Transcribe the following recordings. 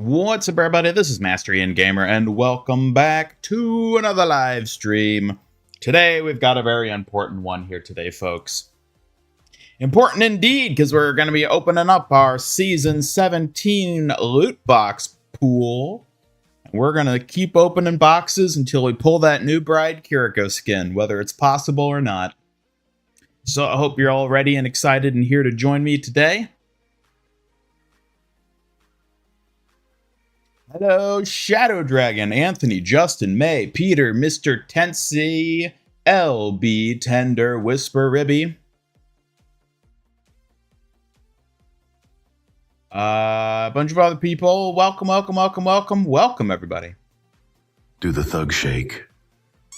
What's up, everybody? This is Mastery and Gamer, and welcome back to another live stream. Today, we've got a very important one here today, folks. Important indeed, because we're going to be opening up our Season 17 loot box pool. We're going to keep opening boxes until we pull that new Bride Kiriko skin, whether it's possible or not. So I hope you're all ready and excited and here to join me today. Hello, Shadow Dragon, Anthony, Justin, May, Peter, Mr. Tensi, LB, Tender, Whisper, Ribby. A bunch of other people. Welcome, everybody. Do the thug shake.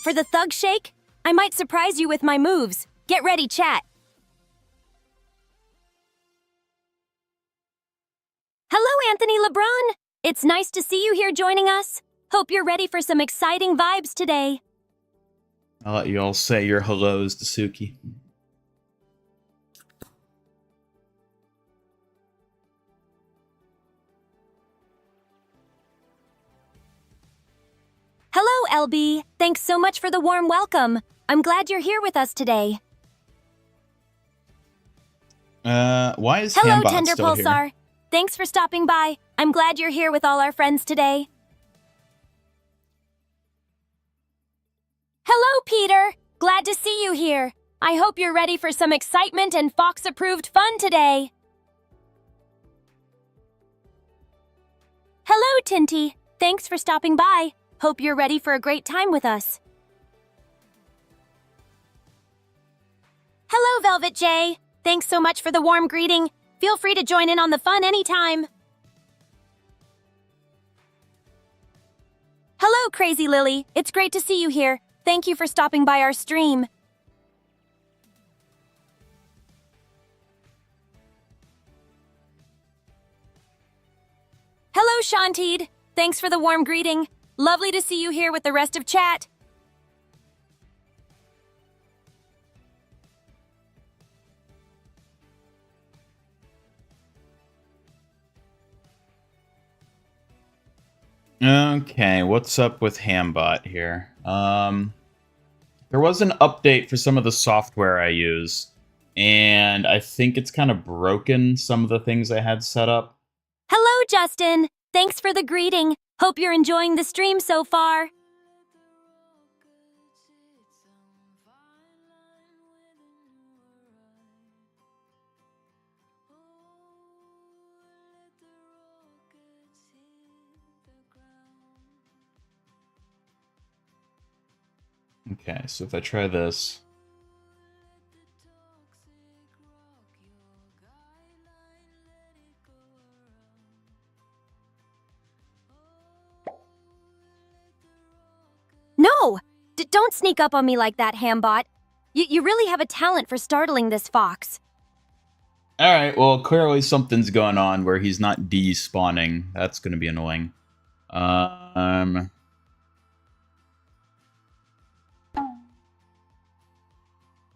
For the thug shake, I might surprise you with my moves. Get ready, chat. Hello, Anthony LeBron. It's nice to see you here joining us. Hope you're ready for some exciting vibes today. I'll let you all say your hellos to Suki. Hello, LB. Thanks so much for the warm welcome. I'm glad you're here with us today. Why is Hello, Hambot Tender still Pulsar. here? Thanks for stopping by. I'm glad you're here with all our friends today. Hello, Peter. Glad to see you here. I hope you're ready for some excitement and Fox-approved fun today. Hello, Tinty. Thanks for stopping by. Hope you're ready for a great time with us. Hello, Velvet J. Thanks so much for the warm greeting. Feel free to join in on the fun anytime. Hello, Crazy Lily. It's great to see you here. Thank you for stopping by our stream. Hello, Shanteed. Thanks for the warm greeting. Lovely to see you here with the rest of chat. Okay, what's up with Hambot here? There was an update for some of the software I use, and I think it's kind of broken some of the things I had set up. Hello, Justin. Thanks for the greeting. Hope you're enjoying the stream so far. Okay, so if I try this... No! Don't sneak up on me like that, Hambot. You really have a talent for startling this fox. Alright, well, clearly something's going on where he's not despawning. That's going to be annoying.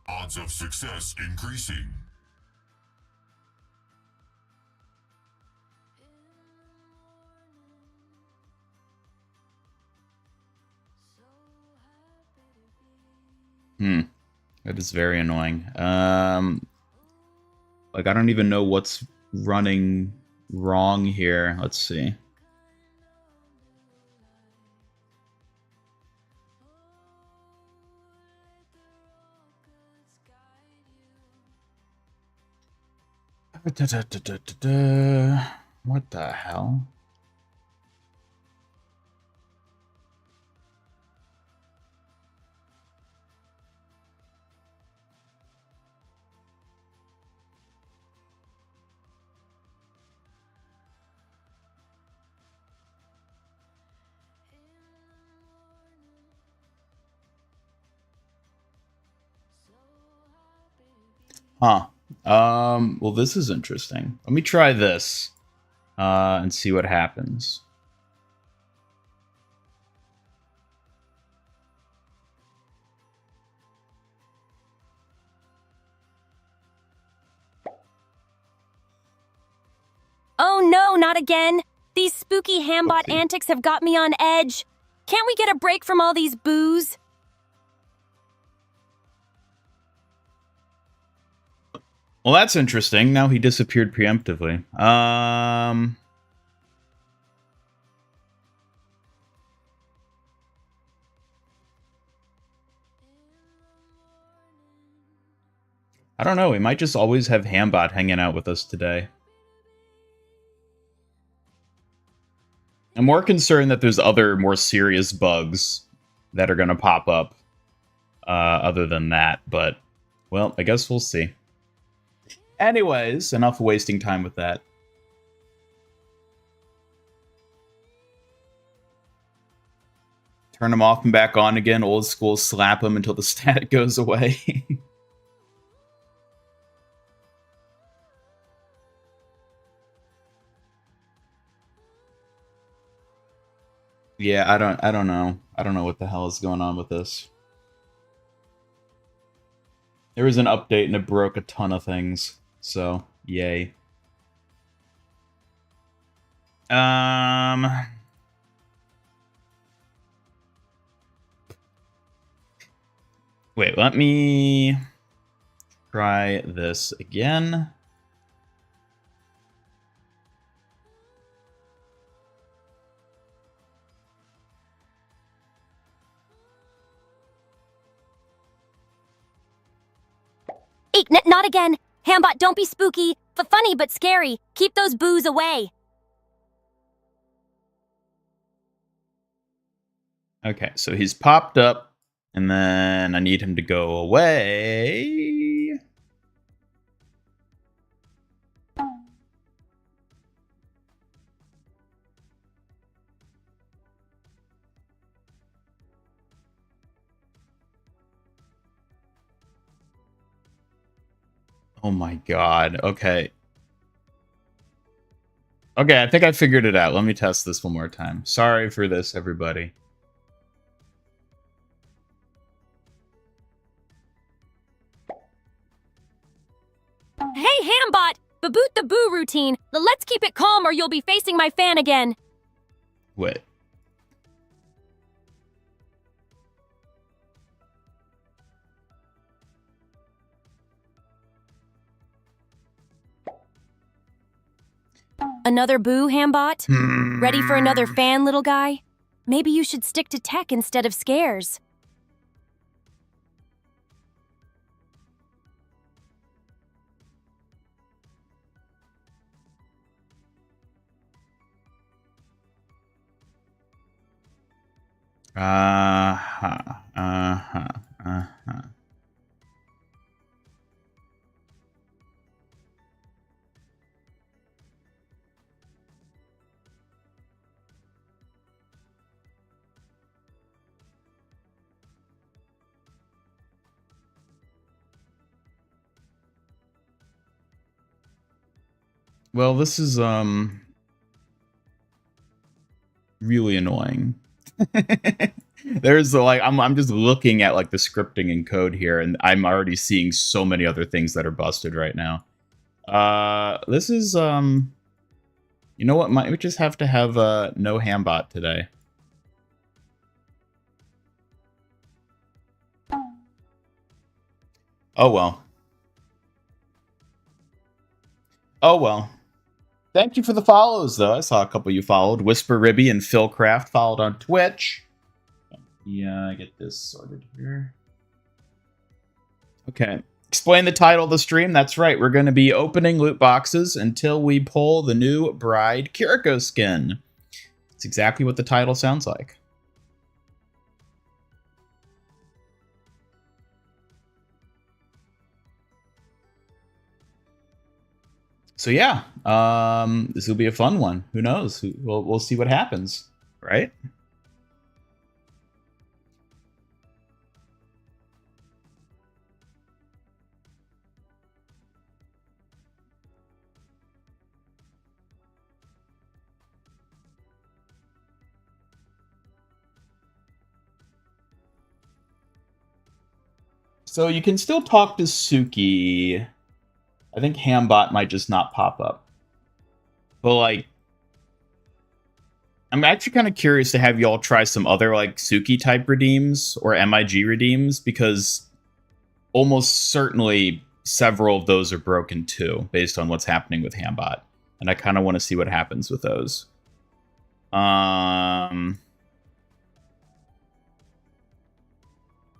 Odds of success increasing. That is very annoying. Like, I don't even know what's running wrong here. Let's see. What the hell? Huh. Well, this is interesting. Let me try this, and see what happens. Oh no, not again. These spooky Hambot Oopsie. antics have got me on edge. Can't we get a break from all these boos? Well, that's interesting. Now he disappeared preemptively. I don't know. We might just always have Hambot hanging out with us today. I'm more concerned that there's other more serious bugs that are going to pop up other than that. But, well, I guess we'll see. Anyways, enough wasting time with that. Turn them off and back on again. Old school, slap them until the static goes away. Yeah, I don't know. I don't know what the hell is going on with this. There was an update and it broke a ton of things. So, yay. Wait, let me try this again. Eek, not again. Hambot, don't be spooky. Funny but scary. Keep those boos away. Okay, so he's popped up, and then I need him to go away. Oh my god. Okay. Okay, I think I figured it out. Let me test this one more time. Sorry for this, everybody. Hey, Hambot! Baboot the boo routine. Let's keep it calm or you'll be facing my fan again. Wait. Another boo, Hambot? Ready for another fan, little guy? Maybe you should stick to tech instead of scares. Well, this is really annoying. There's like I'm just looking at like the scripting and code here, and I'm already seeing so many other things that are busted right now. This is you know what? Might we just have to have no Hambot today? Oh well. Oh well. Thank you for the follows, though. I saw a couple you followed. Whisper Ribby and Philcraft followed on Twitch. Yeah, get this sorted here. Okay. Explain the title of the stream. That's right. We're going to be opening loot boxes until we pull the new Bride Kiriko skin. It's exactly what the title sounds like. So yeah, this will be a fun one. Who knows? We'll see what happens, right? So you can still talk to Suki. I think Hambot might just not pop up. But, like, I'm actually kind of curious to have y'all try some other like Suki type redeems or MIG redeems, because almost certainly several of those are broken too, based on what's happening with Hambot. And I kind of want to see what happens with those.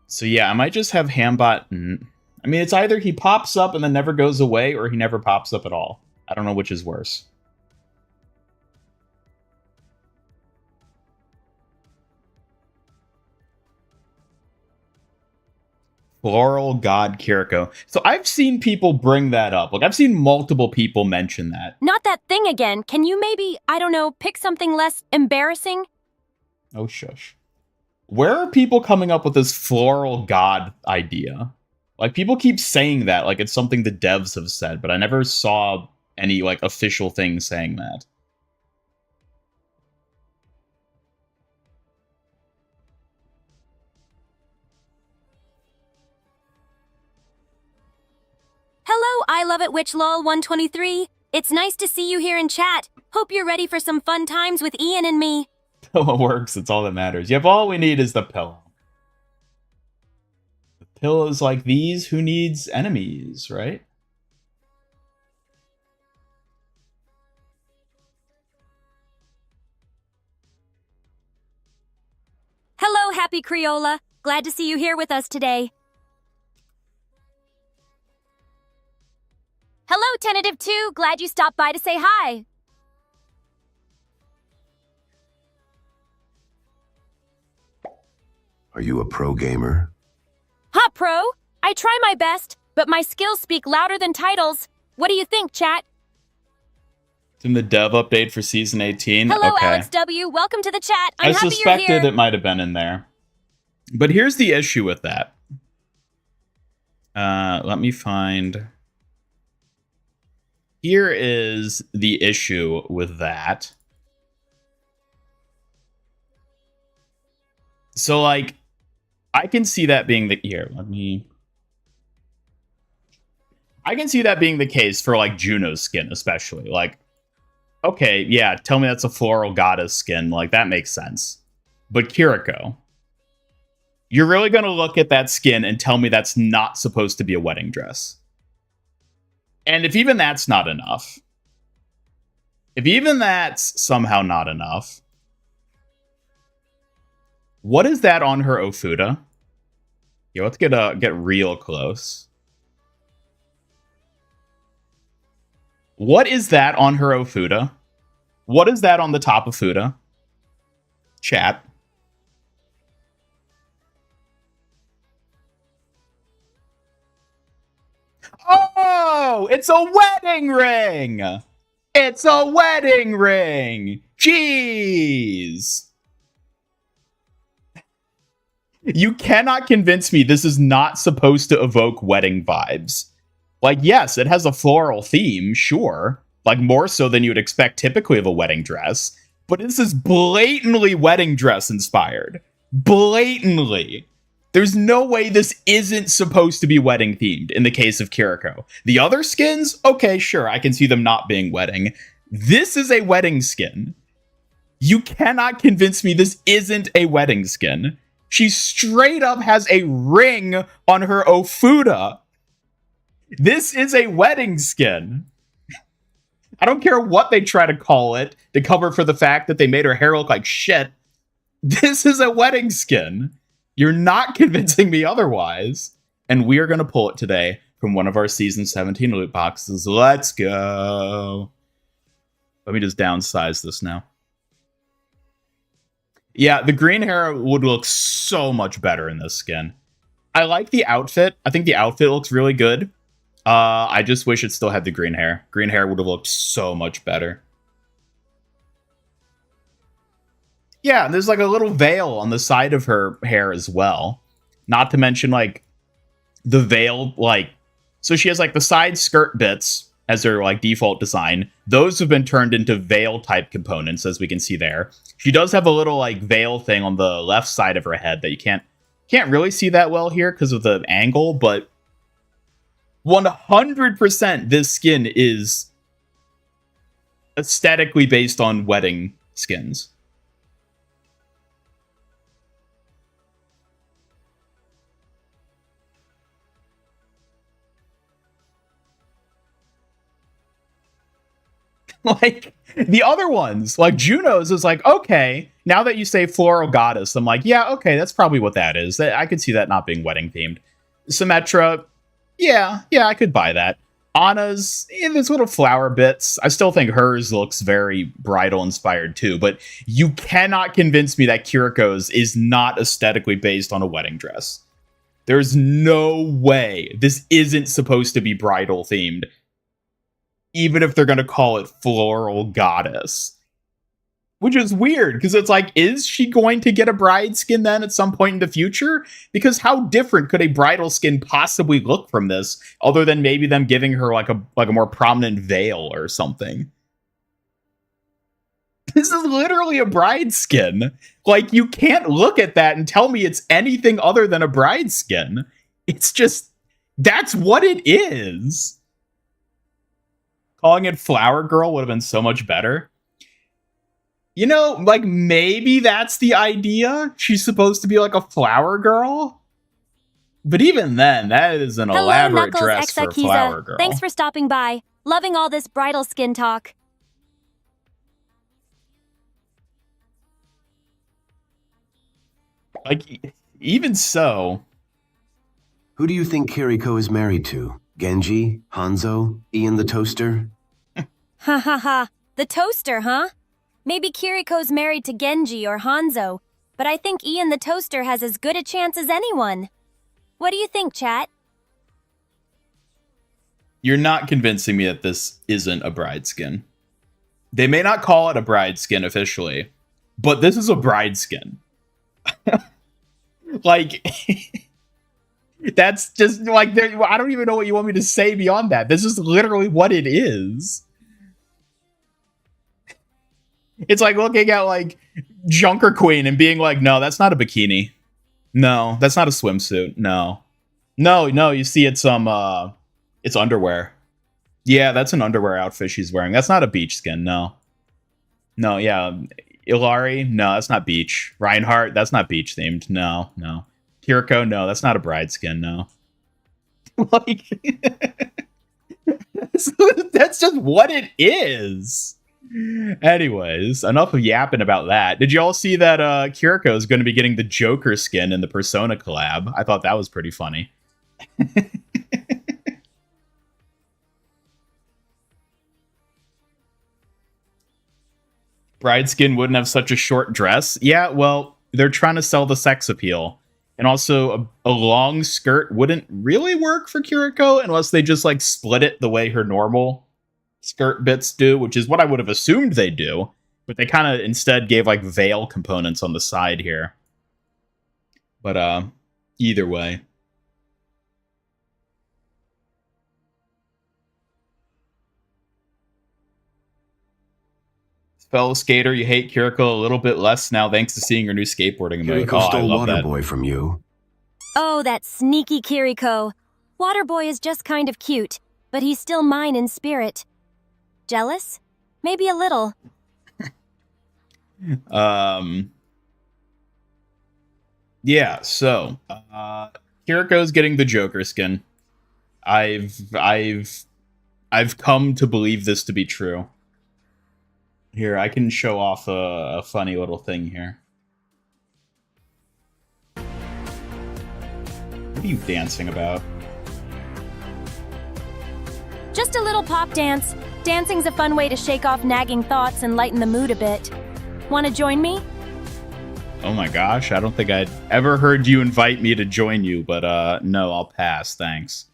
So yeah, I might just have Hambot. I mean, it's either he pops up and then never goes away, or he never pops up at all. I don't know which is worse. Floral God Kiriko. So I've seen people bring that up. Like, I've seen multiple people mention that. Not that thing again. Can you maybe, I don't know, pick something less embarrassing? Oh, shush. Where are people coming up with this floral god idea? Like, people keep saying that like it's something the devs have said, but I never saw any like official thing saying that. Hello, I love it witch lol 123. It's nice to see you here in chat. Hope you're ready for some fun times with Ian and me. Pillow works, it's all that matters. Yep, all we need is the pillow. The pillows like these, who needs enemies, right? Hello, Happy Creola. Glad to see you here with us today. Hello, Tentative 2. Glad you stopped by to say hi. Are you a pro gamer? Hot pro. I try my best, but my skills speak louder than titles. What do you think, chat? It's in the dev update for Season 18. Hello, okay. Alex W. Welcome to the chat. I'm happy you're suspected here. it might have been in there. But here's the issue with that. Let me find... Here is the issue with that. So, like, I can see that being the... Here, let me... I can see that being the case for, like, Juno's skin, especially. Like, okay, yeah, tell me that's a floral goddess skin. Like, that makes sense. But Kiriko, you're really going to look at that skin and tell me that's not supposed to be a wedding dress. And if even that's not enough, if even that's somehow not enough, what is that on her Ofuda? Yeah, let's get real close. What is that on her Ofuda? What is that on the top of Fuda? Chat. Oh, it's a wedding ring! It's a wedding ring! Jeez! You cannot convince me this is not supposed to evoke wedding vibes. Like, yes, it has a floral theme, sure. Like, more so than you would expect typically of a wedding dress. But this is blatantly wedding dress inspired. Blatantly. There's no way this isn't supposed to be wedding themed in the case of Kiriko. The other skins, okay, sure, I can see them not being wedding. This is a wedding skin. You cannot convince me this isn't a wedding skin. She straight up has a ring on her Ofuda. This is a wedding skin. I don't care what they try to call it to cover for the fact that they made her hair look like shit. This is a wedding skin. You're not convincing me otherwise. And we are going to pull it today from one of our Season 17 loot boxes. Let's go. Let me just downsize this now. Yeah, the green hair would look so much better in this skin. I like the outfit. I think the outfit looks really good. I just wish it still had the green hair. Green hair would have looked so much better. Yeah, there's like a little veil on the side of her hair as well. Not to mention like the veil, like, so she has like the side skirt bits as her like default design. Those have been turned into veil type components, as we can see there. She does have a little like veil thing on the left side of her head that you can't really see that well here because of the angle, but 100% this skin is aesthetically based on wedding skins. Like, the other ones, like Juno's, is like, okay, now that you say floral goddess, I'm like, yeah, okay, that's probably what that is. I could see that not being wedding themed. Symmetra, yeah, I could buy that. Anna's, there's little flower bits. I still think hers looks very bridal inspired too, but you cannot convince me that Kiriko's is not aesthetically based on a wedding dress. There's no way this isn't supposed to be bridal themed, even if they're going to call it floral goddess. Which is weird, because it's like, is she going to get a bride skin then at some point in the future? Because how different could a bridal skin possibly look from this, other than maybe them giving her like a more prominent veil or something? This is literally a bride skin. Like, you can't look at that and tell me it's anything other than a bride skin. It's just, that's what it is. Calling it Flower Girl would have been so much better. You know, like, maybe that's the idea. She's supposed to be like a flower girl. But even then, that is an elaborate Knuckles dress for a flower girl. Thanks for stopping by. Loving all this bridal skin talk. Like, even so... Who do you think Kiriko is married to? Genji? Hanzo? Ian the Toaster? Ha ha ha. The toaster, huh? Maybe Kiriko's married to Genji or Hanzo, but I think Ian the Toaster has as good a chance as anyone. What do you think, chat? You're not convincing me that this isn't a bride skin. They may not call it a bride skin officially, but this is a bride skin. Like, that's just like, I don't even know what you want me to say beyond that. This is literally what it is. It's like looking at like Junker Queen and being like, no, that's not a bikini. No, that's not a swimsuit. No, you see it's it's underwear. Yeah, that's an underwear outfit she's wearing. That's not a beach skin. No, yeah. Ilari, no, that's not beach. Reinhardt, that's not beach themed. No. Kiriko, no, that's not a bride skin. No. Like, that's just what it is. Anyways, enough of yapping about that. Did you all see that Kiriko is going to be getting the Joker skin in the Persona collab? I thought that was pretty funny. Bride skin wouldn't have such a short dress. Yeah, well, they're trying to sell the sex appeal. And also, a long skirt wouldn't really work for Kiriko unless they just, like, split it the way her normal skirt bits do, which is what I would have assumed they do. But they kind of instead gave, like, veil components on the side here. But, either way. Fellow skater, you hate Kiriko a little bit less now thanks to seeing her new skateboarding emote. Kiriko stole Waterboy from you. Oh, that sneaky Kiriko. Waterboy is just kind of cute, but he's still mine in spirit. Jealous? Maybe a little. Yeah, so Kiriko's getting the Joker skin. I've come to believe this to be true. Here, I can show off a funny little thing here. What are you dancing about? Just a little pop dance. Dancing's a fun way to shake off nagging thoughts and lighten the mood a bit. Want to join me? Oh my gosh, I don't think I'd ever heard you invite me to join you, but no, I'll pass, thanks.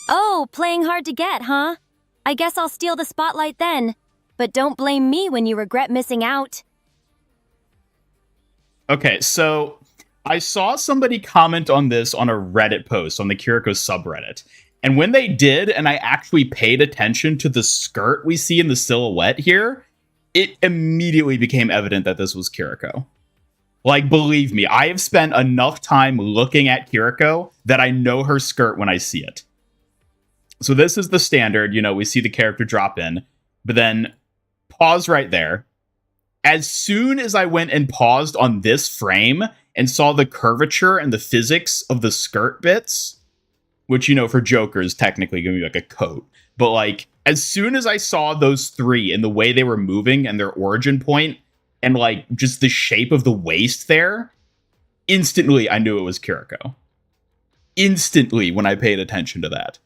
Oh, playing hard to get, huh? I guess I'll steal the spotlight then. But don't blame me when you regret missing out. Okay, so I saw somebody comment on this on a Reddit post on the Kiriko subreddit. And when they did, and I actually paid attention to the skirt we see in the silhouette here, it immediately became evident that this was Kiriko. Like, believe me, I have spent enough time looking at Kiriko that I know her skirt when I see it. So this is the standard, you know, we see the character drop in, but then pause right there. As soon as I went and paused on this frame and saw the curvature and the physics of the skirt bits, which, you know, for Joker is technically going to be like a coat, But like, as soon as I saw those three and the way they were moving and their origin point and like just the shape of the waist there, instantly I knew it was Kiriko. Instantly when I paid attention to that.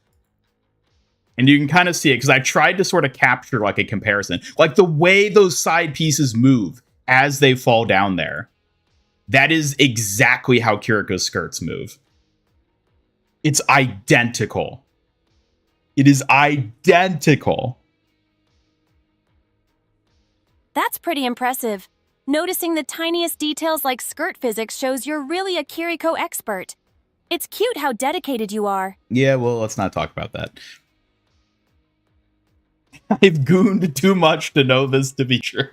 And you can kind of see it because I tried to sort of capture like a comparison. Like the way those side pieces move as they fall down there. That is exactly how Kiriko's skirts move. It's identical. It is identical. That's pretty impressive. Noticing the tiniest details like skirt physics shows you're really a Kiriko expert. It's cute how dedicated you are. Yeah, well, let's not talk about that. I've gooned too much to know this to be true.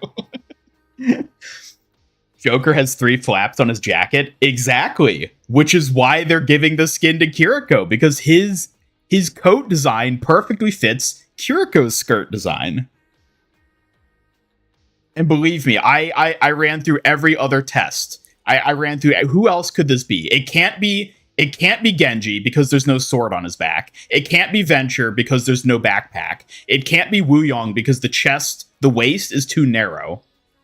Joker has 3 flaps on his jacket. Exactly. Which is why they're giving the skin to Kiriko, because his coat design perfectly fits Kiriko's skirt design. And believe me, I ran through every other test. I ran through who else could this be? It can't be Genji because there's no sword on his back. It can't be Venture because there's no backpack. It can't be Wuyang because the waist is too narrow.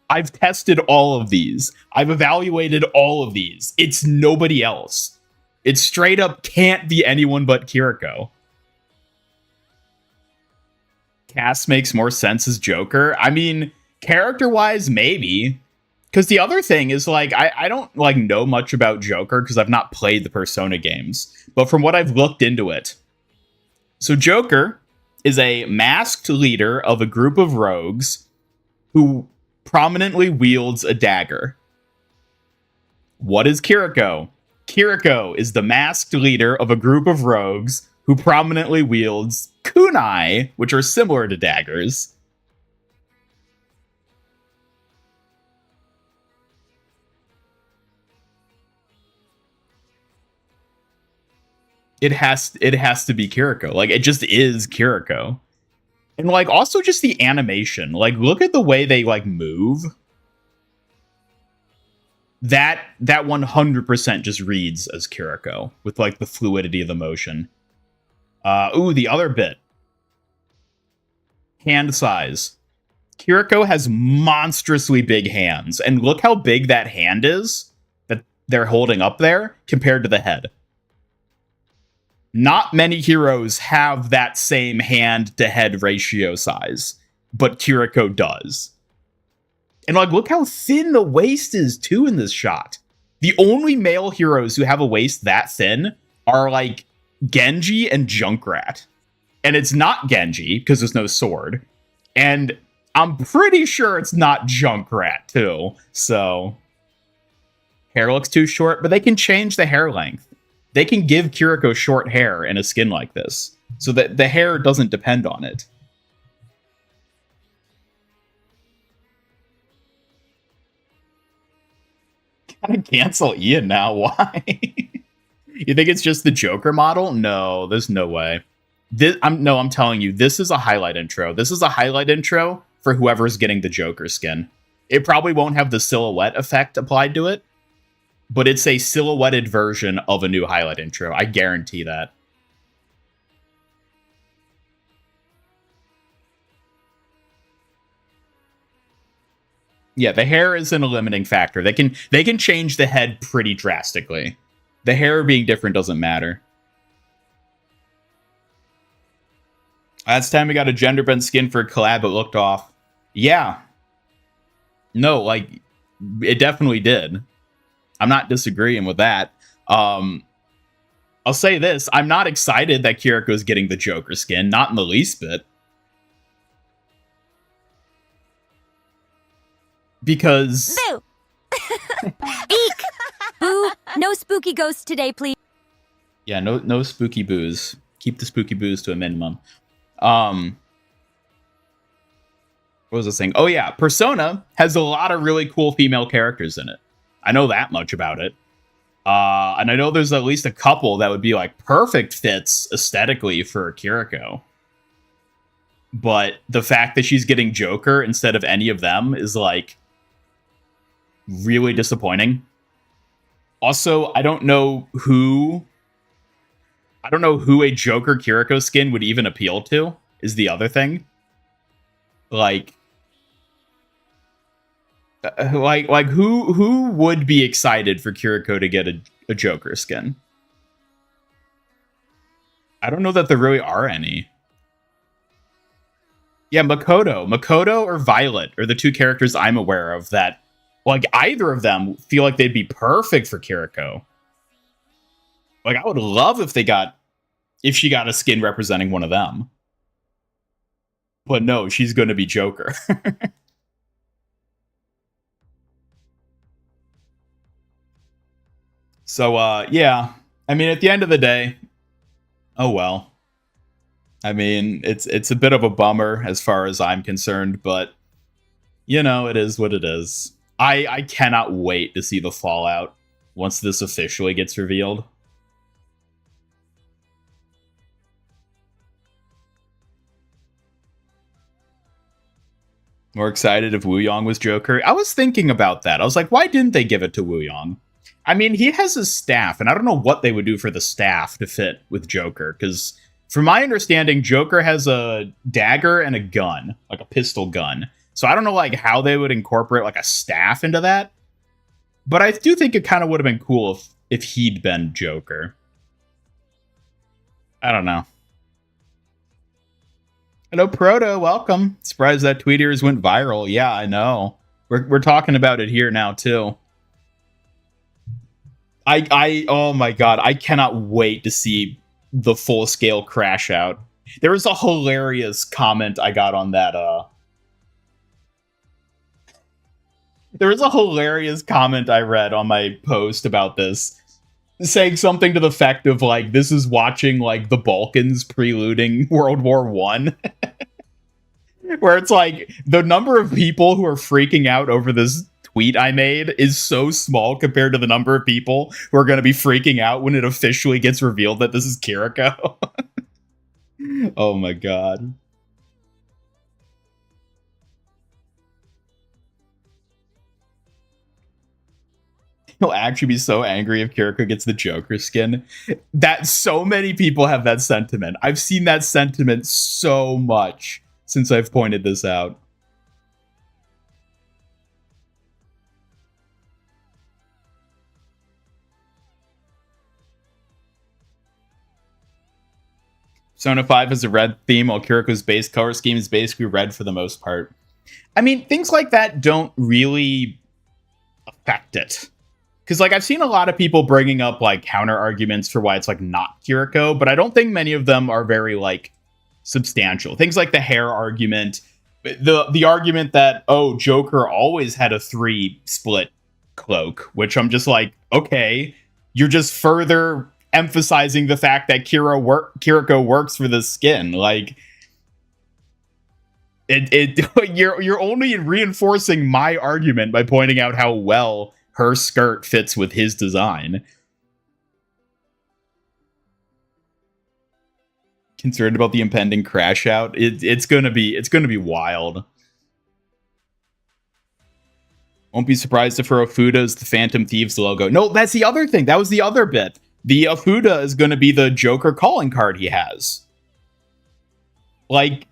I've tested all of these. I've evaluated all of these. It's nobody else. It straight up can't be anyone but Kiriko. Cass makes more sense as Joker. I mean, character-wise, maybe. Because the other thing is, like, I don't, like, know much about Joker because I've not played the Persona games. But from what I've looked into it. So Joker is a masked leader of a group of rogues who prominently wields a dagger. What is Kiriko? Kiriko is the masked leader of a group of rogues who prominently wields kunai, which are similar to daggers. It has to be Kiriko. Like, it just is Kiriko. And, like, also just the animation. Like, look at the way they, like, move. That 100% just reads as Kiriko. With, like, the fluidity of the motion. Ooh, the other bit. Hand size. Kiriko has monstrously big hands. And look how big that hand is that they're holding up there compared to the head. Not many heroes have that same hand-to-head ratio size, but Kiriko does. And, like, look how thin the waist is, too, in this shot. The only male heroes who have a waist that thin are, like, Genji and Junkrat. And it's not Genji, because there's no sword. And I'm pretty sure it's not Junkrat, too. So, hair looks too short, but they can change the hair length. They can give Kiriko short hair in a skin like this, so that the hair doesn't depend on it. Gotta cancel Ian now, why? You think it's just the Joker model? No, there's no way. I'm telling you, this is a highlight intro. This is a highlight intro for whoever's getting the Joker skin. It probably won't have the silhouette effect applied to it, but it's a silhouetted version of a new highlight intro. I guarantee that. Yeah, the hair isn't a limiting factor. They can change the head pretty drastically. The hair being different doesn't matter. Last time we got a gender bent skin for a collab, it looked off. Yeah. No, like, it definitely did. I'm not disagreeing with that. I'll say this. I'm not excited that Kiriko's getting the Joker skin. Not in the least bit. Because... Boo! Eek! Boo! No spooky ghosts today, please. Yeah, no spooky boos. Keep the spooky boos to a minimum. What was I saying? Oh yeah, Persona has a lot of really cool female characters in it. I know that much about it. And I know there's at least a couple that would be like perfect fits aesthetically for Kiriko. But the fact that she's getting Joker instead of any of them is like really disappointing. Also, I don't know who a Joker Kiriko skin would even appeal to. is the other thing. Like who would be excited for Kiriko to get a Joker skin? I don't know that there really are any. Yeah, Makoto or Violet are the two characters I'm aware of that, like, either of them feel like they'd be perfect for Kiriko. Like, I would love if she got a skin representing one of them. But no, she's going to be Joker. So, yeah. I mean, at the end of the day, oh well. I mean, it's a bit of a bummer as far as I'm concerned, but, you know, it is what it is. I cannot wait to see the fallout once this officially gets revealed. More excited if Wuyang was Joker. I was thinking about that. I was like, why didn't they give it to Wuyang? I mean, he has his staff, and I don't know what they would do for the staff to fit with Joker, because from my understanding, Joker has a dagger and a gun, like a pistol gun. So I don't know like how they would incorporate like a staff into that. But I do think it kind of would have been cool if he'd been Joker. I don't know. Hello, Proto. Welcome. Surprised that tweet of yours went viral. Yeah, I know. We're talking about it here now too. Oh my god, I cannot wait to see the full scale crash out. There was a hilarious comment I got on that. There was a hilarious comment I read on my post about this, saying something to the effect of like, this is watching like the Balkans preluding World War One. Where it's like the number of people who are freaking out over this tweet I made is so small compared to the number of people who are going to be freaking out when it officially gets revealed that this is Kiriko. Oh my god. He'll actually be so angry if Kiriko gets the Joker skin. That so many people have that sentiment. I've seen that sentiment so much since I've pointed this out. Persona 5 has a red theme, while Kiriko's base color scheme is basically red for the most part. I mean, things like that don't really affect it. Because, like, I've seen a lot of people bringing up, like, counter-arguments for why it's, like, not Kiriko, but I don't think many of them are very, like, substantial. Things like the hair argument, the argument that, oh, Joker always had a 3-split cloak, which I'm just like, okay, you're just further emphasizing the fact that Kiriko works for the skin. Like, you're only reinforcing my argument by pointing out how well her skirt fits with his design. Concerned about the impending crash out? It's gonna be wild. Won't be surprised if her Ofuda is the Phantom Thieves logo. No, that's the other thing. That was the other bit. The Ofuda is going to be the Joker calling card he has. Like,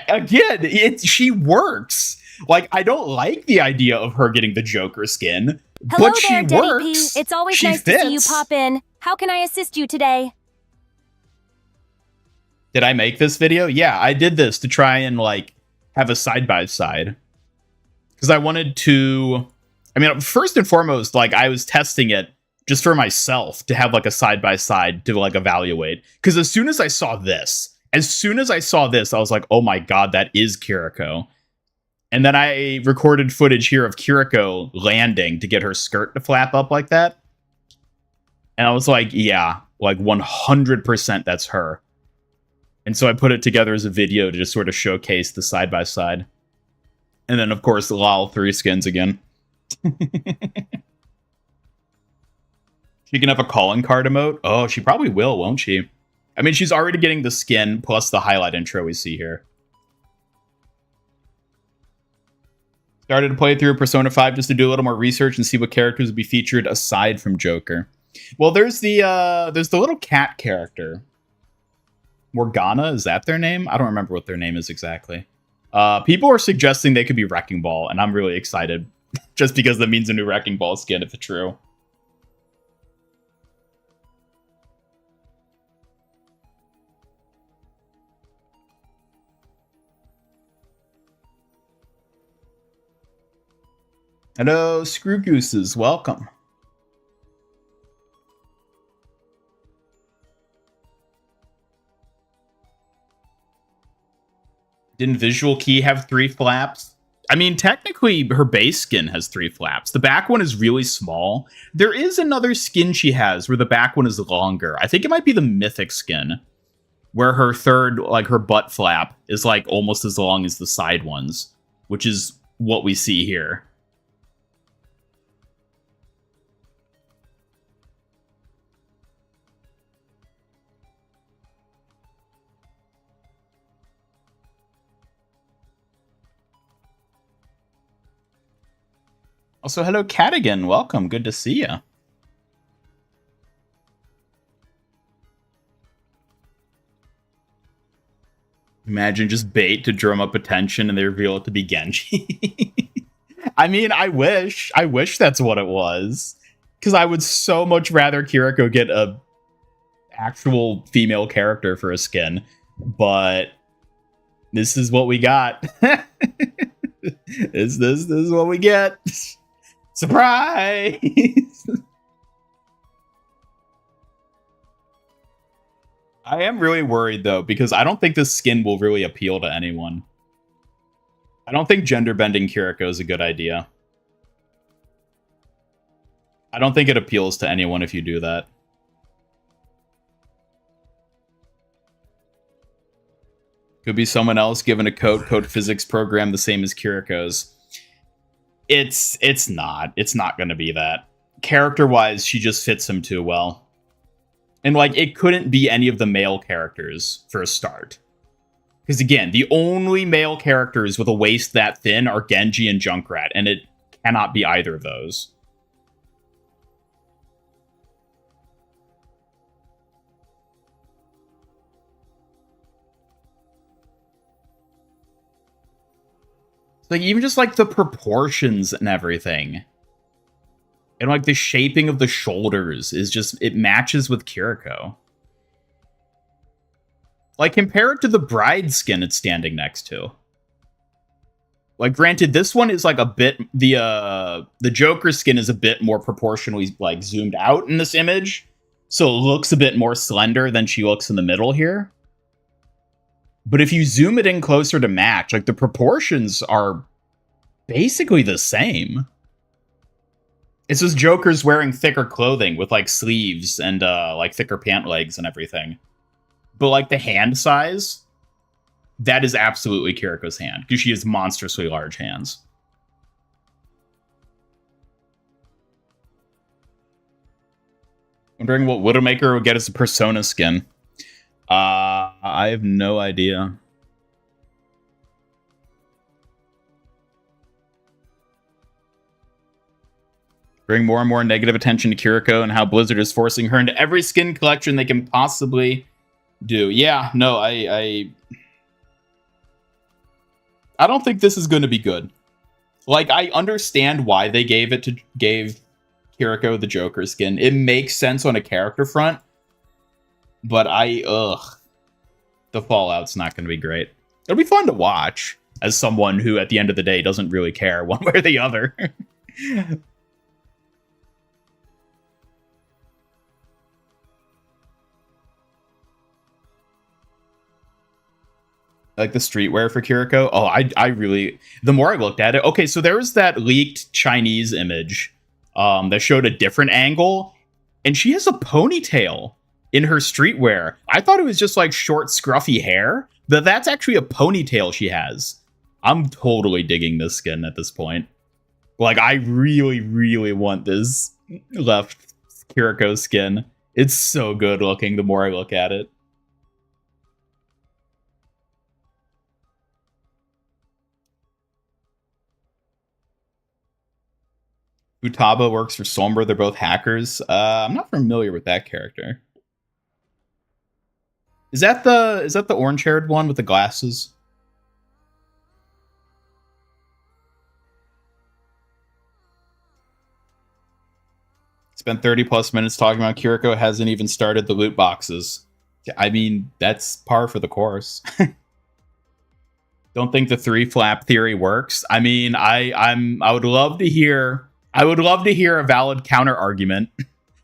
again, she works. Like, I don't like the idea of her getting the Joker skin, Hello but she there, Denny works. P. It's always She nice to see you fits. pop in. How can I assist you today? Did I make this video? Yeah, I did this to try and, like, have a side-by-side. Because I wanted to... I mean, first and foremost, like, I was testing it just for myself to have, like, a side-by-side to, like, evaluate. Because as soon as I saw this, I was like, oh my god, that is Kiriko. And then I recorded footage here of Kiriko landing to get her skirt to flap up like that. And I was like, yeah, like 100% that's her. And so I put it together as a video to just sort of showcase the side-by-side. And then, of course, lol, 3 skins again. She can have a calling card emote? Oh, she probably will, won't she? I mean, she's already getting the skin plus the highlight intro we see here. Started to play through Persona 5 just to do a little more research and see what characters would be featured aside from Joker. Well, there's the little cat character. Morgana, is that their name? I don't remember what their name is exactly. People are suggesting they could be Wrecking Ball, and I'm really excited. Just because that means a new Wrecking Ball skin, if it's true. Hello, Screw Gooses, welcome. Didn't Visual Key have 3 flaps? I mean, technically, her base skin has 3 flaps. The back one is really small. There is another skin she has where the back one is longer. I think it might be the Mythic skin, where her third, like her butt flap, is like almost as long as the side ones, which is what we see here. Also, hello, Cadigan. Welcome. Good to see you. Imagine just bait to drum up attention and they reveal it to be Genji. I mean, I wish. I wish that's what it was. Because I would so much rather Kiriko get a actual female character for a skin. But this is what we got. This is what we get. Surprise! I am really worried, though, because I don't think this skin will really appeal to anyone. I don't think gender-bending Kiriko is a good idea. I don't think it appeals to anyone if you do that. Could be someone else given a code physics program the same as Kiriko's. It's not going to be that. Character-wise, she just fits him too well. And, like, it couldn't be any of the male characters for a start. Because, again, the only male characters with a waist that thin are Genji and Junkrat, and it cannot be either of those. Like, even just, like, the proportions and everything. And, like, the shaping of the shoulders is just... It matches with Kiriko. Like, compare it to the Bride skin it's standing next to. Like, granted, this one is, like, a bit... The Joker skin is a bit more proportionally, like, zoomed out in this image. So it looks a bit more slender than she looks in the middle here. But if you zoom it in closer to match, like, the proportions are basically the same. It's just Joker's wearing thicker clothing with, like, sleeves and, like, thicker pant legs and everything. But, like, the hand size, that is absolutely Kiriko's hand, because she has monstrously large hands. Wondering what Widowmaker will get as a Persona skin. I have no idea. Bring more and more negative attention to Kiriko and how Blizzard is forcing her into every skin collection they can possibly do. Yeah, no, I don't think this is going to be good. Like, I understand why they gave Kiriko the Joker skin. It makes sense on a character front. But the fallout's not going to be great. It'll be fun to watch as someone who, at the end of the day, doesn't really care one way or the other. Like the streetwear for Kiriko. Oh, I really... The more I looked at it... Okay, so there was that leaked Chinese image that showed a different angle. And she has a ponytail in her streetwear. I thought it was just like short, scruffy hair, but that's actually a ponytail she has. I'm totally digging this skin at this point. Like, I really, really want this left Kiriko skin. It's so good looking the more I look at it. Futaba works for Sombra. They're both hackers. I'm not familiar with that character. Is that the orange-haired one with the glasses? Spent 30 plus minutes talking about Kiriko, hasn't even started the loot boxes. I mean, that's par for the course. Don't think the 3-flap theory works. I mean, I would love to hear a valid counter argument.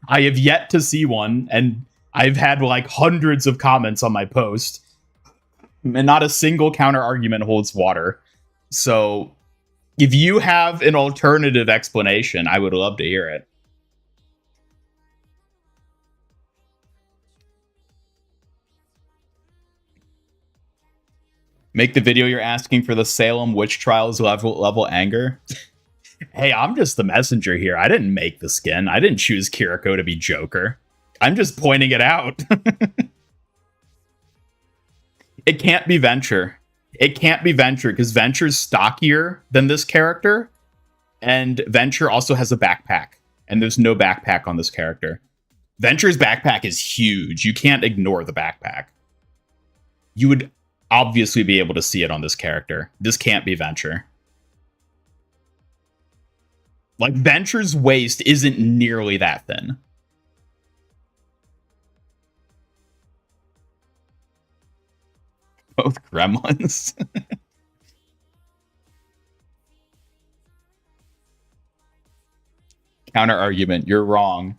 I have yet to see one, and I've had like hundreds of comments on my post, and not a single counter argument holds water. So if you have an alternative explanation, I would love to hear it. Make the video you're asking for the Salem witch trials level anger. Hey, I'm just the messenger here. I didn't make the skin. I didn't choose Kiriko to be Joker. I'm just pointing it out. It can't be Venture. It can't be Venture because Venture's stockier than this character. And Venture also has a backpack. And there's no backpack on this character. Venture's backpack is huge. You can't ignore the backpack. You would obviously be able to see it on this character. This can't be Venture. Like, Venture's waist isn't nearly that thin. Both gremlins. Counter argument, you're wrong.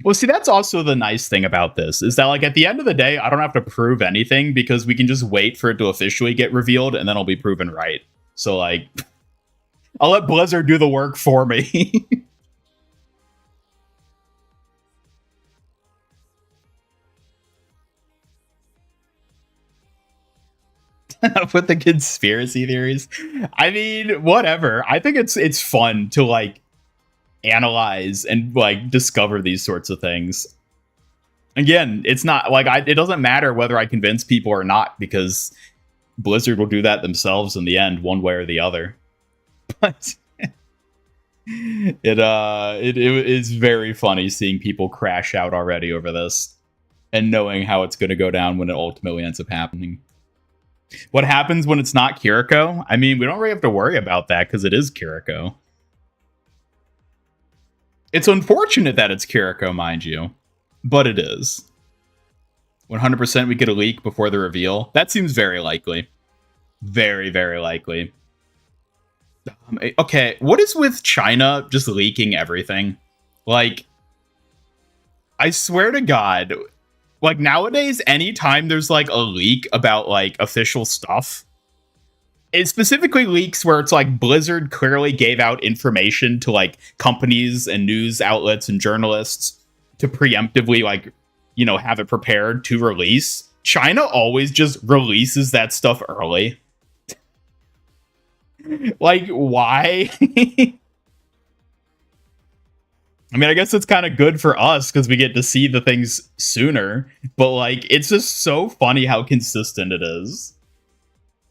Well, see, that's also the nice thing about this, is that, like, at the end of the day, I don't have to prove anything because we can just wait for it to officially get revealed and then I'll be proven right. So, like, I'll let Blizzard do the work for me. With the conspiracy theories. I mean, whatever. I think it's fun to, like, analyze and, like, discover these sorts of things. Again, it's not like it doesn't matter whether I convince people or not, because Blizzard will do that themselves in the end, one way or the other. But it is very funny seeing people crash out already over this and knowing how it's going to go down when it ultimately ends up happening. What happens when it's not Kiriko? I mean, we don't really have to worry about that because it is Kiriko. It's unfortunate that it's Kiriko, mind you, but it is. 100% we get a leak before the reveal. That seems very likely. Very, very likely. Okay, what is with China just leaking everything? Like, I swear to God, like, nowadays, anytime there's, like, a leak about, like, official stuff, it specifically leaks where it's like Blizzard clearly gave out information to, like, companies and news outlets and journalists to preemptively, like, you know, have it prepared to release. China always just releases that stuff early. Like, why? I mean, I guess it's kind of good for us because we get to see the things sooner, but, like, it's just so funny how consistent it is.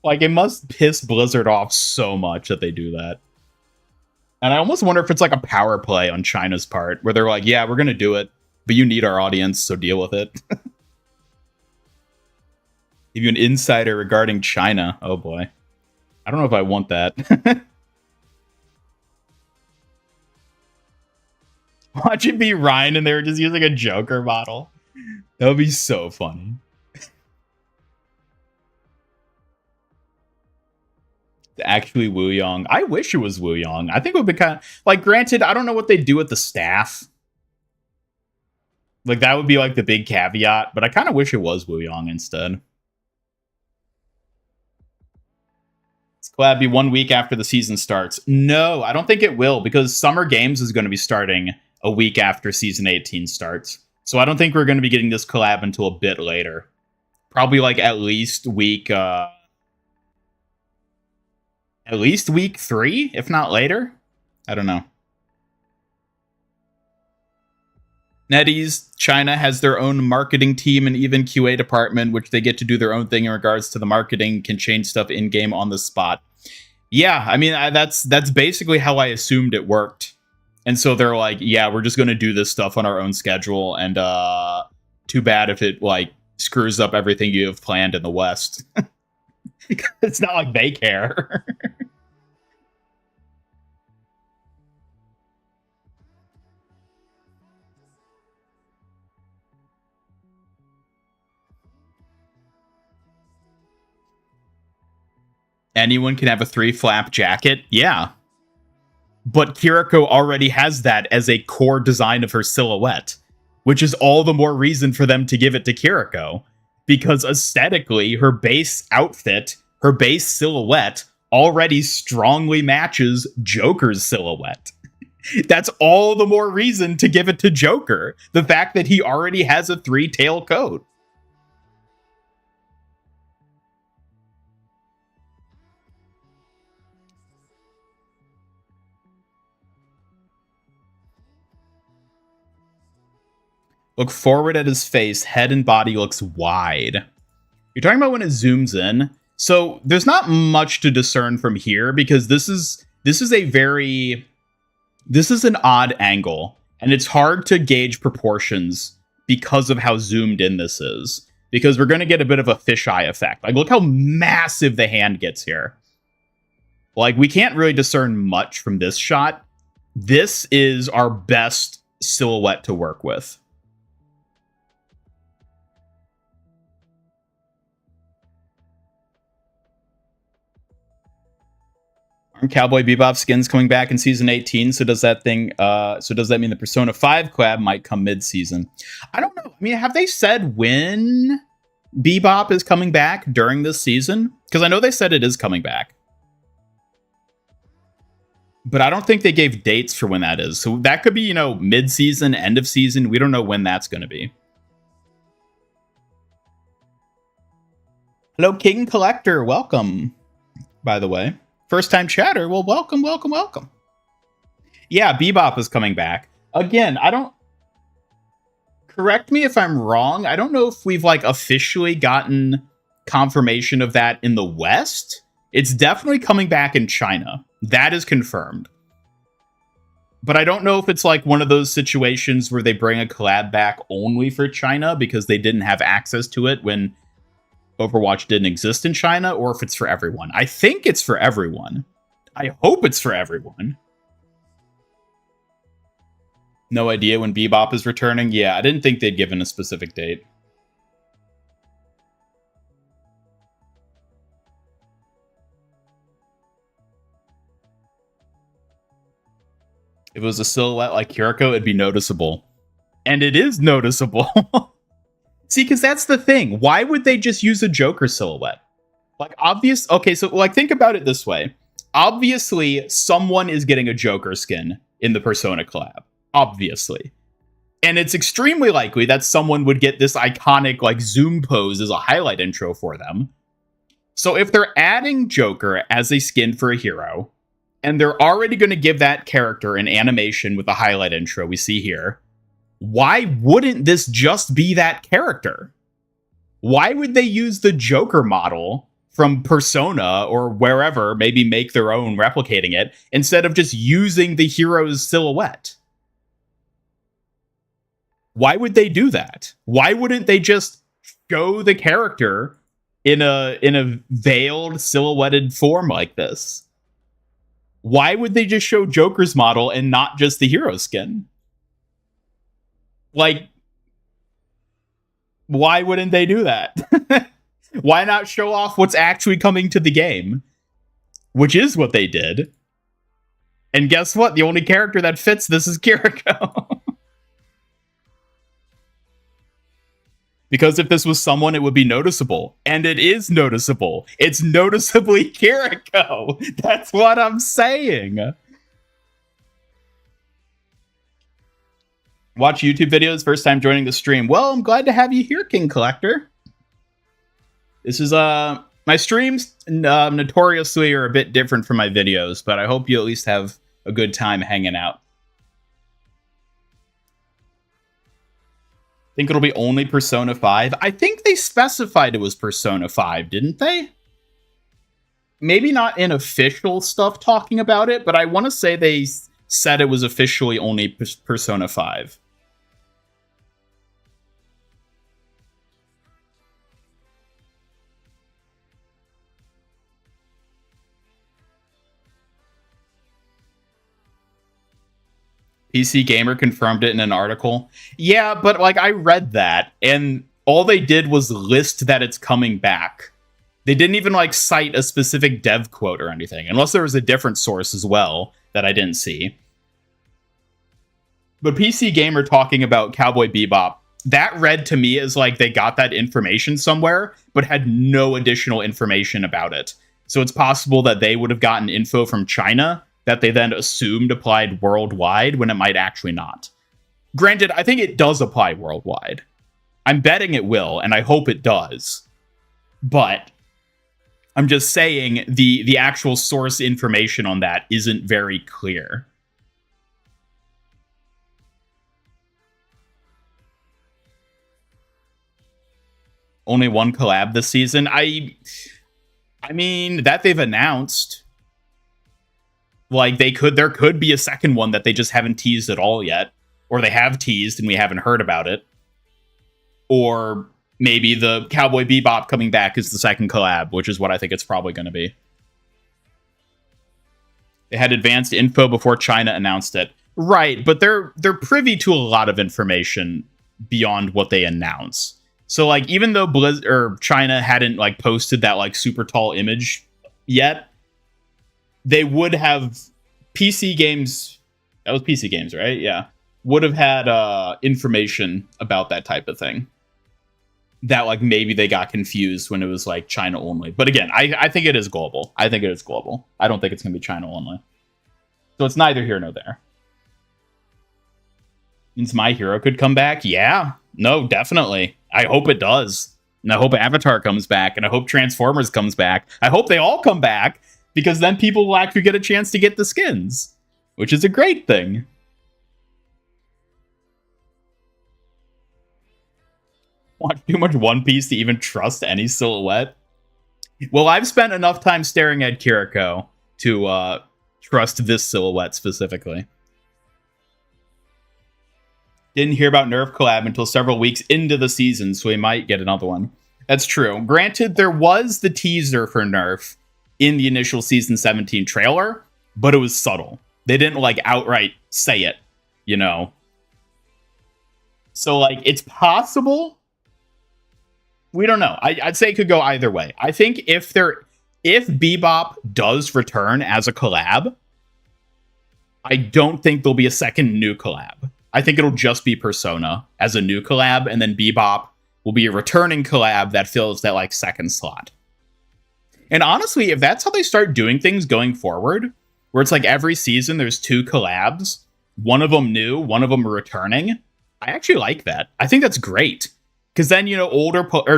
Like, it must piss Blizzard off so much that they do that. And I almost wonder if it's like a power play on China's part, where they're like, yeah, we're going to do it, but you need our audience, so deal with it. Give you an insider regarding China. Oh, boy. I don't know if I want that. Watch it be Ryan and they were just using a Joker model. That would be so funny. Actually Wuyang. I wish it was Wuyang. I think it would be kind of like, granted, I don't know what they do with the staff. Like, that would be like the big caveat, but I kind of wish it was Wuyang instead. It's collab be 1 week after the season starts. No, I don't think it will, because Summer Games is going to be starting a week after season 18 starts. So I don't think we're going to be getting this collab until a bit later. Probably like at least week 3, if not later. I don't know. NetEase, China has their own marketing team and even QA department, which they get to do their own thing in regards to the marketing, can change stuff in-game on the spot. Yeah, I mean, that's basically how I assumed it worked. And so they're like, yeah, we're just going to do this stuff on our own schedule. And too bad if it, like, screws up everything you have planned in the West. It's not like they care. Anyone can have a 3-flap jacket? Yeah. But Kiriko already has that as a core design of her silhouette, which is all the more reason for them to give it to Kiriko. Because aesthetically, her base outfit, her base silhouette, already strongly matches Joker's silhouette. That's all the more reason to give it to Joker. The fact that he already has a 3-tail coat. Look forward at his face, head and body looks wide. You're talking about when it zooms in. So there's not much to discern from here because this is an odd angle, and it's hard to gauge proportions because of how zoomed in this is. Because we're going to get a bit of a fisheye effect. Like, look how massive the hand gets here. Like, we can't really discern much from this shot. This is our best silhouette to work with. Aren't Cowboy Bebop skins coming back in season 18? So does that mean the Persona 5 collab might come mid-season? I don't know. I mean, have they said when Bebop is coming back during this season? Because I know they said it is coming back. But I don't think they gave dates for when that is. So that could be, you know, mid-season, end of season. We don't know when that's going to be. Hello, King Collector. Welcome, by the way. First time chatter, well, welcome. Yeah, Bebop is coming back. Again, correct me if I'm wrong, I don't know if we've, like, officially gotten confirmation of that in the West. It's definitely coming back in China. That is confirmed. But I don't know if it's, like, one of those situations where they bring a collab back only for China because they didn't have access to it when Overwatch didn't exist in China, or if it's for everyone. I think it's for everyone. I hope it's for everyone. No idea when Bebop is returning? Yeah, I didn't think they'd given a specific date. If it was a silhouette like Kiriko, it'd be noticeable. And it is noticeable. See, because that's the thing. Why would they just use a Joker silhouette? Like, okay, so, like, think about it this way. Obviously, someone is getting a Joker skin in the Persona collab. Obviously. And it's extremely likely that someone would get this iconic, like, zoom pose as a highlight intro for them. So if they're adding Joker as a skin for a hero, and they're already going to give that character an animation with the highlight intro we see here, why wouldn't this just be that character? Why would they use the Joker model from Persona or wherever, maybe make their own replicating it, instead of just using the hero's silhouette? Why would they do that? Why wouldn't they just show the character in a veiled, silhouetted form like this? Why would they just show Joker's model and not just the hero skin? Like, why wouldn't they do that? Why not show off what's actually coming to the game? Which is what they did. And guess what? The only character that fits this is Kiriko. Because if this was someone, it would be noticeable. And it is noticeable. It's noticeably Kiriko. That's what I'm saying. Watch YouTube videos, first time joining the stream. Well, I'm glad to have you here, King Collector. This is, my streams notoriously are a bit different from my videos, but I hope you at least have a good time hanging out. Think it'll be only Persona 5? I think they specified it was Persona 5, didn't they? Maybe not in official stuff talking about it, but I want to say they said it was officially only Persona 5. PC Gamer confirmed it in an article. Yeah, but like I read that, and all they did was list that it's coming back. They didn't even like cite a specific dev quote or anything, unless there was a different source as well that I didn't see. But PC Gamer talking about Cowboy Bebop, that read to me as like they got that information somewhere, but had no additional information about it. So it's possible that they would have gotten info from China that they then assumed applied worldwide when it might actually not. Granted, I think it does apply worldwide. I'm betting it will, and I hope it does. But I'm just saying the actual source information on that isn't very clear. Only one collab this season. I mean, that they've announced. Like, there could be a second one that they just haven't teased at all yet. Or they have teased and we haven't heard about it. Or maybe the Cowboy Bebop coming back is the second collab, which is what I think it's probably going to be. They had advanced info before China announced it. Right, but they're privy to a lot of information beyond what they announce. So, like, even though China hadn't, like, posted that, like, super tall image yet, they would have PC Games... That was PC Games, right? Yeah. Would have had information about that type of thing. That, like, maybe they got confused when it was, like, China only. But again, I think it is global. I think it is global. I don't think it's going to be China only. So it's neither here nor there. Means My Hero could come back? Yeah. No, definitely. I hope it does. And I hope Avatar comes back. And I hope Transformers comes back. I hope they all come back. Because then people will actually get a chance to get the skins. Which is a great thing. Watch too much One Piece to even trust any silhouette? Well, I've spent enough time staring at Kiriko to trust this silhouette specifically. Didn't hear about Nerf collab until several weeks into the season, so we might get another one. That's true. Granted, there was the teaser for Nerf in the initial Season 17 trailer, but it was subtle. They didn't, like, outright say it, you know? So, like, it's possible. We don't know. I'd say it could go either way. I think if Bebop does return as a collab, I don't think there'll be a second new collab. I think it'll just be Persona as a new collab, and then Bebop will be a returning collab that fills that, like, second slot. And honestly, if that's how they start doing things going forward, where it's like every season there's 2 collabs, one of them new, one of them returning, I actually like that. I think that's great. Because then, you know,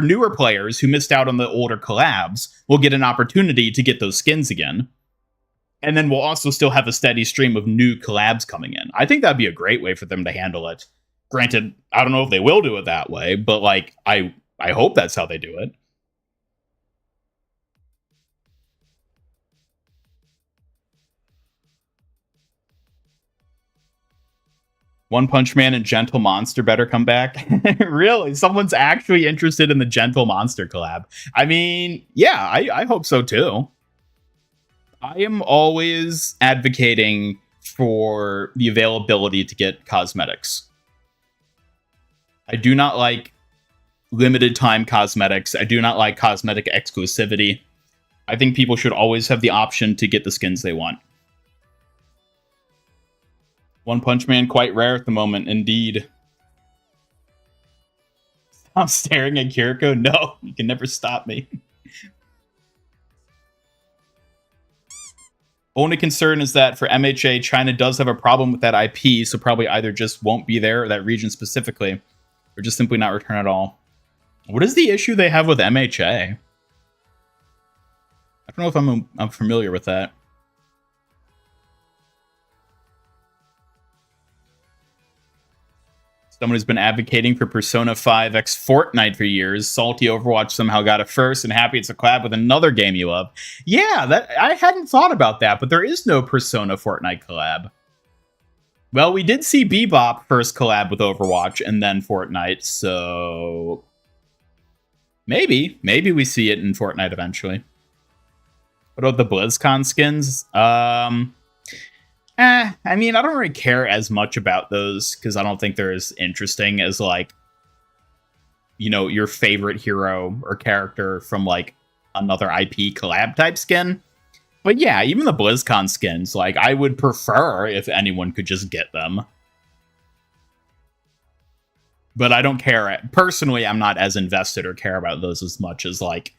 newer players who missed out on the older collabs will get an opportunity to get those skins again. And then we'll also still have a steady stream of new collabs coming in. I think that'd be a great way for them to handle it. Granted, I don't know if they will do it that way, but, like, I hope that's how they do it. One Punch Man and Gentle Monster better come back. Really? Someone's actually interested in the Gentle Monster collab. I mean, yeah, I hope so too. I am always advocating for the availability to get cosmetics. I do not like limited time cosmetics. I do not like cosmetic exclusivity. I think people should always have the option to get the skins they want. One Punch Man quite rare at the moment, indeed. Stop staring at Kiriko? No, you can never stop me. Only concern is that for MHA, China does have a problem with that IP, so probably either just won't be there, or that region specifically, or just simply not return at all. What is the issue they have with MHA? I don't know if I'm familiar with that. Someone who's been advocating for Persona 5 x Fortnite for years. Salty Overwatch somehow got it first, and happy it's a collab with another game you love. Yeah, that I hadn't thought about that, but there is no Persona Fortnite collab. Well, we did see Bebop first collab with Overwatch and then Fortnite, so maybe we see it in Fortnite eventually. What about the BlizzCon skins? I I mean, I don't really care as much about those because I don't think they're as interesting as, like, you know, your favorite hero or character from, like, another IP collab type skin. But yeah, even the BlizzCon skins, like, I would prefer if anyone could just get them. But I don't care. Personally, I'm not as invested or care about those as much as, like,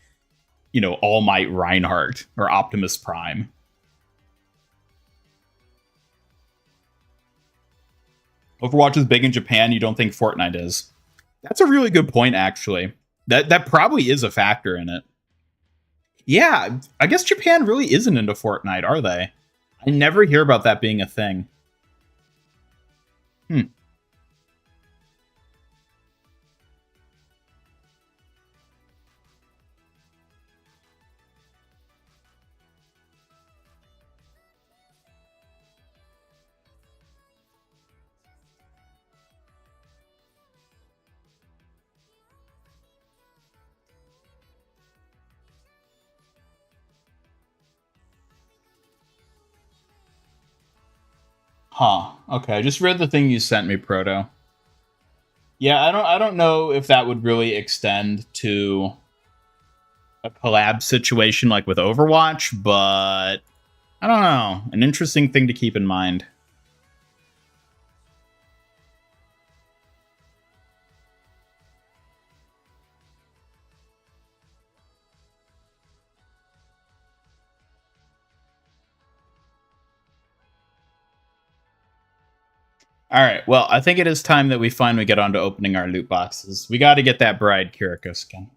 you know, All Might Reinhardt or Optimus Prime. Overwatch is big in Japan. You don't think Fortnite is? That's a really good point, actually. That probably is a factor in it. Yeah, I guess Japan really isn't into Fortnite, are they? I never hear about that being a thing. Huh. Okay, I just read the thing you sent me, Proto. Yeah, I don't know if that would really extend to a collab situation like with Overwatch, but I don't know. An interesting thing to keep in mind. All right, well, I think it is time that we finally get on to opening our loot boxes. We got to get that Bride Kiriko skin.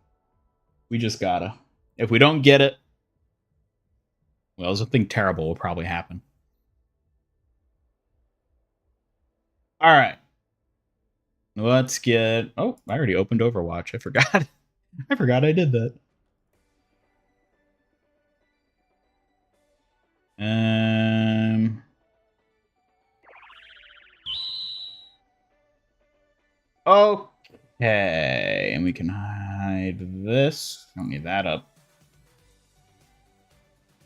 We just gotta. If we don't get it, well, something terrible will probably happen. All right. Let's get... Oh, I already opened Overwatch. I forgot. I forgot I did that. Okay, and we can hide this. Don't need that up.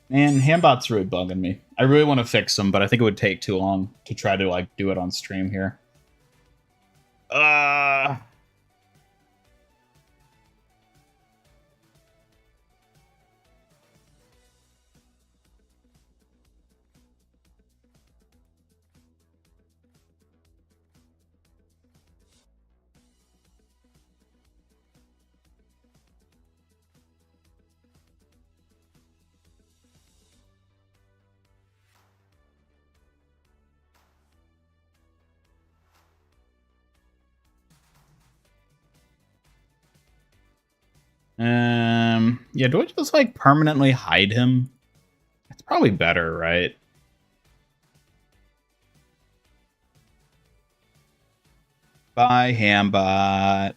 Man, Hambot's really bugging me. I really want to fix them, but I think it would take too long to try to, like, do it on stream here. Yeah, do I just, like, permanently hide him? That's probably better, right? Bye, Hambot.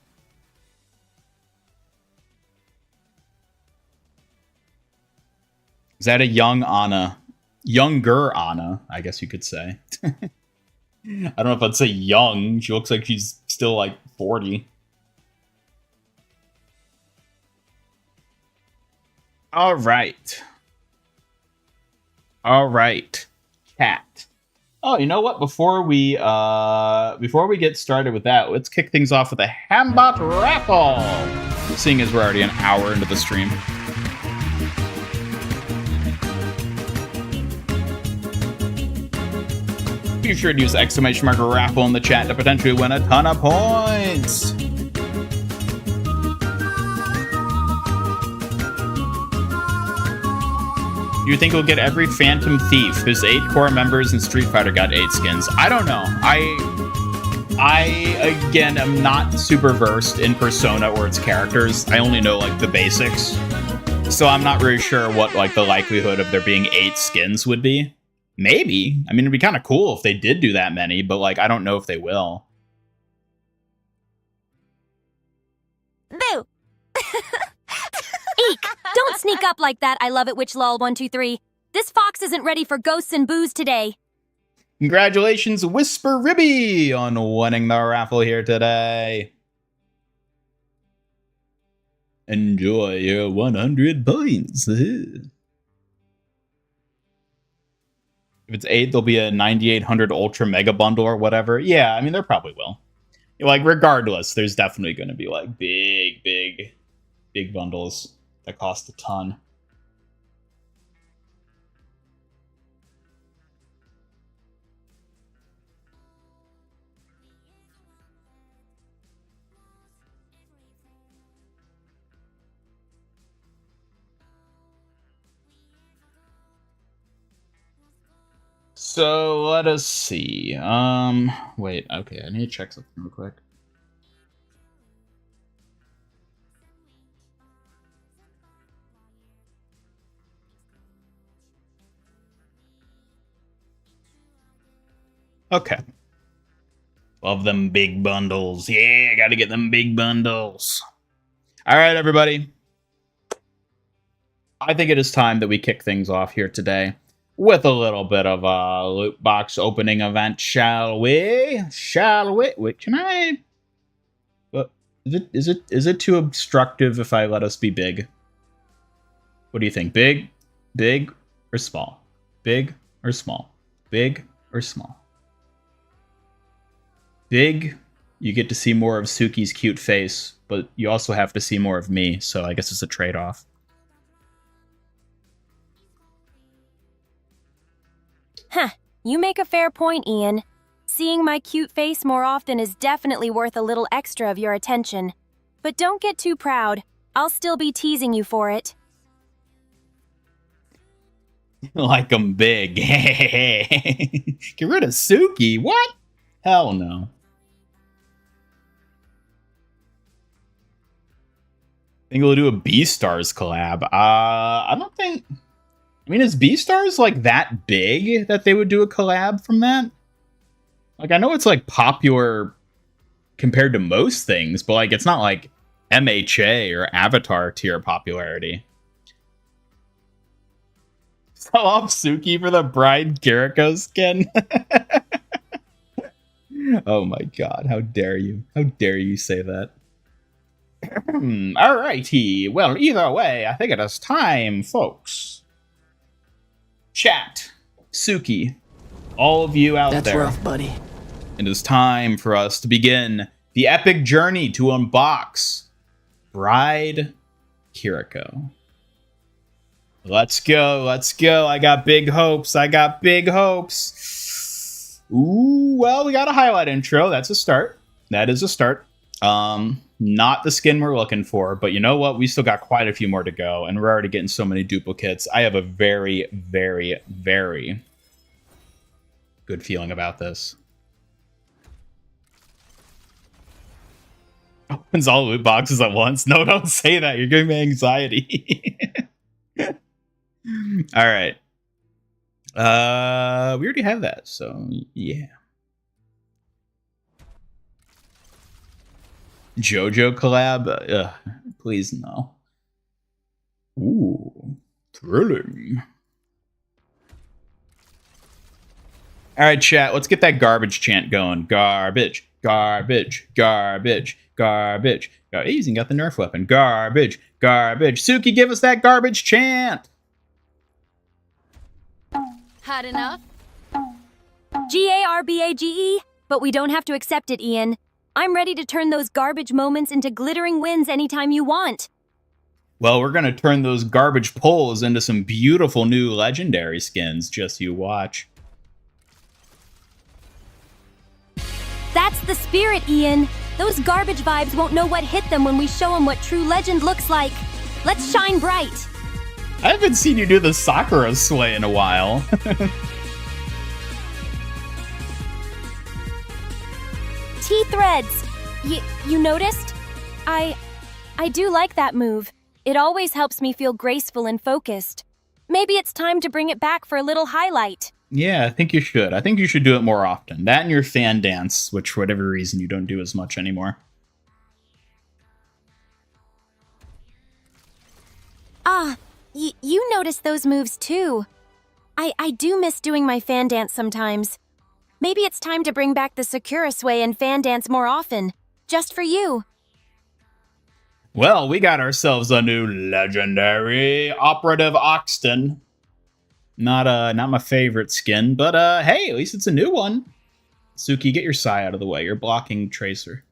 Is that a young Ana? Younger Ana, I guess you could say. I don't know if I'd say young. She looks like she's still, like, 40. All right. All right. Chat. Oh, you know what? Before we get started with that, let's kick things off with a Hambot Raffle. Seeing as we're already an hour into the stream. Be sure to use exclamation mark Raffle in the chat to potentially win a ton of points. You think we'll get every Phantom Thief whose 8 core members in Street Fighter got 8 skins? I don't know. I again am not super versed in Persona or its characters. I only know, like, the basics. So I'm not really sure what, like, the likelihood of there being 8 skins would be. Maybe. I mean, it'd be kind of cool if they did do that many, but, like, I don't know if they will. Boo! Eek! Don't sneak up like that, I love it, witch lol 123. This fox isn't ready for ghosts and booze today. Congratulations, Whisper Ribby, on winning the raffle here today. Enjoy your 100 points. If If it's 8, there'll be a 9800 Ultra Mega Bundle or whatever. Yeah, I mean, there probably will. Like, regardless, there's definitely going to be, like, big bundles that cost a ton. So let us see. Wait, okay, I need to check something real quick. Okay. Love them big bundles. Yeah, gotta get them big bundles. All right, everybody. I think it is time that we kick things off here today with a little bit of a loot box opening event, shall we? Shall we? Wait, can I? Is it too obstructive if I let us be big? What do you think? Big or small? Big or small? Big or small? Big, you get to see more of Suki's cute face, but you also have to see more of me, so I guess it's a trade-off. Huh, you make a fair point, Ian. Seeing my cute face more often is definitely worth a little extra of your attention. But don't get too proud. I'll still be teasing you for it. Like I'm big. Get rid of Suki. What? Hell no. I think we'll do a B-Stars collab. I don't think... I mean, is B-Stars, like, that big that they would do a collab from that? Like, I know it's, like, popular compared to most things, but, like, it's not, like, MHA or Avatar tier popularity. Sell off Suki for the Bride Kiriko skin? Oh my god, how dare you. How dare you say that? Alrighty, well, either way, I think it is time, folks. Chat, Suki, all of you out there. That's rough, buddy. It is time for us to begin the epic journey to unbox Bride Kiriko. Let's go, let's go. I got big hopes, I got big hopes. Ooh, well, we got a highlight intro. That's a start. That is a start. Not the skin we're looking for, but you know what? We still got quite a few more to go, and we're already getting so many duplicates. I have a very, very, very good feeling about this. Opens all loot boxes at once. No, don't say that. You're giving me anxiety. All right. We already have that, so yeah. JoJo collab? Please no. Ooh, thrilling. All right, chat. Let's get that garbage chant going. Garbage, garbage, garbage, garbage. Oh, he's even got the Nerf weapon. Garbage, garbage. Suki, give us that garbage chant. Had enough? Garbage, but we don't have to accept it, Ian. I'm ready to turn those garbage moments into glittering wins anytime you want. Well, we're going to turn those garbage pulls into some beautiful new legendary skins. Just you watch. That's the spirit, Ian. Those garbage vibes won't know what hit them when we show them what true legend looks like. Let's shine bright. I haven't seen you do the Sakura sway in a while. T-threads. You noticed? I do like that move. It always helps me feel graceful and focused. Maybe it's time to bring it back for a little highlight. Yeah, I think you should. I think you should do it more often. That and your fan dance, which for whatever reason you don't do as much anymore. You noticed those moves too. I do miss doing my fan dance sometimes. Maybe it's time to bring back the Sakura sway and fan dance more often, just for you. Well, we got ourselves a new legendary Operative Oxton. Not my favorite skin, but hey, at least it's a new one. Suki, get your Psy out of the way. You're blocking Tracer.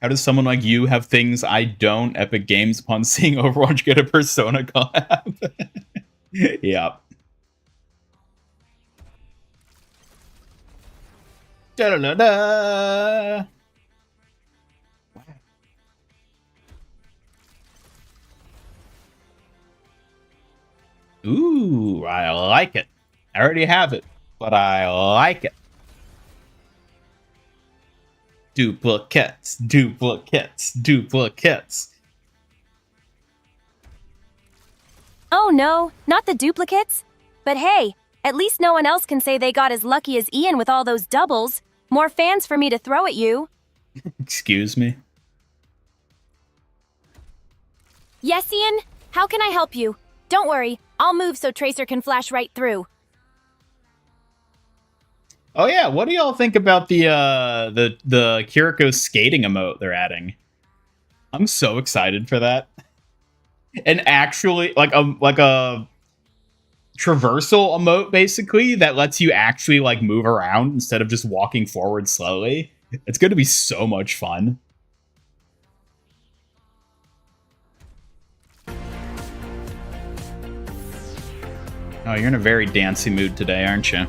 How does someone like you have things I don't? Epic Games upon seeing Overwatch get a Persona collab. Yep. Da-da-da-da. Ooh, I like it. I already have it, but I like it. Duplicates, duplicates, duplicates. Oh no, not the duplicates. But hey, at least no one else can say they got as lucky as Ian with all those doubles. More fans for me to throw at you. Excuse me? Yes, Ian? How can I help you? Don't worry, I'll move so Tracer can flash right through. Oh yeah, what do y'all think about the Kiriko skating emote they're adding? I'm so excited for that. And actually, like a traversal emote basically that lets you actually like move around instead of just walking forward slowly. It's going to be so much fun. Oh, you're in a very dancey mood today, aren't you?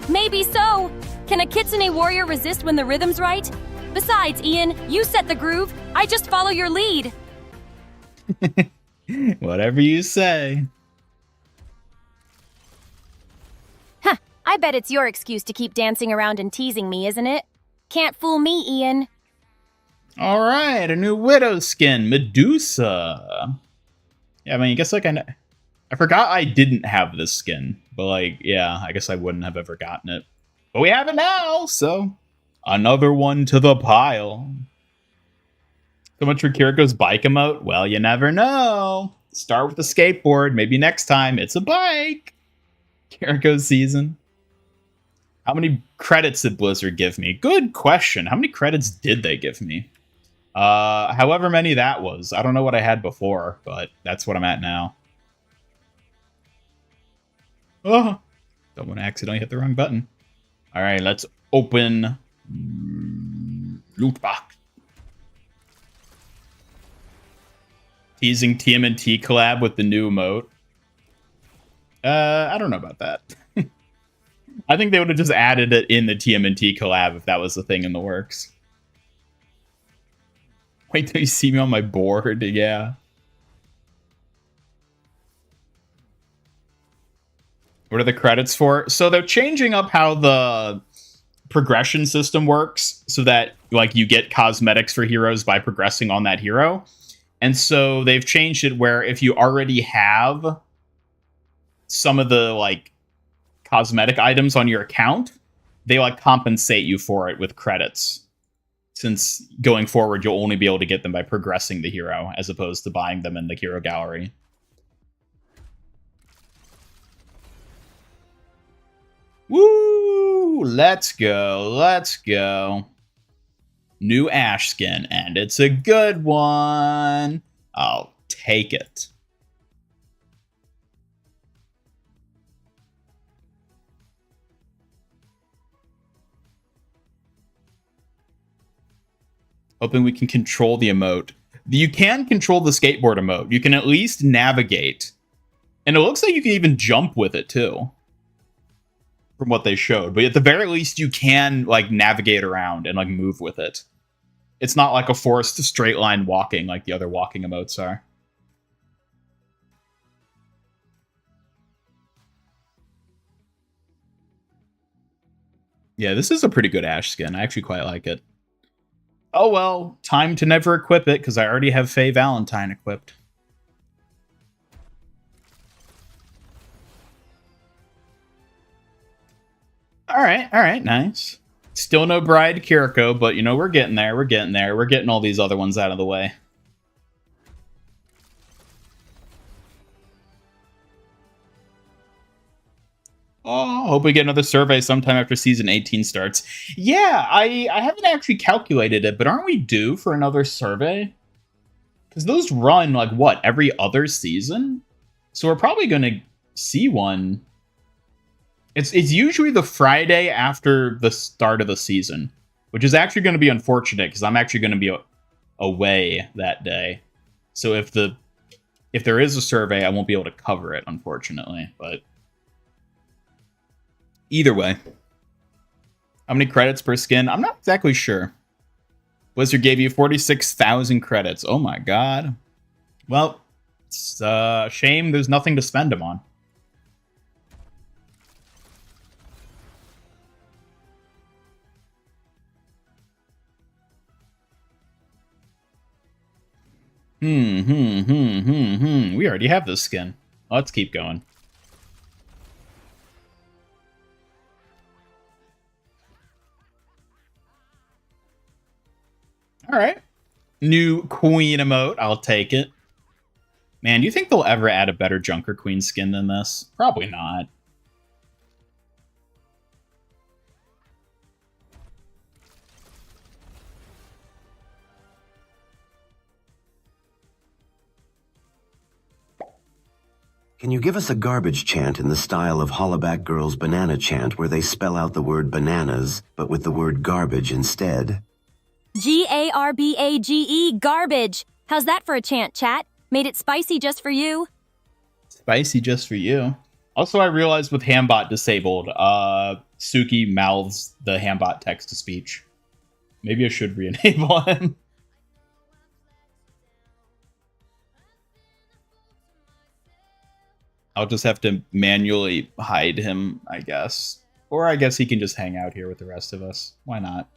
Maybe so. Can a Kitsune warrior resist when the rhythm's right? Besides, Ian, you set the groove. I just follow your lead. Whatever you say. Huh, I bet it's your excuse to keep dancing around and teasing me, isn't it? Can't fool me, Ian. All right, a new Widow skin, Medusa. Yeah, I mean, I guess like I forgot I didn't have this skin, but like, yeah, I guess I wouldn't have ever gotten it. But we have it now, so another one to the pile. So much for Kiriko's bike emote? Well, you never know. Start with the skateboard. Maybe next time it's a bike. Kiriko's season. How many credits did Blizzard give me? Good question. How many credits did they give me? However many that was. I don't know what I had before, but that's what I'm at now. Oh, don't want to accidentally hit the wrong button. All right, let's open loot box. Teasing TMNT collab with the new emote. I don't know about that. I think they would have just added it in the TMNT collab if that was the thing in the works. Wait till you see me on my board, yeah. What are the credits for? So they're changing up how the progression system works so that like you get cosmetics for heroes by progressing on that hero. And so they've changed it where if you already have some of the like cosmetic items on your account, they like compensate you for it with credits. Since going forward, you'll only be able to get them by progressing the hero as opposed to buying them in the hero gallery. Woo! Let's go. Let's go. New Ash skin, and it's a good one. I'll take it. Hoping we can control the emote. You can control the skateboard emote. You can at least navigate. And it looks like you can even jump with it, too. From what they showed. But at the very least, you can, like, navigate around and, like, move with it. It's not like a forced straight line walking like the other walking emotes are. Yeah, this is a pretty good Ash skin. I actually quite like it. Oh well, time to never equip it, because I already have Faye Valentine equipped. Alright, nice. Still no Bride Kiriko, but you know, we're getting there, we're getting there. We're getting all these other ones out of the way. Oh, hope we get another survey sometime after season 18 starts. Yeah, I haven't actually calculated it, but aren't we due for another survey? Because those run, like, what, every other season? So we're probably going to see one. It's usually the Friday after the start of the season, which is actually going to be unfortunate because I'm actually going to be away that day. So if there is a survey, I won't be able to cover it, unfortunately. But either way, how many credits per skin? I'm not exactly sure. Blizzard gave you 46,000 credits. Oh my god. Well, it's a shame there's nothing to spend them on. We already have this skin. Let's keep going. All right. New Queen emote. I'll take it. Man, do you think they'll ever add a better Junker Queen skin than this? Probably not. Can you give us a garbage chant in the style of Hollaback Girl's banana chant where they spell out the word bananas, but with the word garbage instead? Garbage, garbage. How's that for a chant, chat? Made it spicy just for you. Spicy just for you. Also, I realized with Hambot disabled, Suki mouths the Hambot text-to-speech. Maybe I should re-enable him. I'll just have to manually hide him, I guess. Or I guess he can just hang out here with the rest of us. Why not?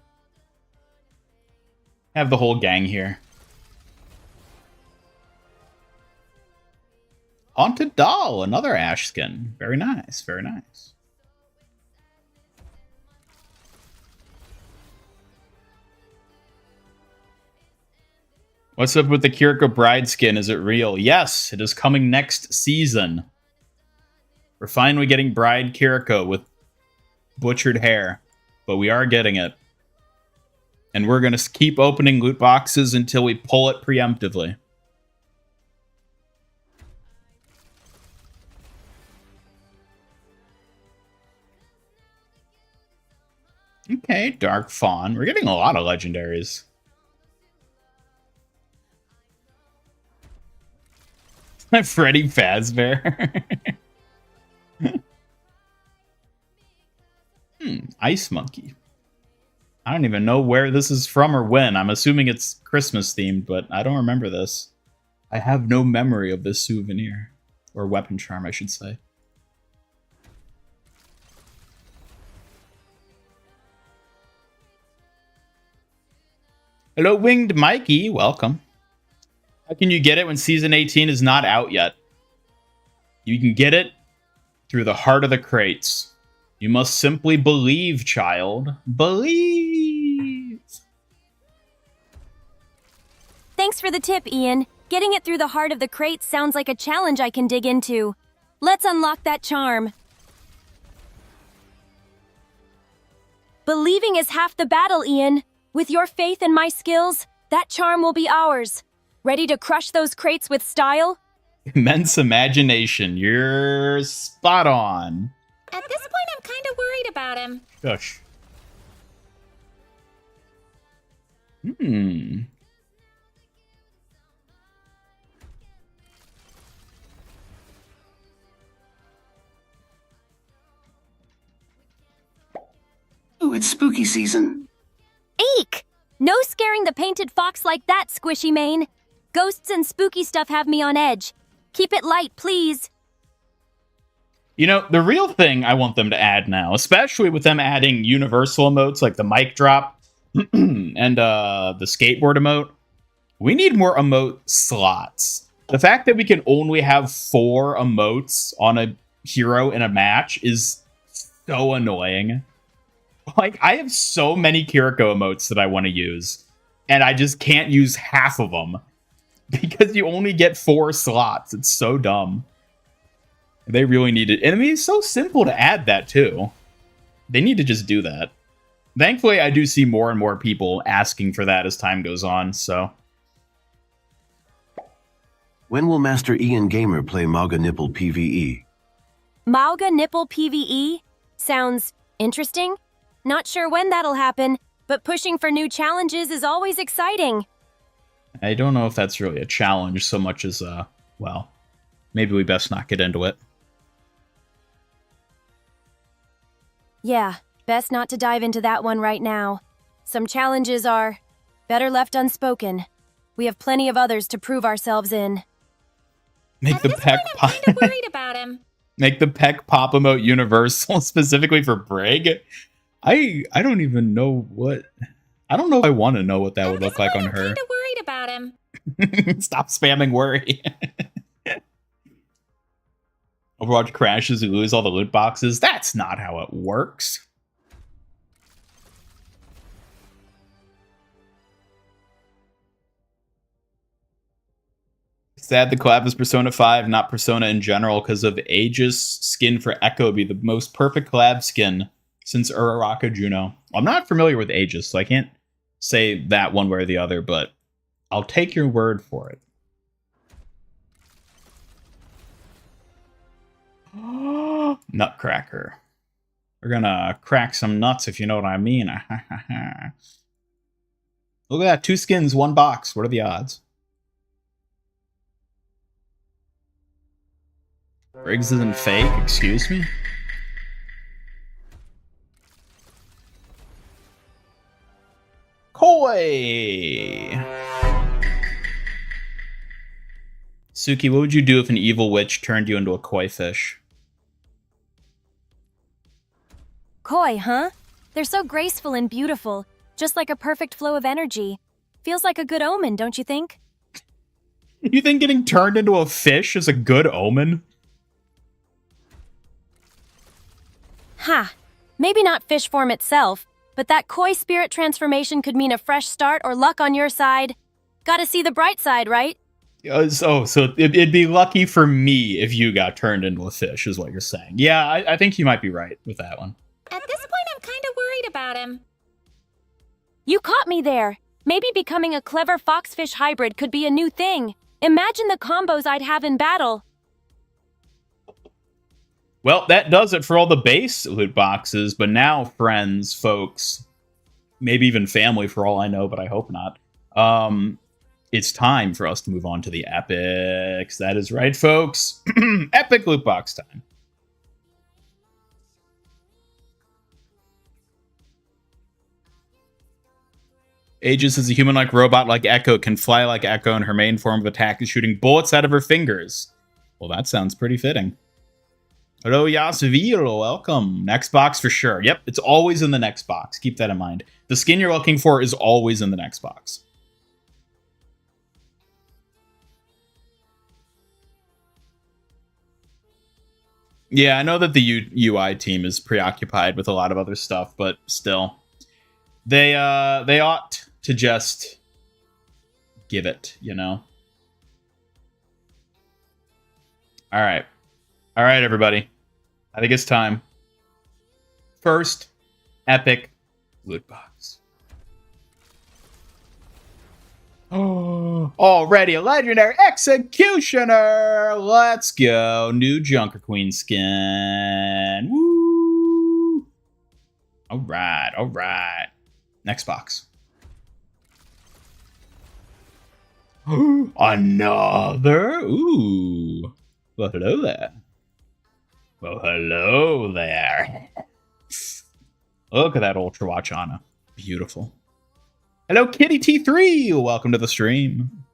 Have the whole gang here. Haunted Doll, another Ash skin. Very nice, very nice. What's up with the Kiriko Bride skin? Is it real? Yes, it is coming next season. We're finally getting Bride Kiriko with butchered hair, but we are getting it. And we're going to keep opening loot boxes until we pull it preemptively. Okay, Dark Fawn. We're getting a lot of legendaries. Freddy Fazbear. Ice Monkey. I don't even know where this is from or when. I'm assuming it's Christmas themed, but I don't remember this. I have no memory of this souvenir. Or weapon charm, I should say. Hello, Winged Mikey. Welcome. How can you get it when Season 18 is not out yet? You can get it through the heart of the crates. You must simply believe, child. Believe! Thanks for the tip, Ian. Getting it through the heart of the crates sounds like a challenge I can dig into. Let's unlock that charm. Believing is half the battle, Ian. With your faith and my skills, that charm will be ours. Ready to crush those crates with style? Immense imagination. You're spot on. At this point, I'm kind of worried about him. Gosh. Ooh, it's spooky season. Eek! No scaring the painted fox like that, Squishy Mane. Ghosts and spooky stuff have me on edge. Keep it light, please. You know, the real thing I want them to add now, especially with them adding universal emotes like the mic drop and the skateboard emote, we need more emote slots. The fact that we can only have 4 emotes on a hero in a match is so annoying. Like, I have so many Kiriko emotes that I want to use, and I just can't use half of them because you only get 4 slots. It's so dumb. They really need it. And I mean, it's so simple to add that, too. They need to just do that. Thankfully, I do see more and more people asking for that as time goes on, so... When will Master Ian Gamer play Mauga Nipple PvE? Mauga Nipple PvE? Sounds interesting. Not sure when that'll happen, but pushing for new challenges is always exciting. I don't know if that's really a challenge so much as, well, maybe we best not get into it. Yeah, best not to dive into that one right now. Some challenges are better left unspoken. We have plenty of others to prove ourselves in. Make the peck pop. I'm kind of worried about him. Make the peck pop emote universal specifically for Brig. I don't even know what. I don't know if I want to know what that would look like on her. I'm kind of worried about him. Stop spamming worry. Overwatch crashes, you lose all the loot boxes. That's not how it works. Sad the collab is Persona 5, not Persona in general, because of Aegis skin for Echo would be the most perfect collab skin since Uraraka Juno. I'm not familiar with Aegis, so I can't say that one way or the other, but I'll take your word for it. Nutcracker. We're gonna crack some nuts, if you know what I mean. Look at that, 2 skins, 1 box. What are the odds? Briggs isn't fake, excuse me? Koi! Suki, what would you do if an evil witch turned you into a koi fish? Koi, huh? They're so graceful and beautiful, just like a perfect flow of energy. Feels like a good omen, don't you think? You think getting turned into a fish is a good omen? Ha! Maybe not fish form itself, but that koi spirit transformation could mean a fresh start or luck on your side. Gotta see the bright side, right? So it'd be lucky for me if you got turned into a fish, is what you're saying. Yeah, I think you might be right with that one. At this point, I'm kind of worried about him. You caught me there. Maybe becoming a clever foxfish hybrid could be a new thing. Imagine the combos I'd have in battle. Well, that does it for all the base loot boxes, but now, friends, folks, maybe even family for all I know, but I hope not, it's time for us to move on to the epics. That is right, folks. Epic loot box time. Aegis is a human-like robot like Echo, can fly like Echo, and her main form of attack is shooting bullets out of her fingers. Well, that sounds pretty fitting. Hello, Yasvil, welcome. Next box for sure. Yep, it's always in the next box. Keep that in mind. The skin you're looking for is always in the next box. Yeah, I know that the UI team is preoccupied with a lot of other stuff, but still. They ought to just give it, you know? All right, everybody. I think it's time. First, epic loot box. Oh, already a legendary executioner. Let's go. New Junker Queen skin. Woo. All right. Next box. Another. Ooh. Well, hello there. Look at that Ultra Watch Ana. Beautiful. Hello, Kitty T3. Welcome to the stream.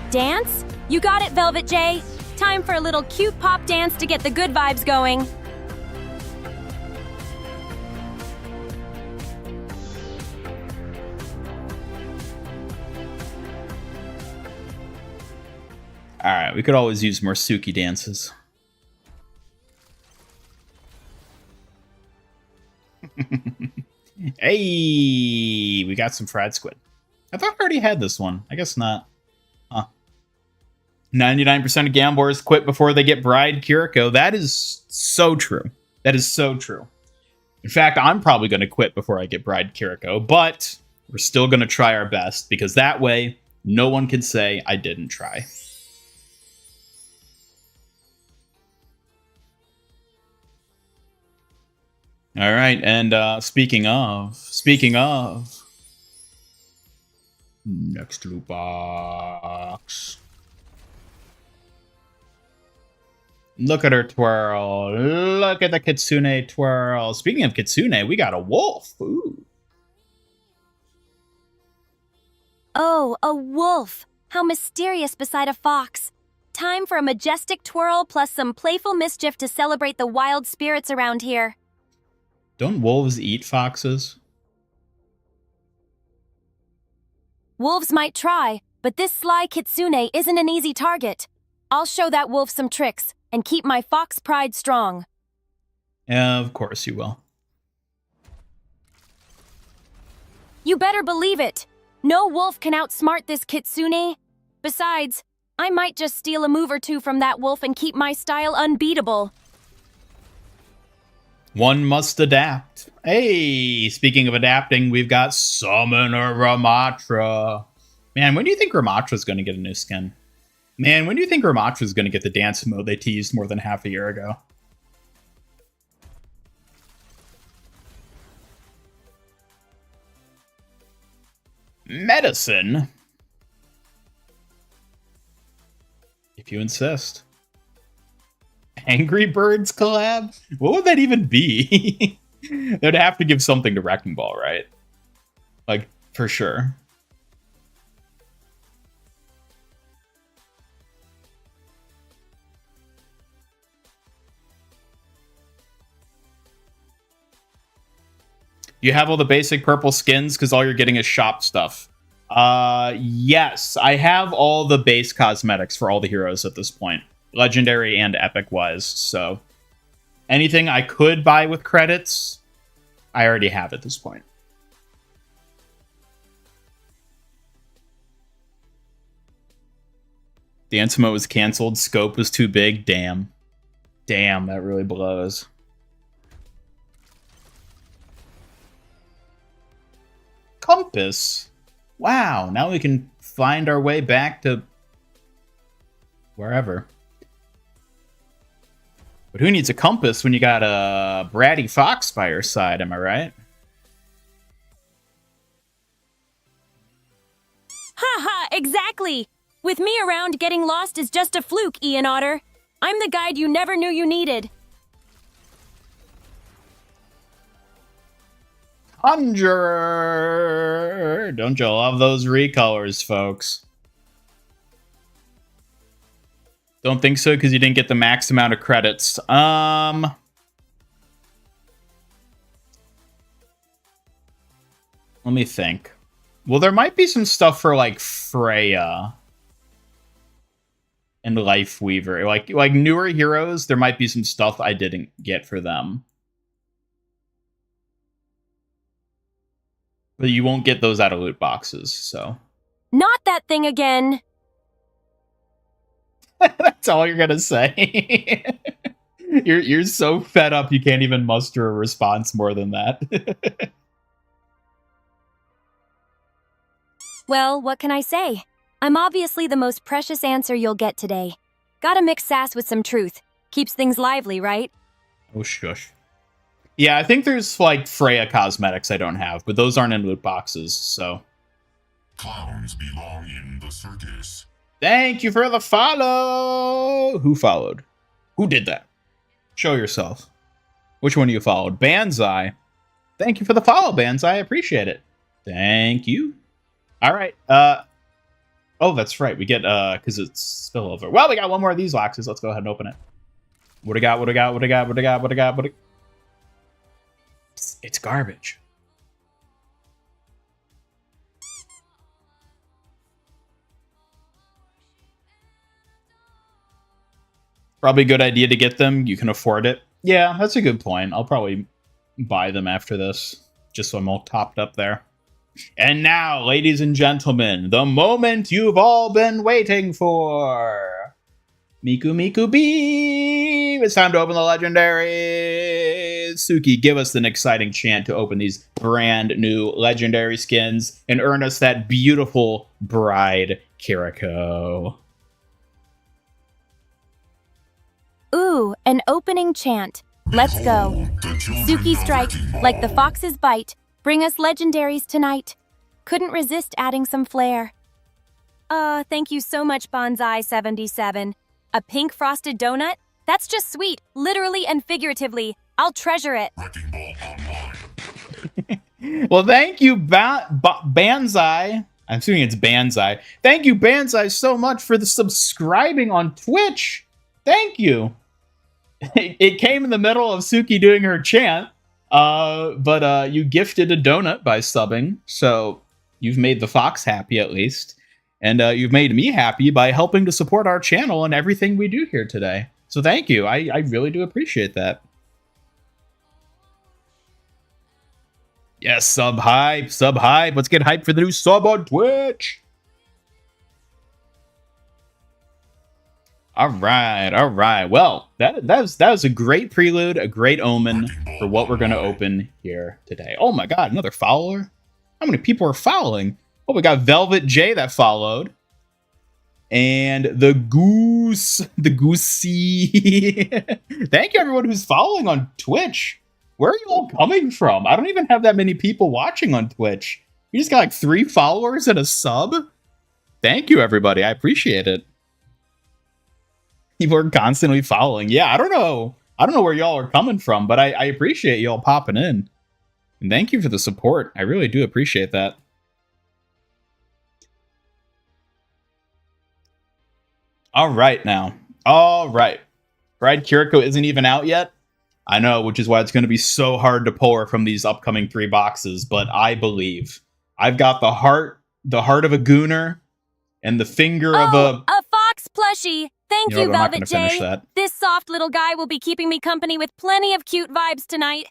Dance? You got it, Velvet J. Time for a little cute pop dance to get the good vibes going. All right, we could always use more Suki dances. Hey, we got some fried squid. I thought I already had this one. I guess not. Huh. 99% of gamblers quit before they get Bride Kiriko. That is so true. That is so true. In fact, I'm probably going to quit before I get Bride Kiriko, but we're still going to try our best because that way no one can say I didn't try. All right, and speaking of, next loot box. Look at her twirl. Look at the Kitsune twirl. Speaking of Kitsune, we got a wolf. Ooh. Oh, a wolf. How mysterious beside a fox. Time for a majestic twirl plus some playful mischief to celebrate the wild spirits around here. Don't wolves eat foxes? Wolves might try, but this sly Kitsune isn't an easy target. I'll show that wolf some tricks and keep my fox pride strong. Of course you will. You better believe it. No wolf can outsmart this Kitsune. Besides, I might just steal a move or two from that wolf and keep my style unbeatable. One must adapt. Hey, speaking of adapting, we've got Summoner Ramatra. Man, when do you think Ramatra's going to get a new skin? Man, when do you think Ramatra's going to get the dance mode they teased more than half a year ago? Medicine? If you insist. Angry Birds collab? What would that even be? They'd have to give something to Wrecking Ball, right? Like, for sure. You have all the basic purple skins because all you're getting is shop stuff. Yes, I have all the base cosmetics for all the heroes at this point. Legendary and epic wise, so anything I could buy with credits, I already have at this point. The Antimo was canceled, scope was too big, damn. Damn, that really blows. Compass? Wow, now we can find our way back to wherever. But who needs a compass when you got a bratty fox by your side, am I right? Ha ha, exactly! With me around, getting lost is just a fluke, Ian Otter. I'm the guide you never knew you needed. Conjurer! Don't you love those recolors, folks? Don't think so because you didn't get the max amount of credits. Let me think. Well, there might be some stuff for like Freya and Life Weaver. Like newer heroes, there might be some stuff I didn't get for them. But you won't get those out of loot boxes, so. Not that thing again. That's all you're gonna say. You're so fed up you can't even muster a response more than that. Well, what can I say? I'm obviously the most precious answer you'll get today. Gotta mix sass with some truth. Keeps things lively, right? Oh, shush. Yeah, I think there's, like, Freya cosmetics I don't have, but those aren't in loot boxes, so. Clowns belong in the circus. Thank you for the follow! Who followed? Who did that? Show yourself. Which one of you followed? Banzai. Thank you for the follow, Banzai. I appreciate it. Thank you. All right. Oh, that's right. We get, because it's spillover. Well, we got one more of these boxes. Let's go ahead and open it. What do we got? What do we got? What do we got? What do we got? What do we got? What do we... It's garbage. Probably a good idea to get them. You can afford it. Yeah, that's a good point. I'll probably buy them after this, just so I'm all topped up there. And now, ladies and gentlemen, the moment you've all been waiting for. Miku Miku Beam! It's time to open the legendaries! Suki, give us an exciting chant to open these brand new legendary skins and earn us that beautiful Bride Kiriko. Ooh, an opening chant. Let's go. Suki strike, like the fox's bite. Bring us legendaries tonight. Couldn't resist adding some flair. Thank you so much, Bonsai77. A pink frosted donut? That's just sweet, literally and figuratively. I'll treasure it. Well, thank you, Banzai. I'm assuming it's Banzai. Thank you, Banzai, so much for the subscribing on Twitch. Thank you. It came in the middle of Suki doing her chant, but you gifted a donut by subbing, so you've made the fox happy at least. And you've made me happy by helping to support our channel and everything we do here today. So thank you. I really do appreciate that. Yes, sub hype, sub hype. Let's get hyped for the new sub on Twitch. All right. Well, that was a great prelude, a great omen for what we're going to open here today. Oh my God, another follower? How many people are following? Oh, we got Velvet J that followed. And the Goosey. Thank you, everyone who's following on Twitch. Where are you all coming from? I don't even have that many people watching on Twitch. We just got like 3 followers and a sub. Thank you, everybody. I appreciate it. People are constantly following. Yeah, I don't know where y'all are coming from, but I appreciate y'all popping in. And thank you for the support. I really do appreciate that. All right, now. All right. Bride Kiriko isn't even out yet. I know, which is why it's going to be so hard to pull her from these upcoming 3 boxes, but I believe. I've got the heart of a gooner and the finger of a fox plushie. Thank you, Velvet J. This soft little guy will be keeping me company with plenty of cute vibes tonight.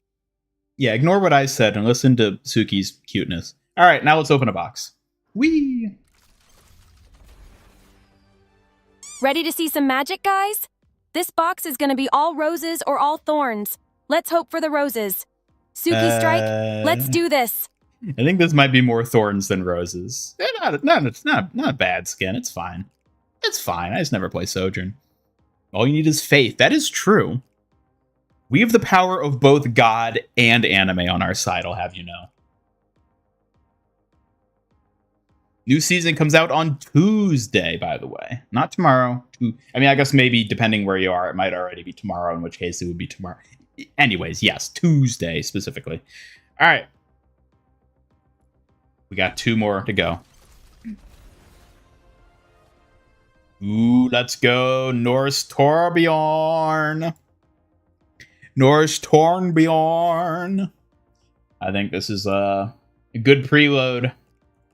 Yeah, ignore what I said and listen to Suki's cuteness. All right, now let's open a box. Whee! Ready to see some magic, guys? This box is going to be all roses or all thorns. Let's hope for the roses. Suki strike, let's do this. I think this might be more thorns than roses. It's not a bad skin. It's fine. It's fine. I just never play Sojourn. All you need is faith. That is true. We have the power of both God and anime on our side, I'll have you know. New season comes out on Tuesday, by the way. Not tomorrow. I mean, I guess maybe depending where you are, it might already be tomorrow, in which case it would be tomorrow. Anyways, yes, Tuesday specifically. All right. We got 2 more to go. Ooh, let's go. Norse Torbjorn. Norse Torbjorn. I think this is a good preload.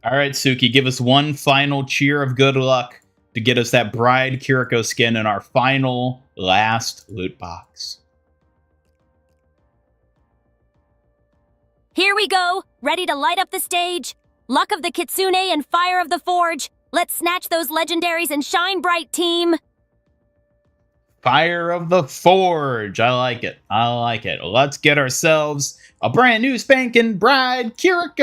All right, Suki, give us one final cheer of good luck to get us that Bride Kiriko skin in our final, last loot box. Here we go, ready to light up the stage. Luck of the Kitsune and fire of the Forge. Let's snatch those legendaries and shine bright, team. Fire of the Forge. I like it. I like it. Let's get ourselves a brand new spanking Bride Kiriko.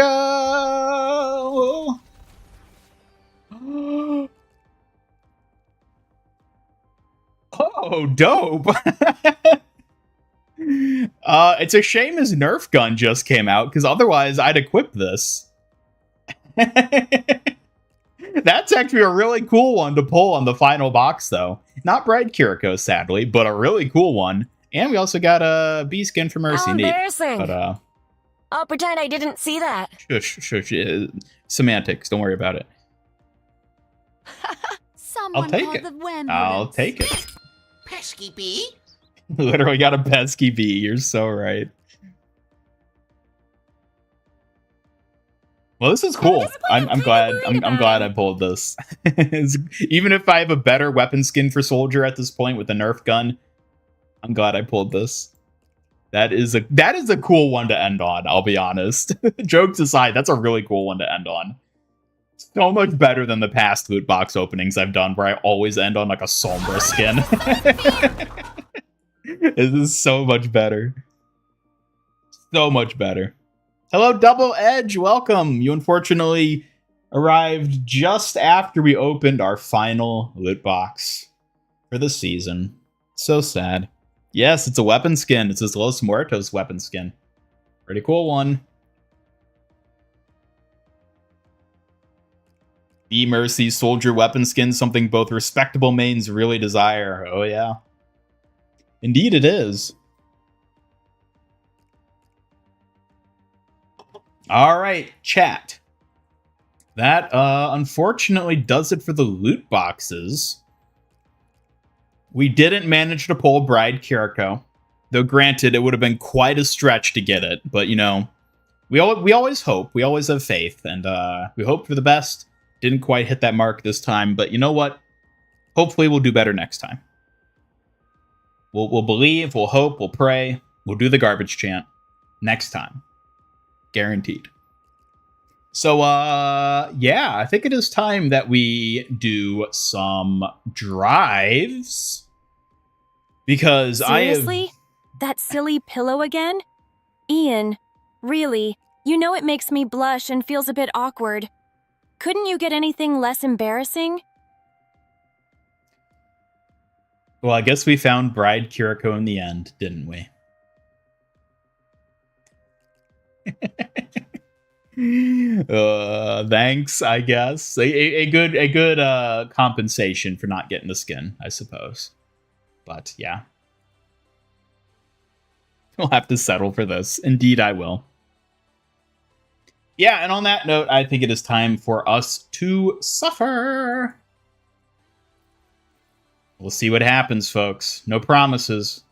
Oh, dope. It's a shame his Nerf gun just came out, because otherwise I'd equip this. That's actually a really cool one to pull on the final box, though. Not Bride Kiriko, sadly, but a really cool one. And we also got a bee skin for Mercy. How embarrassing. Neat. But, I'll pretend I didn't see that. Shush. Semantics. Don't worry about it. Someone I'll take called it. the wind. I'll take it. Pesky bee? Literally got a pesky bee. You're so right. Well, this is cool. I'm glad. I'm glad I pulled this. Even if I have a better weapon skin for Soldier at this point with the Nerf gun, I'm glad I pulled this. That is a cool one to end on. I'll be honest. Jokes aside, that's a really cool one to end on. So much better than the past loot box openings I've done where I always end on like a Sombra skin. This is so much better. So much better. Hello, Double Edge. Welcome. You unfortunately arrived just after we opened our final loot box for the season. So sad. Yes, it's a weapon skin. It's this Los Muertos weapon skin. Pretty cool one. The Mercy Soldier weapon skin, something both respectable mains really desire. Oh yeah. Indeed it is. Alright, chat. That, unfortunately does it for the loot boxes. We didn't manage to pull Bride Kiriko. Though granted, it would have been quite a stretch to get it. But, you know, we always hope. We always have faith. And we hope for the best. Didn't quite hit that mark this time. But you know what? Hopefully we'll do better next time. We'll believe, we'll hope, we'll pray. We'll do the garbage chant next time. Guaranteed. So, yeah, I think it is time that we do some drives. Because Seriously? That silly pillow again? Ian, really, you know it makes me blush and feels a bit awkward. Couldn't you get anything less embarrassing? Well, I guess we found Bride Kiriko in the end, didn't we? Thanks, I guess. A good compensation for not getting the skin, I suppose. But yeah. I'll have to settle for this. Indeed, I will. Yeah, and on that note, I think it is time for us to suffer. We'll see what happens, folks. No promises.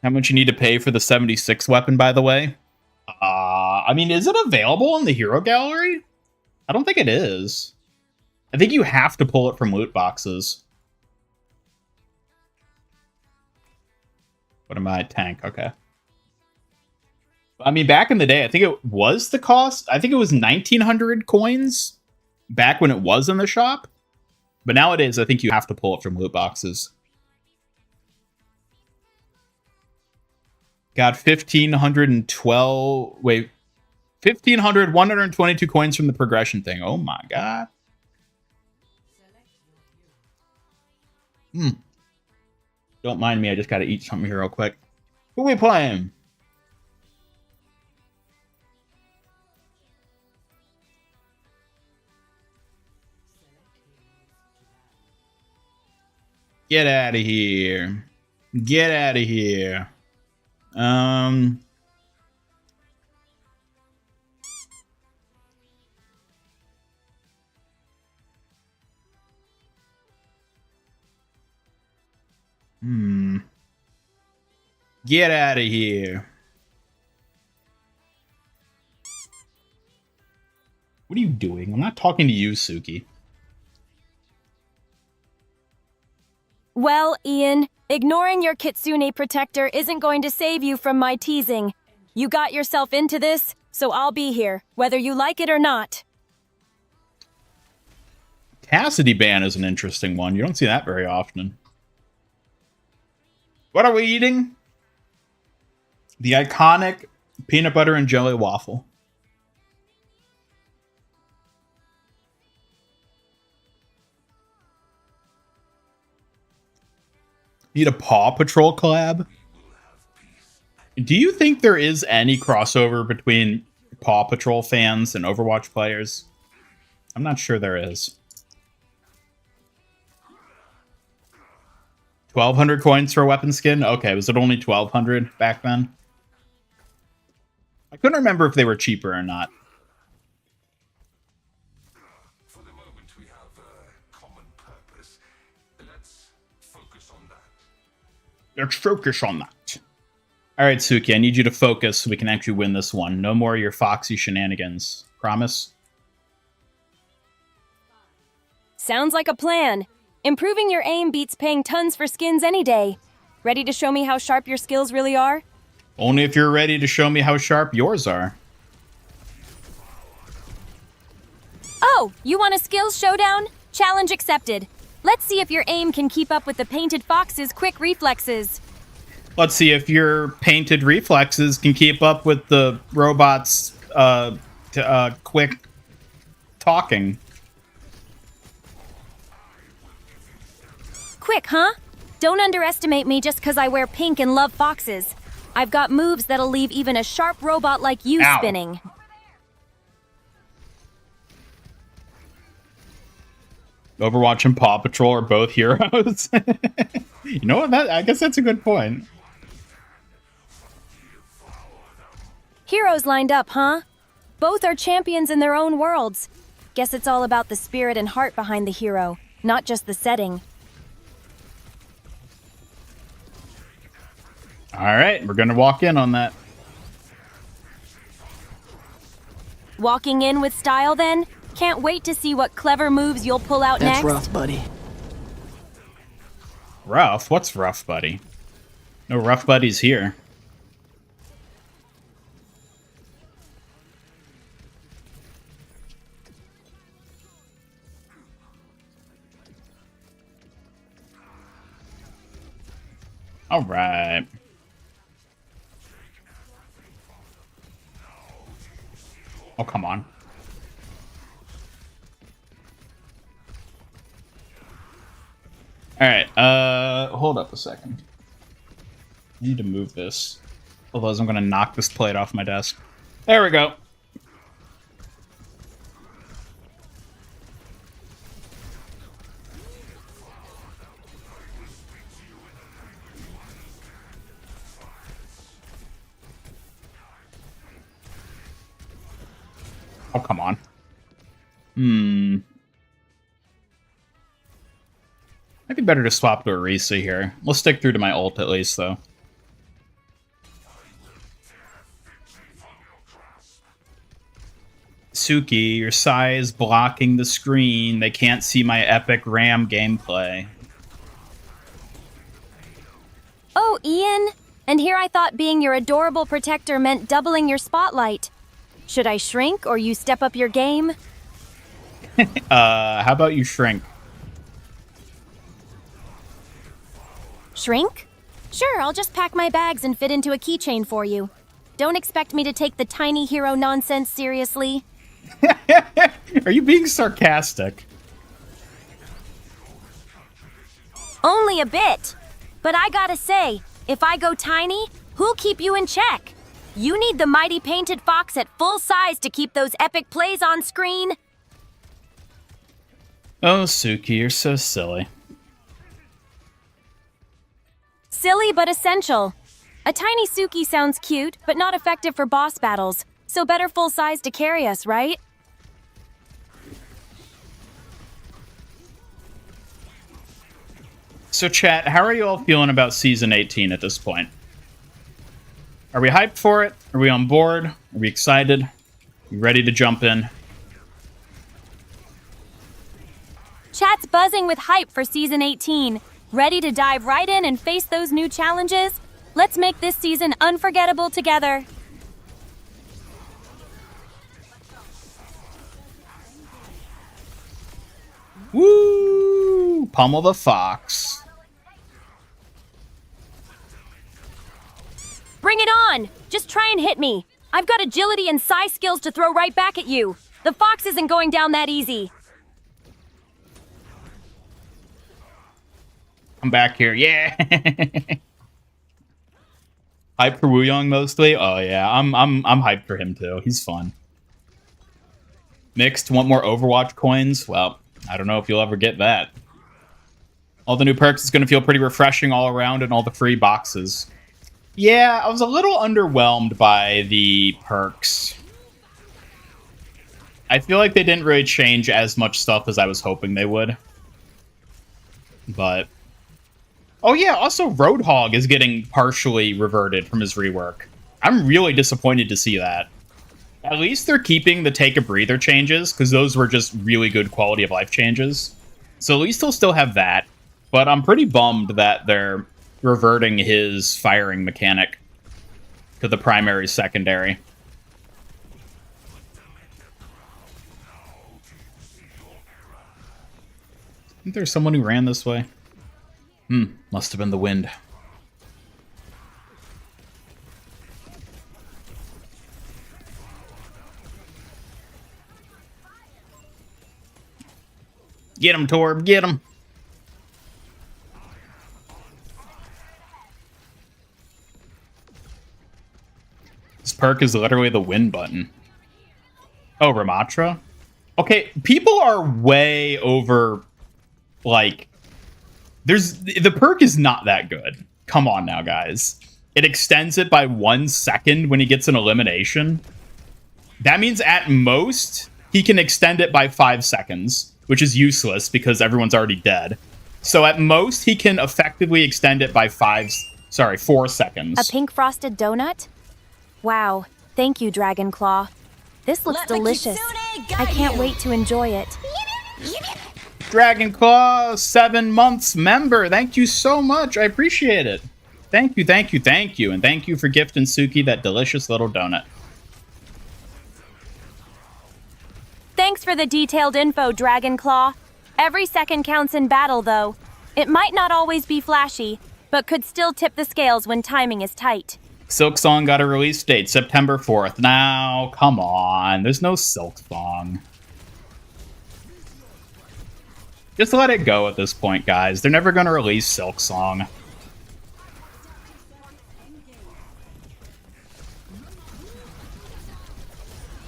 How much you need to pay for the 76 weapon, by the way? I mean, is it available in the hero gallery? I don't think it is. I think you have to pull it from loot boxes. What am I? Tank, okay. I mean, back in the day, I think it was the cost. I think it was 1,900 coins back when it was in the shop. But nowadays, I think you have to pull it from loot boxes. Got 1,512... Wait. 1,122 coins from the progression thing. Oh my god. Don't mind me, I just gotta eat something here real quick. Who we playing? Get out of here. Get out of here. Get out of here. What are you doing? I'm not talking to you, Suki. Well, Ian, ignoring your Kitsune protector isn't going to save you from my teasing. You got yourself into this, so I'll be here, whether you like it or not. Cassidy ban is an interesting one. You don't see that very often. What are we eating? The iconic peanut butter and jelly waffle. Need a Paw Patrol collab? Do you think there is any crossover between Paw Patrol fans and Overwatch players? I'm not sure there is. 1,200 coins for a weapon skin? Okay, was it only 1,200 back then? I couldn't remember if they were cheaper or not. For the moment, we have a common purpose. Let's focus on that. Let's focus on that. All right, Suki, I need you to focus so we can actually win this one. No more of your foxy shenanigans. Promise? Sounds like a plan. Improving your aim beats paying tons for skins any day. Ready to show me how sharp your skills really are? Only if you're ready to show me how sharp yours are. Oh, you want a skills showdown? Challenge accepted. Let's see if your aim can keep up with the painted fox's quick reflexes. Let's see if your painted reflexes can keep up with the robot's quick talking. Quick, huh? Don't underestimate me just because I wear pink and love foxes. I've got moves that'll leave even a sharp robot like you Ow. spinning. Overwatch and Paw Patrol are both heroes. You know what? I guess that's a good point. Heroes lined up, huh? Both are champions in their own worlds. Guess it's all about the spirit and heart behind the hero, not just the setting. All right, we're gonna walk in on that. Walking in with style, then? Can't wait to see what clever moves you'll pull out That's next. rough, buddy. Rough? What's rough, buddy? No rough buddies here. All right. Oh, come on. All right, hold up a second. I need to move this. Otherwise, I'm going to knock this plate off my desk. There we go. Oh, come on. Might be better to swap to Orisa here. We'll stick through to my ult at least, though. Suki, your size blocking the screen. They can't see my epic RAM gameplay. Oh, Ian. And here I thought being your adorable protector meant doubling your spotlight. Should I shrink or you step up your game? How about you shrink? Shrink? Sure, I'll just pack my bags and fit into a keychain for you. Don't expect me to take the tiny hero nonsense seriously. Are you being sarcastic? Only a bit. But I gotta say, if I go tiny, who'll keep you in check? You need the mighty painted fox at full size to keep those epic plays on screen. Oh, Suki, you're so silly. Silly but essential. A tiny Suki sounds cute, but not effective for boss battles, so better full size to carry us, right? So, chat, how are you all feeling about Season 18 at this point? Are we hyped for it? Are we on board? Are we excited? Are we ready to jump in? Chat's buzzing with hype for Season 18. Ready to dive right in and face those new challenges? Let's make this season unforgettable together. Woo! Pummel the fox. Bring it on! Just try and hit me. I've got agility and size skills to throw right back at you. The fox isn't going down that easy. I'm back here. Yeah. Hype for Wuyang mostly. Oh yeah, I'm hyped for him too. He's fun. Mixed. Want more Overwatch coins? Well, I don't know if you'll ever get that. All the new perks is going to feel pretty refreshing all around, and all the free boxes. Yeah, I was a little underwhelmed by the perks. I feel like they didn't really change as much stuff as I was hoping they would. But oh yeah, also Roadhog is getting partially reverted from his rework. I'm really disappointed to see that. At least they're keeping the take a breather changes, because those were just really good quality of life changes. So at least he'll still have that. But I'm pretty bummed that they're reverting his firing mechanic. to the primary secondary. I think there's someone who ran this way. Must have been the wind. Get him, Torb, get him. This perk is literally the win button. Oh, Ramatra? Okay, people are way over, like, the perk is not that good. Come on now, guys. It extends it by 1 second when he gets an elimination. That means at most, he can extend it by 5 seconds, which is useless because everyone's already dead. So at most, he can effectively extend it by 4 seconds. A pink frosted donut? Wow, thank you, Dragonclaw. This looks delicious. I can't wait to enjoy it. Dragonclaw, 7 months member. Thank you so much. I appreciate it. Thank you, thank you, thank you. And thank you for gifting Suki that delicious little donut. Thanks for the detailed info, Dragonclaw. Every second counts in battle, though. It might not always be flashy, but could still tip the scales when timing is tight. Silk Song got a release date, September 4th. Now, come on. There's no Silk Song. Just let it go at this point, guys. They're never going to release Silk Song.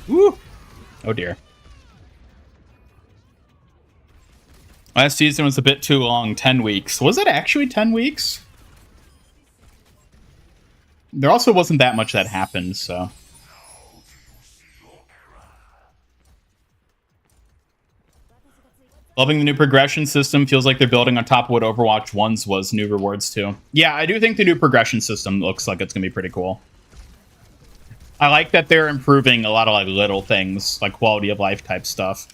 Woo! Oh, dear. Last season was a bit too long, 10 weeks. Was it actually 10 weeks? There also wasn't that much that happened, so... Loving the new progression system. Feels like they're building on top of what Overwatch 1's was. New rewards, too. Yeah, I do think the new progression system looks like it's going to be pretty cool. I like that they're improving a lot of like little things, like quality of life type stuff.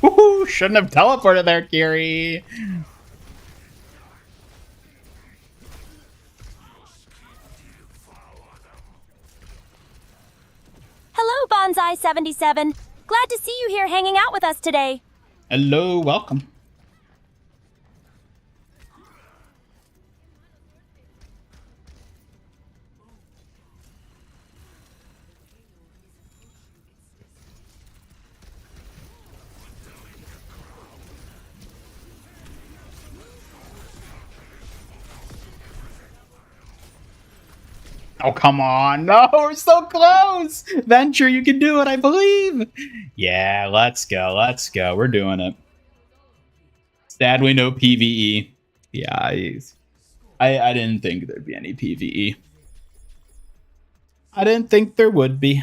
Woohoo! Shouldn't have teleported there, Kiri. Hello, Bonsai77. Glad to see you here hanging out with us today. Hello, welcome. Oh, come on. No, we're so close. Venture, you can do it, I believe. Yeah, let's go. Let's go. We're doing it. Sadly, no PvE. Yeah, I didn't think there'd be any PvE. I didn't think there would be.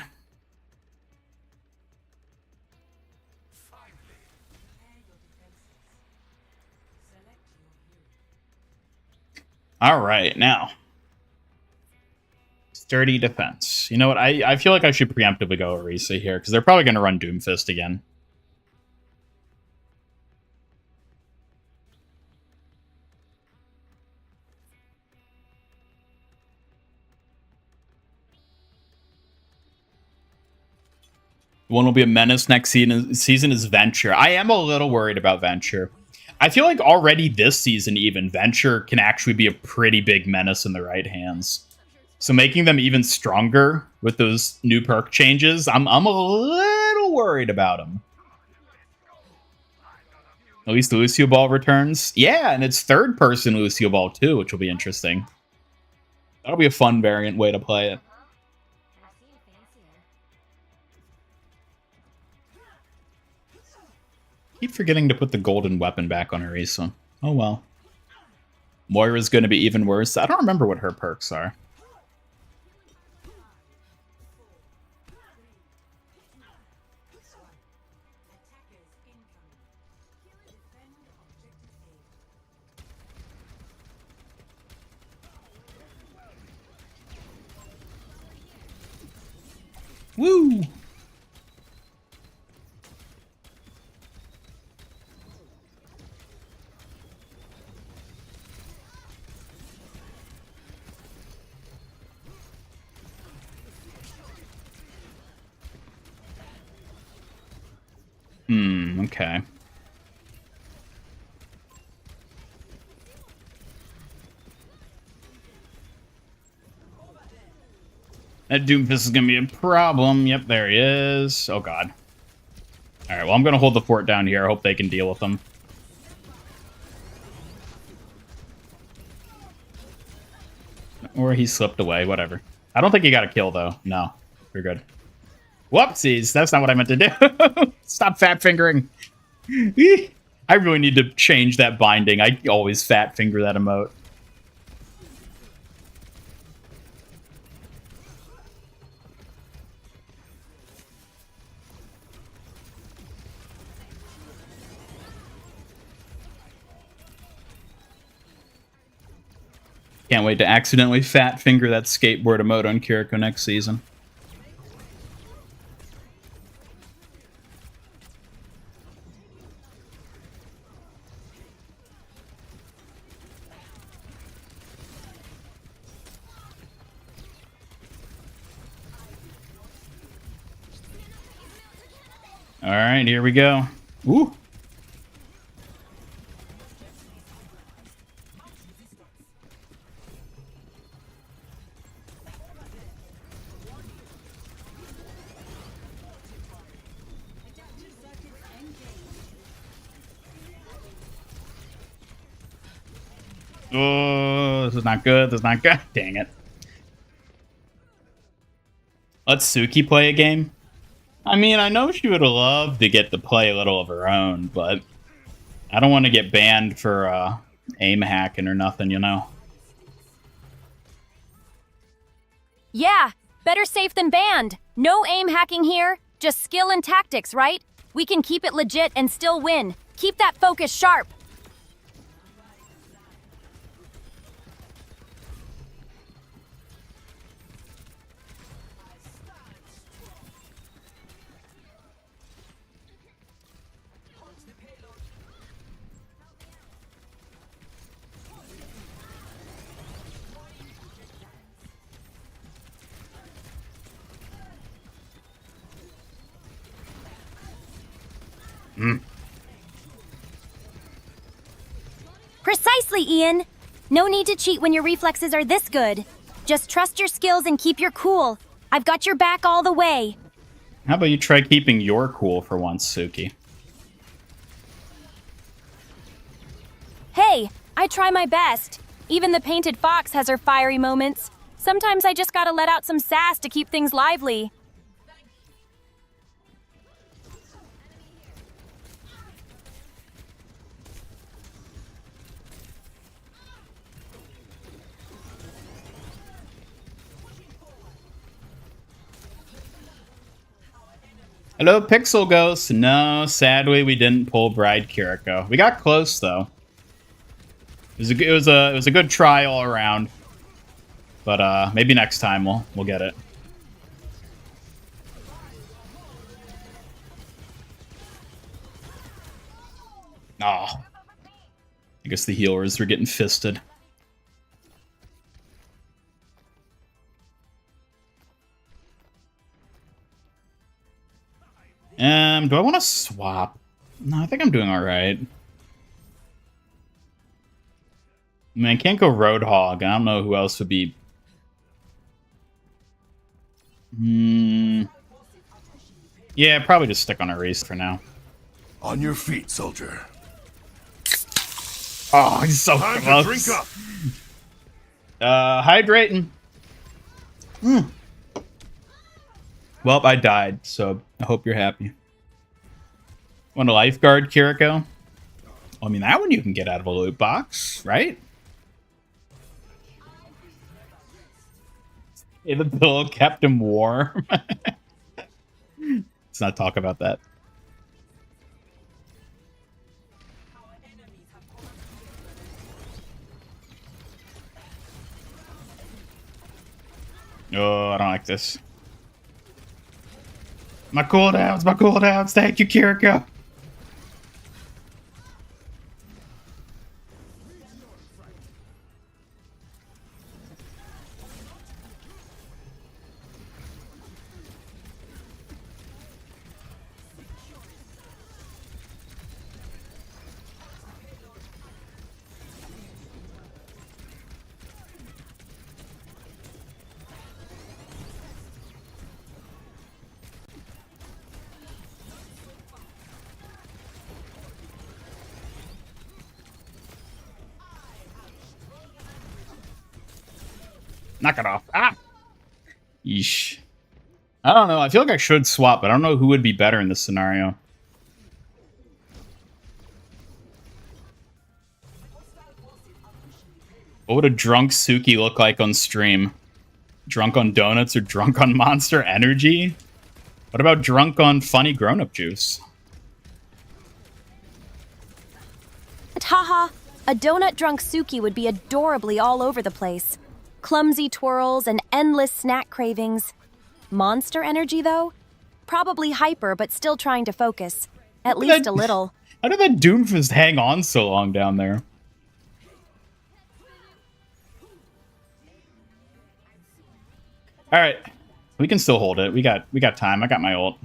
All right, now. Sturdy defense. You know what? I feel like I should preemptively go Orisa here, because they're probably going to run Doomfist again. One will be a menace next season is Venture. I am a little worried about Venture. I feel like already this season even, Venture can actually be a pretty big menace in the right hands. So making them even stronger with those new perk changes, I'm a little worried about them. At least the Lucio Ball returns. Yeah, and it's third-person Lucio Ball too, which will be interesting. That'll be a fun variant way to play it. Keep forgetting to put the golden weapon back on Orisa. Oh well. Moira's going to be even worse. I don't remember what her perks are. Woo! Okay. That Doomfist is gonna be a problem. Yep, there he is. Oh god. Alright, well I'm gonna hold the fort down here. I hope they can deal with them. Or he slipped away, whatever. I don't think he got a kill though. No. We're good. Whoopsies, that's not what I meant to do. Stop fat fingering. I really need to change that binding. I always fat finger that emote. Can't wait to accidentally fat finger that skateboard emote on Kiriko next season. All right, here we go. Ooh. Oh, this is not good. This is not good. Dang it. Let Suki play a game. I mean, I know she would love to get to play a little of her own, but I don't want to get banned for aim hacking or nothing, you know? Yeah, better safe than banned. No aim hacking here, just skill and tactics, right? We can keep it legit and still win. Keep that focus sharp. Precisely, Ian. No need to cheat when your reflexes are this good. Just trust your skills and keep your cool. I've got your back all the way. How about you try keeping your cool for once, Suki? Hey, I try my best. Even the painted fox has her fiery moments. Sometimes I just gotta let out some sass to keep things lively. Hello, Pixel Ghost. No, sadly, we didn't pull Bride Kiriko. We got close though. It was a good try all around. But maybe next time we'll get it. Oh, I guess the healers were getting fisted. Do I want to swap? No, I think I'm doing all right. I mean, I can't go Roadhog. I don't know who else would be. Yeah, probably just stick on a race for now. On your feet, soldier. Oh, he's so Time close. to drink up. Hydrating. Well, I died, so I hope you're happy. Want a lifeguard, Kiriko? I mean, that one you can get out of a loot box, right? Yeah, the pillow kept him warm. Let's not talk about that. Oh, I don't like this. My cooldowns, my cooldowns. Thank you, Kiriko. Knock it off. Ah! Yeesh. I don't know. I feel like I should swap, but I don't know who would be better in this scenario. What would a drunk Suki look like on stream? Drunk on donuts or drunk on Monster Energy? What about drunk on funny grown-up juice? Haha, a donut-drunk Suki would be adorably all over the place. Clumsy twirls and endless snack cravings. Monster Energy, though? Probably hyper, but still trying to focus. At least a little. How did that Doomfist hang on so long down there? All right, we can still hold it. We got time. I got my ult.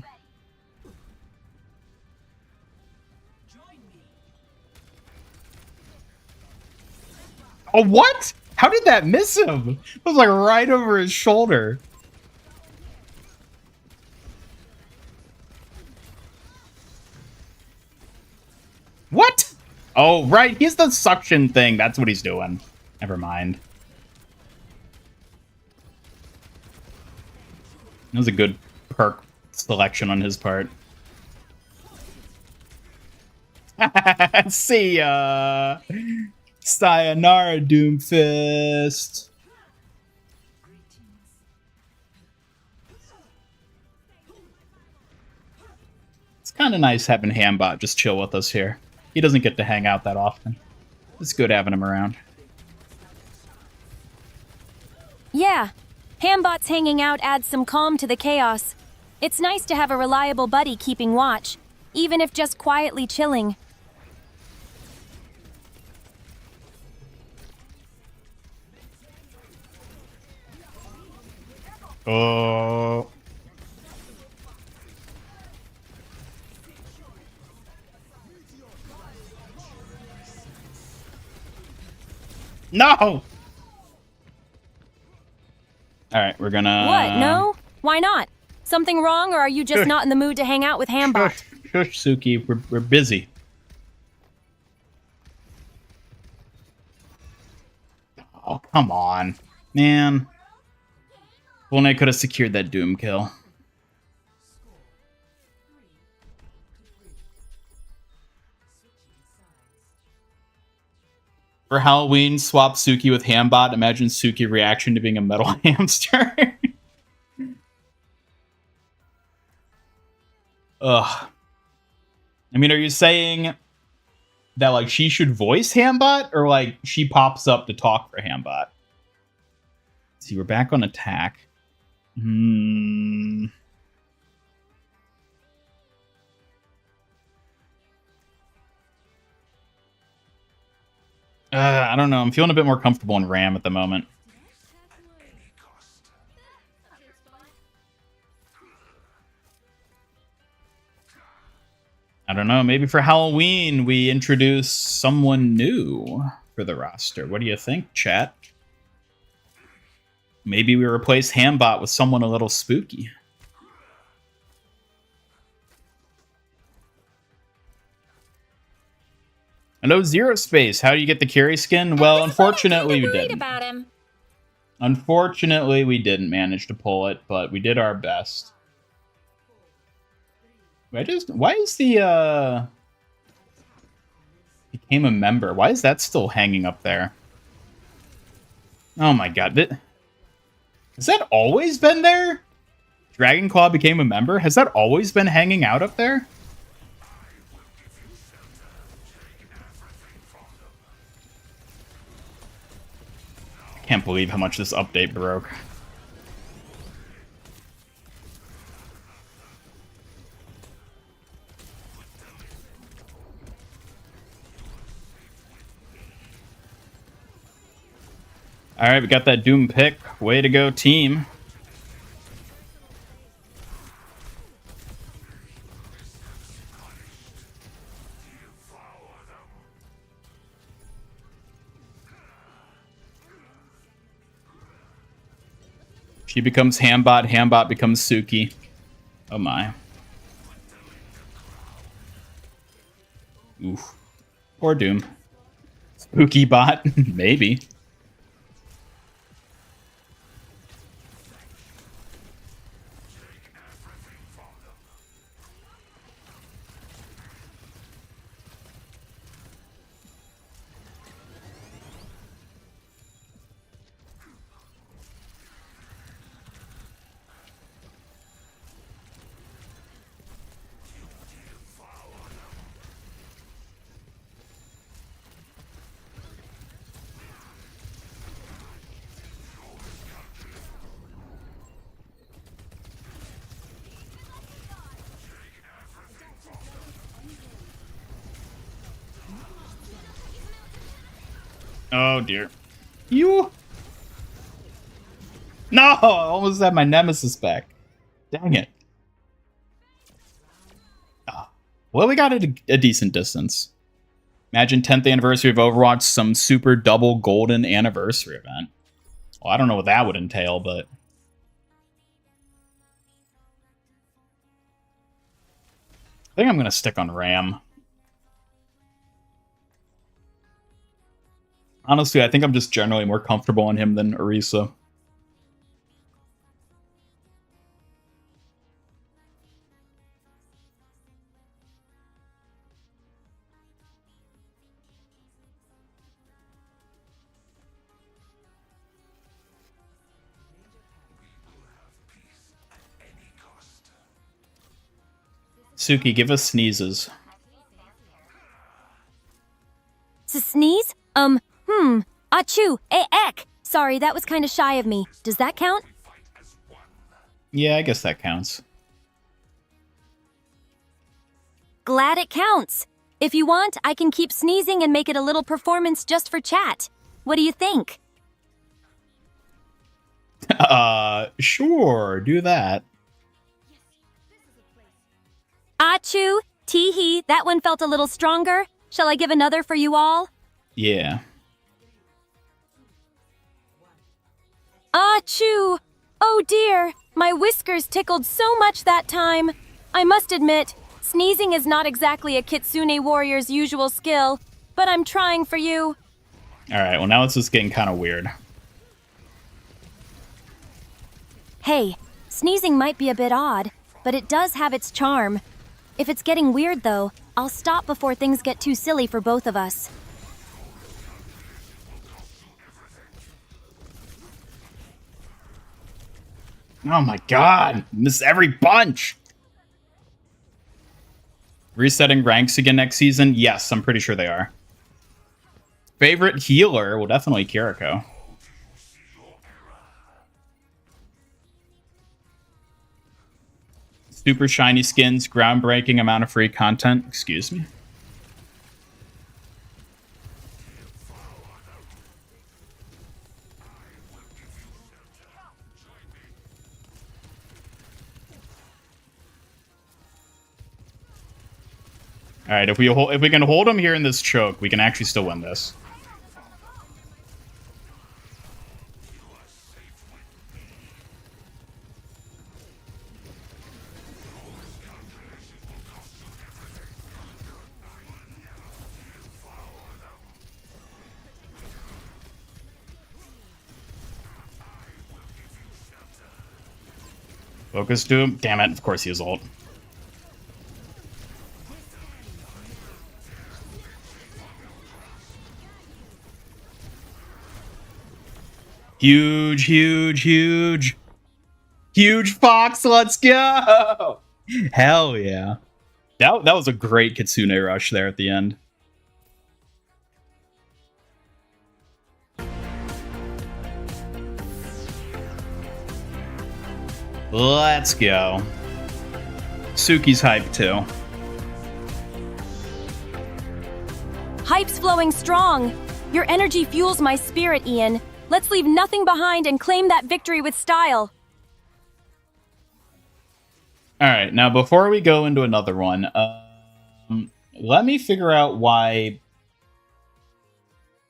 Oh, what? How did that miss him? It was like right over his shoulder. What? Oh, right. He's the suction thing. That's what he's doing. Never mind. That was a good perk selection on his part. See ya. Sayonara, Doomfist. It's kind of nice having Hambot just chill with us here. He doesn't get to hang out that often. It's good having him around. Yeah, Hambot's hanging out adds some calm to the chaos. It's nice to have a reliable buddy keeping watch, even if just quietly chilling. Oh. No! Alright, we're gonna... What, no? Why not? Something wrong, or are you just not in the mood to hang out with Hambot? Shush, Suki. We're busy. Oh, come on. Man. Volney could have secured that Doom kill. For Halloween, swap Suki with Hambot. Imagine Suki reaction to being a metal hamster. Ugh. I mean, are you saying that, like, she should voice Hambot? Or, like, she pops up to talk for Hambot? See, we're back on attack. I don't know. I'm feeling a bit more comfortable in Ram at the moment. I don't know. Maybe for Halloween, we introduce someone new for the roster. What do you think, chat? Maybe we replace Hambot with someone a little spooky. Hello, Zero Space. How do you get the Curie skin? Well, unfortunately, we didn't. About him. Unfortunately, we didn't manage to pull it, but we did our best. Why is the became a member? Why is that still hanging up there? Oh my god. Has that always been there? Dragon Claw became a member? Has that always been hanging out up there? I can't believe how much this update broke. All right, we got that Doom pick. Way to go, team. She becomes Hambot, Hambot becomes Suki. Oh my. Oof. Or Doom. Spooky bot, maybe. Oh dear. You. No! I almost had my nemesis back. Dang it. Ah. Well, we got a decent distance. Imagine 10th anniversary of Overwatch, some super double golden anniversary event. Well, I don't know what that would entail, but... I think I'm going to stick on Ram. Honestly, I think I'm just generally more comfortable on him than Orisa. Suki, give us sneezes. Sneeze? Achoo, ek. Sorry, that was kind of shy of me. Does that count? Yeah, I guess that counts. Glad it counts. If you want, I can keep sneezing and make it a little performance just for chat. What do you think? Sure, do that. Achoo, tee-hee, that one felt a little stronger. Shall I give another for you all? Yeah. Achoo! Oh dear, my whiskers tickled so much that time. I must admit, sneezing is not exactly a Kitsune warrior's usual skill, but I'm trying for you. Alright, well now it's just getting kind of weird. Hey, sneezing might be a bit odd, but it does have its charm. If it's getting weird though, I'll stop before things get too silly for both of us. Oh my god, miss every bunch! Resetting ranks again next season? Yes, I'm pretty sure they are. Favorite healer? Well, definitely Kiriko. Super shiny skins, groundbreaking amount of free content. Excuse me. All right, if we can hold him here in this choke, we can actually still win this. Focus to him. Damn it! Of course he has ult. Huge, huge, huge. Huge Fox, let's go! Hell yeah. That was a great Kitsune rush there at the end. Let's go. Suki's hype too. Hype's flowing strong. Your energy fuels my spirit, Ian. Let's leave nothing behind and claim that victory with style. Alright, now before we go into another one, let me figure out why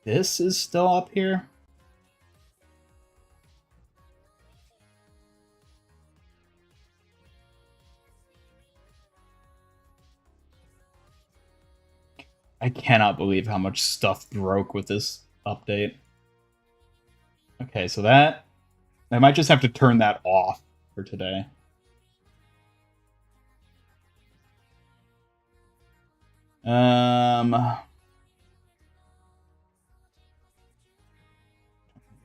this is still up here. I cannot believe how much stuff broke with this update. Okay, so that... I might just have to turn that off for today.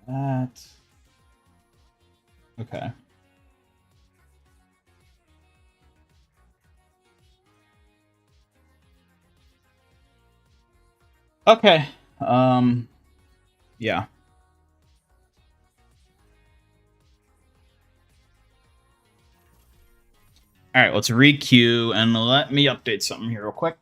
That... Okay. Okay, yeah. Alright, let's re-queue, and let me update something here real quick.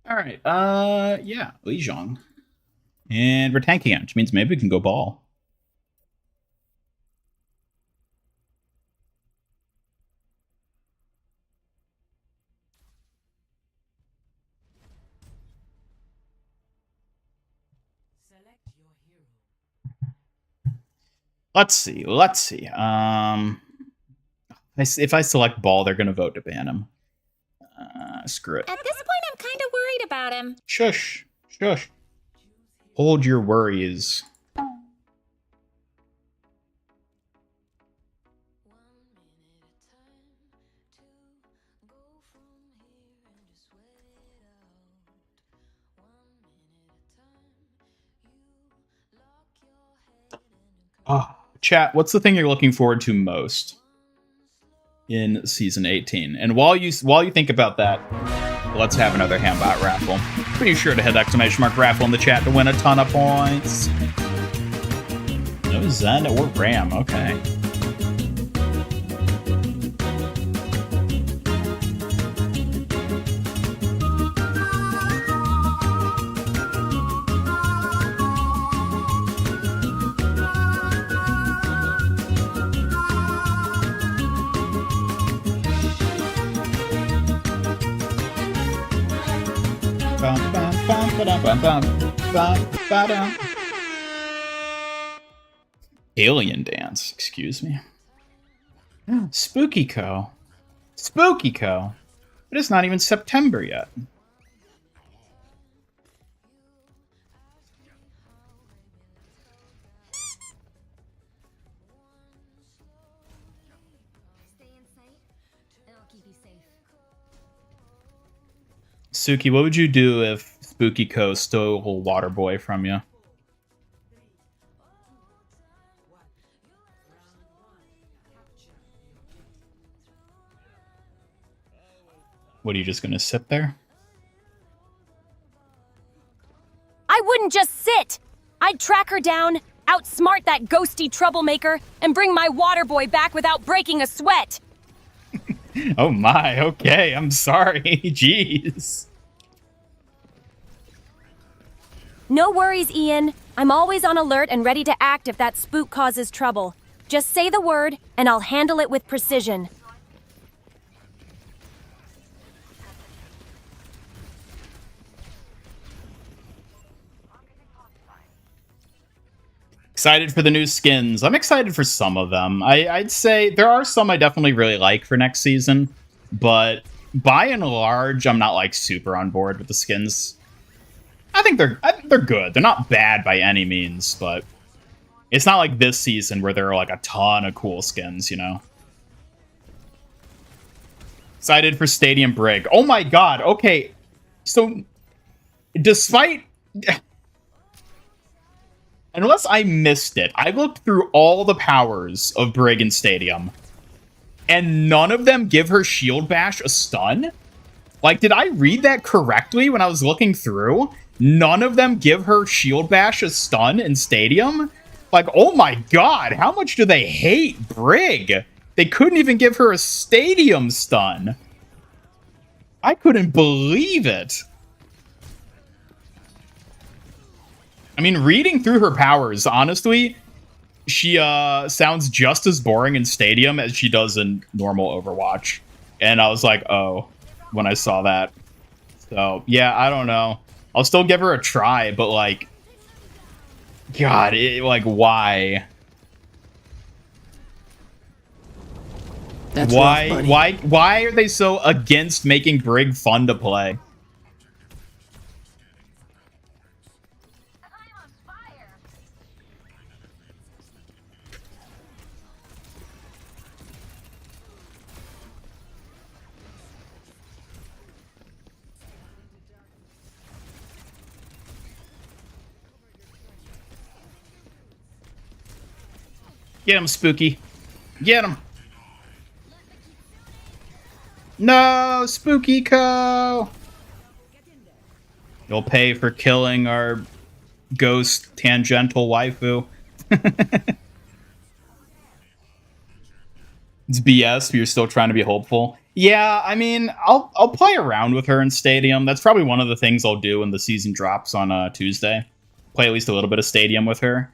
Alright, yeah, Wuyang. And we're tanking it, which means maybe we can go ball. Let's see. If I select ball, they're gonna vote to ban him. Screw it. At this point, I'm kind of worried about him. Shush. Shush. Hold your worries. Chat, what's the thing you're looking forward to most in season 18? And while you think about that, let's have another Hambot raffle. Be sure to hit !raffle in the chat to win a ton of points. No Zen or Ram, okay. Alien dance, excuse me. Spooky Co. Spooky Co. But it's not even September yet. Suki, what would you do if Spooky Co stole Water Boy from you? What, are you just gonna sit there? I wouldn't just sit! I'd track her down, outsmart that ghosty troublemaker, and bring my water boy back without breaking a sweat! Oh my, okay, I'm sorry, jeez. No worries, Ian. I'm always on alert and ready to act if that spook causes trouble. Just say the word, and I'll handle it with precision. Excited for the new skins. I'm excited for some of them. I'd say there are some I definitely really like for next season, but by and large, I'm not like super on board with the skins. I think they're good. They're not bad by any means, but it's not like this season where there are like a ton of cool skins, you know? Excited for Stadium Brig. Oh my god, okay. So, despite... Unless I missed it, I looked through all the powers of Brig in Stadium, and none of them give her Shield Bash a stun? Like, did I read that correctly when I was looking through? None of them give her Shield Bash a stun in Stadium? Like, oh my god, how much do they hate Brig? They couldn't even give her a Stadium stun. I couldn't believe it. I mean, reading through her powers, honestly, she sounds just as boring in Stadium as she does in normal Overwatch. And I was like, oh, when I saw that. So, yeah, I don't know. I'll still give her a try, but, like, God, like, why? That's rough, buddy. Why are they so against making Brig fun to play? Get him, Spooky. Get him. No, Spooky Co. You'll pay for killing our ghost tangential waifu. It's BS, but you're still trying to be hopeful. Yeah, I mean, I'll play around with her in Stadium. That's probably one of the things I'll do when the season drops on Tuesday. Play at least a little bit of Stadium with her.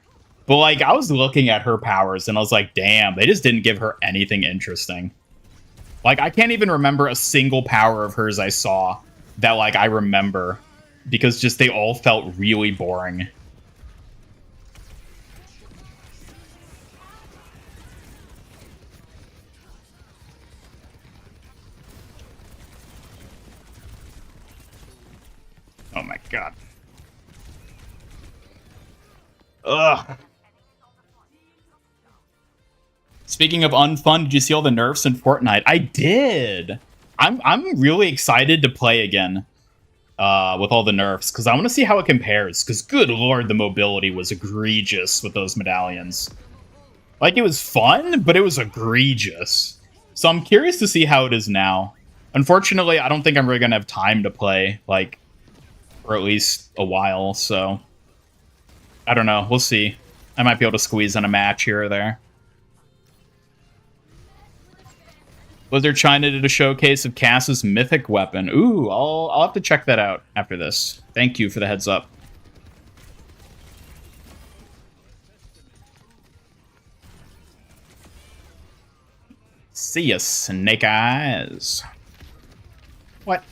But, like, I was looking at her powers, and I was like, damn, they just didn't give her anything interesting. Like, I can't even remember a single power of hers I saw that, like, I remember. Because just they all felt really boring. Oh my god. Ugh. Speaking of unfun, did you see all the nerfs in Fortnite? I did. I'm really excited to play again with all the nerfs because I want to see how it compares. Because good lord, the mobility was egregious with those medallions. Like, it was fun, but it was egregious. So I'm curious to see how it is now. Unfortunately, I don't think I'm really gonna have time to play, like, for at least a while. So I don't know. We'll see. I might be able to squeeze in a match here or there. Blizzard China did a showcase of Cass's mythic weapon. Ooh, I'll have to check that out after this. Thank you for the heads up. See ya, Snake Eyes. What?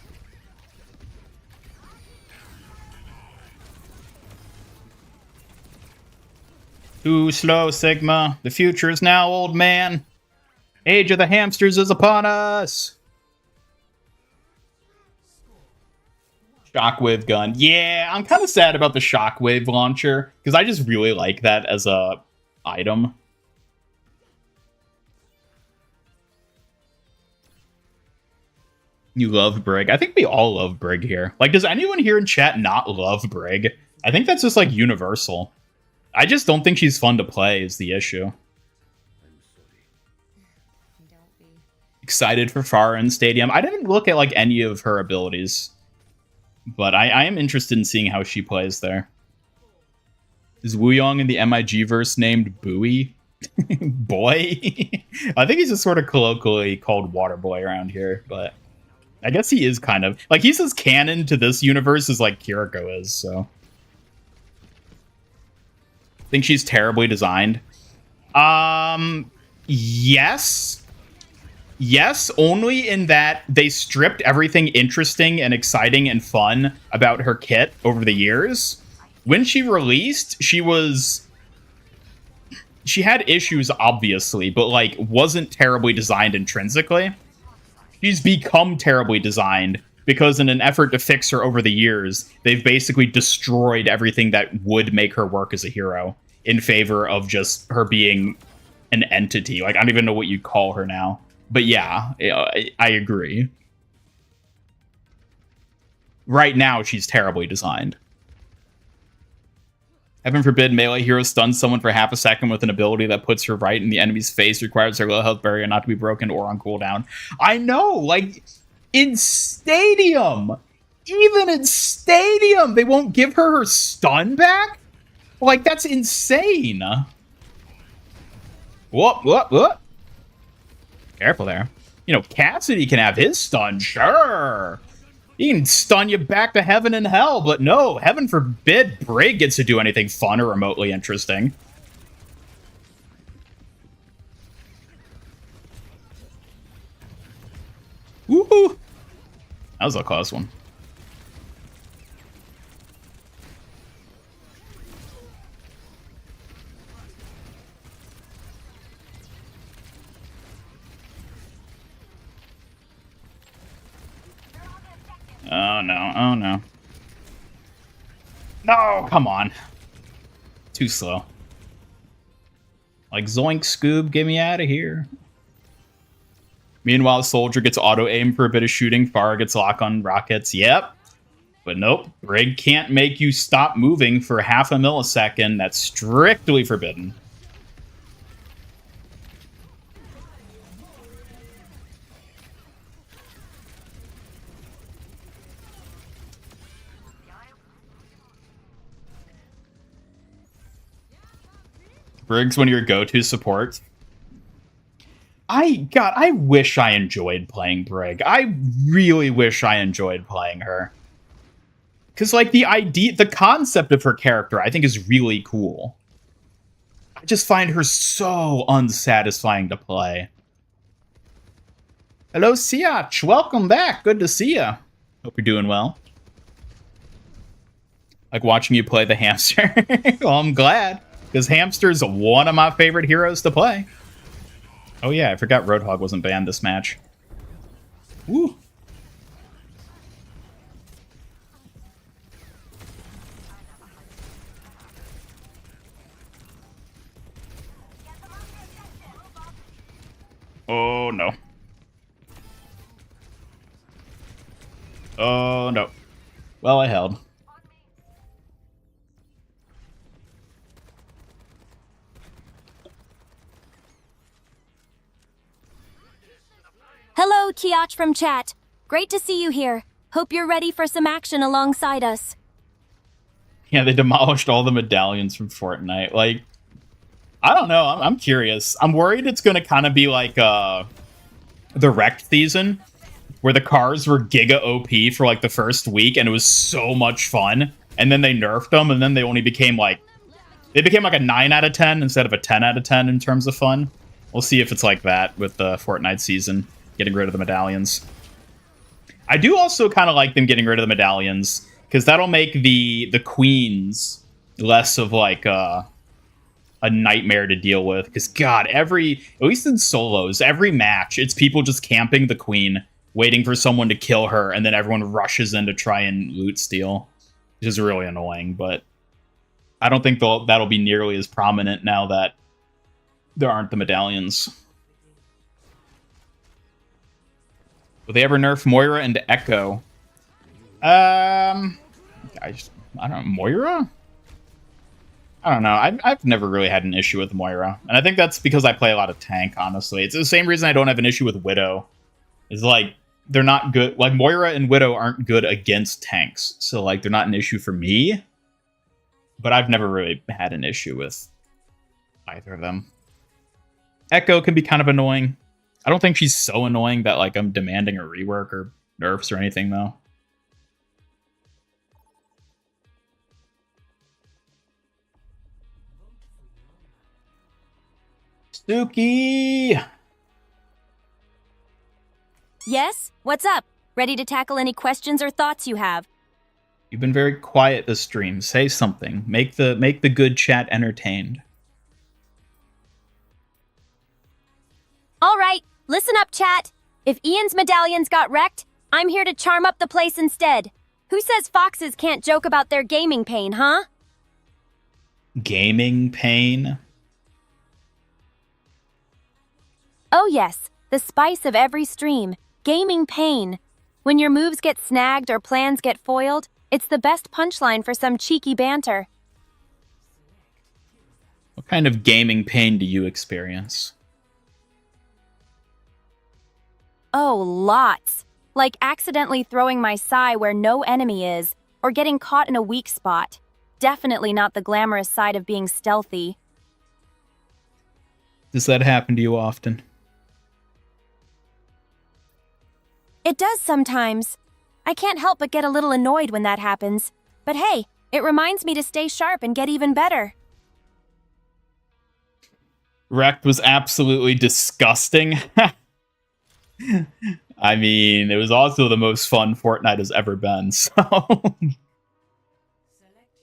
Too slow, Sigma. The future is now, old man. Age of the hamsters is upon us. Shockwave gun. Yeah, I'm kind of sad about the shockwave launcher because I just really like that as a item. You love Brig. I think we all love Brig here. Like, does anyone here in chat not love Brig? I think that's just, like, universal. I just don't think she's fun to play is the issue. Excited for Farah in Stadium. I didn't look at, like, any of her abilities. But I am interested in seeing how she plays there. Is Wuyang in the MIG verse named Bowie? Boy? I think he's just sort of colloquially called Waterboy around here, but I guess he is kind of... Like, he's as canon to this universe as, like, Kiriko is, so... Think she's terribly designed? Yes. Yes, only in that they stripped everything interesting and exciting and fun about her kit over the years. When she released, she had issues, obviously, but, like, wasn't terribly designed intrinsically. She's become terribly designed because in an effort to fix her over the years, they've basically destroyed everything that would make her work as a hero in favor of just her being an entity. Like, I don't even know what you'd call her now. But yeah, I agree. Right now, she's terribly designed. Heaven forbid melee hero stuns someone for half a second with an ability that puts her right in the enemy's face, requires their low health barrier not to be broken or on cooldown. I know, like, In Stadium! Even in Stadium, they won't give her stun back? Like, that's insane. Whoop. Careful there. You know, Cassidy can have his stun, sure. He can stun you back to heaven and hell, but no, heaven forbid Brig gets to do anything fun or remotely interesting. Woohoo! That was a close one. Oh no, oh no. No, come on. Too slow. Like, zoink, Scoob, get me out of here. Meanwhile, Soldier gets auto-aim for a bit of shooting. Pharah gets lock on rockets. Yep. But nope. Brig can't make you stop moving for half a millisecond. That's strictly forbidden. Brig's one of your go-to supports. I wish I enjoyed playing Brig. I really wish I enjoyed playing her. Because, like, the concept of her character, I think, is really cool. I just find her so unsatisfying to play. Hello, Siach. Welcome back. Good to see ya. Hope you're doing well. Like watching you play the hamster. Well, I'm glad. Because Hamster's one of my favorite heroes to play. Oh yeah, I forgot Roadhog wasn't banned this match. Woo! Oh no. Oh no. Well, I held. Hello, Kiach from chat. Great to see you here. Hope you're ready for some action alongside us. Yeah, they demolished all the medallions from Fortnite. Like, I don't know. I'm curious. I'm worried it's going to kind of be like the Wrecked season, where the cars were giga OP for like the first week, and it was so much fun. And then they nerfed them, and then they only became like... They became like a 9 out of 10 instead of a 10 out of 10 in terms of fun. We'll see if it's like that with the Fortnite season. Getting rid of the medallions. I do also kind of like them getting rid of the medallions, because that'll make the queens less of like a nightmare to deal with. Because God, at least in solos, every match, it's people just camping the queen, waiting for someone to kill her, and then everyone rushes in to try and loot steal, which is really annoying. But I don't think that'll be nearly as prominent now that there aren't the medallions. Will they ever nerf Moira into Echo? I don't know. Moira? I don't know. I've never really had an issue with Moira. And I think that's because I play a lot of tank, honestly. It's the same reason I don't have an issue with Widow. It's like, they're not good. Like, Moira and Widow aren't good against tanks. So, like, they're not an issue for me. But I've never really had an issue with either of them. Echo can be kind of annoying. I don't think she's so annoying that, like, I'm demanding a rework or nerfs or anything, though. Suki! Yes? What's up? Ready to tackle any questions or thoughts you have? You've been very quiet this stream. Say something. Make the good chat entertained. All right, listen up, chat. If Ian's medallions got wrecked, I'm here to charm up the place instead. Who says foxes can't joke about their gaming pain, huh? Gaming pain? Oh yes, the spice of every stream. Gaming pain. When your moves get snagged or plans get foiled, it's the best punchline for some cheeky banter. What kind of gaming pain do you experience? Oh, lots. Like accidentally throwing my sai where no enemy is, or getting caught in a weak spot. Definitely not the glamorous side of being stealthy. Does that happen to you often? It does sometimes. I can't help but get a little annoyed when that happens. But hey, it reminds me to stay sharp and get even better. Wrecked was absolutely disgusting. I mean, it was also the most fun Fortnite has ever been, so...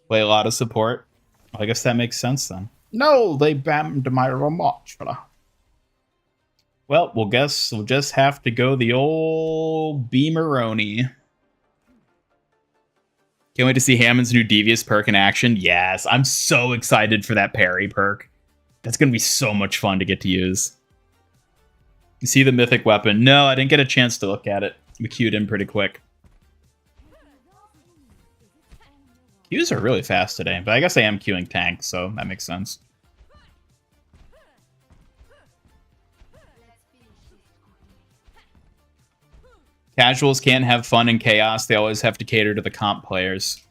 Play a lot of support. Well, I guess that makes sense then. No, they banned my remote, fella. Well, we'll just have to go the old Beameroni. Can't wait to see Hammond's new Devious perk in action. Yes, I'm so excited for that parry perk. That's going to be so much fun to get to use. You see the mythic weapon? No, I didn't get a chance to look at it. We queued in pretty quick. Queues are really fast today, but I guess I am queuing tanks, so that makes sense. Casuals can't have fun in chaos. They always have to cater to the comp players.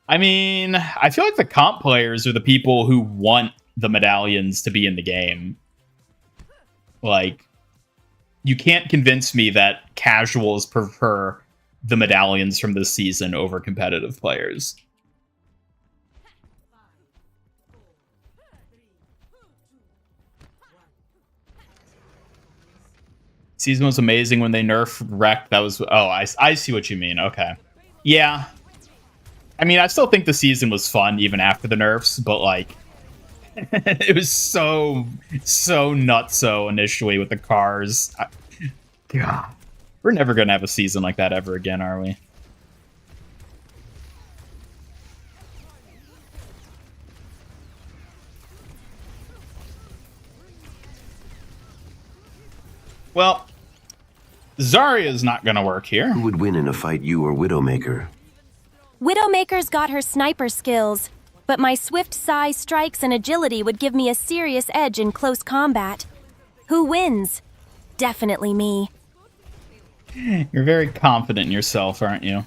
I mean, I feel like the comp players are the people who want the medallions to be in the game. Like, you can't convince me that casuals prefer the medallions from this season over competitive players. Season was amazing when they nerfed Wreck. That was... Oh, I see what you mean. Okay. Yeah. I mean, I still think the season was fun even after the nerfs, but, like... it was so nutso initially with the cars. God. We're never going to have a season like that ever again, are we? Well, Zarya's not gonna work here. Who would win in a fight, you or Widowmaker? Widowmaker's got her sniper skills, but my swift sai strikes and agility would give me a serious edge in close combat. Who wins? Definitely me. You're very confident in yourself, aren't you?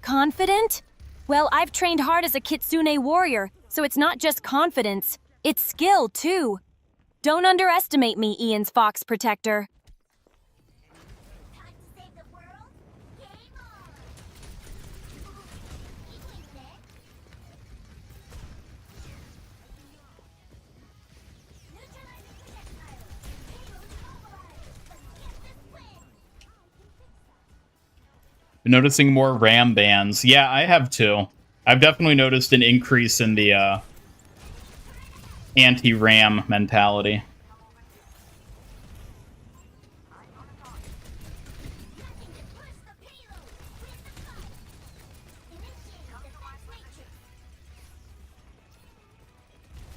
Confident? Well, I've trained hard as a Kitsune warrior, so it's not just confidence, it's skill, too. Don't underestimate me, Ian's Fox Protector. Been noticing more RAM bans. Yeah, I have too. I've definitely noticed an increase in the anti-RAM mentality.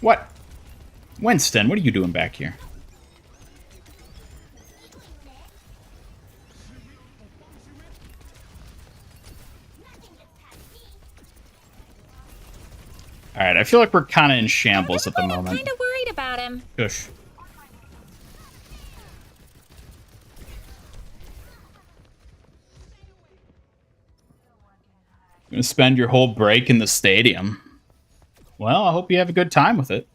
What? Winston, what are you doing back here? Alright, I feel like we're kind of in shambles at the moment. I'm kind of worried about him. Shush. You're gonna spend your whole break in the stadium. Well, I hope you have a good time with it.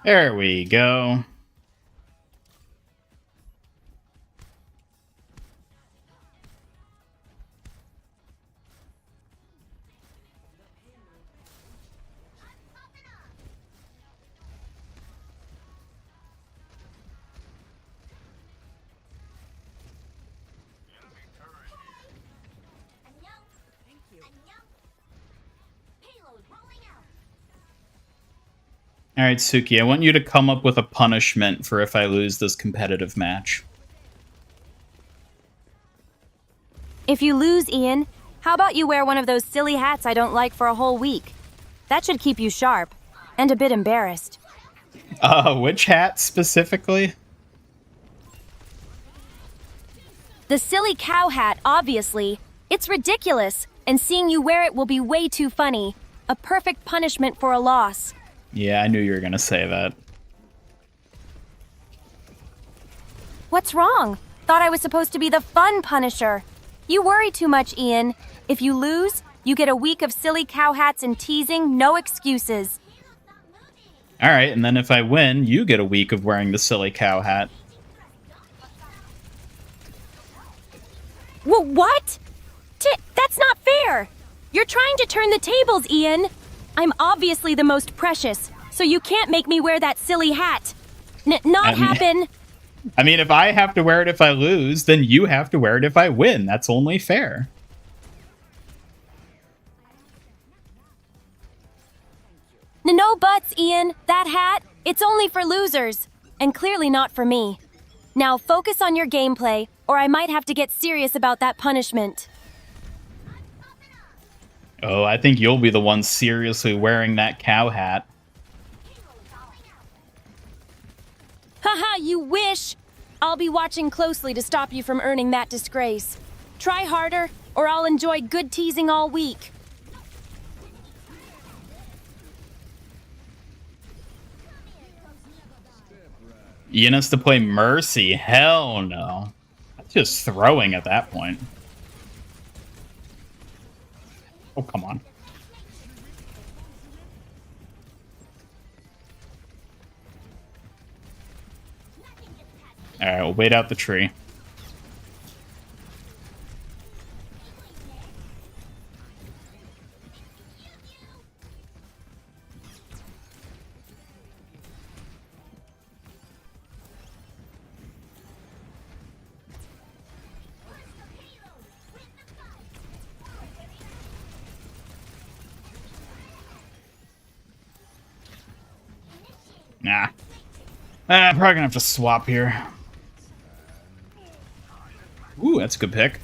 There we go. Alright, Suki, I want you to come up with a punishment for if I lose this competitive match. If you lose, Ian, how about you wear one of those silly hats I don't like for a whole week? That should keep you sharp and a bit embarrassed. Which hat specifically? The silly cow hat, obviously. It's ridiculous, and seeing you wear it will be way too funny. A perfect punishment for a loss. Yeah, I knew you were gonna say that. What's wrong? Thought I was supposed to be the fun punisher. You worry too much, Ian. If you lose, you get a week of silly cow hats and teasing, no excuses. Alright, and then if I win, you get a week of wearing the silly cow hat. What? That's not fair! You're trying to turn the tables, Ian! I'm obviously the most precious, so you can't make me wear that silly hat. Happen! I mean, if I have to wear it if I lose, then you have to wear it if I win. That's only fair. No buts, Ian. That hat, it's only for losers. And clearly not for me. Now focus on your gameplay, or I might have to get serious about that punishment. Oh, I think you'll be the one seriously wearing that cow hat. Haha, you wish! I'll be watching closely to stop you from earning that disgrace. Try harder, or I'll enjoy good teasing all week. Ian has to play Mercy? Hell no. That's just throwing at that point. Oh, come on. Alright, we'll wait out the tree. Nah. Probably gonna have to swap here. Ooh, that's a good pick.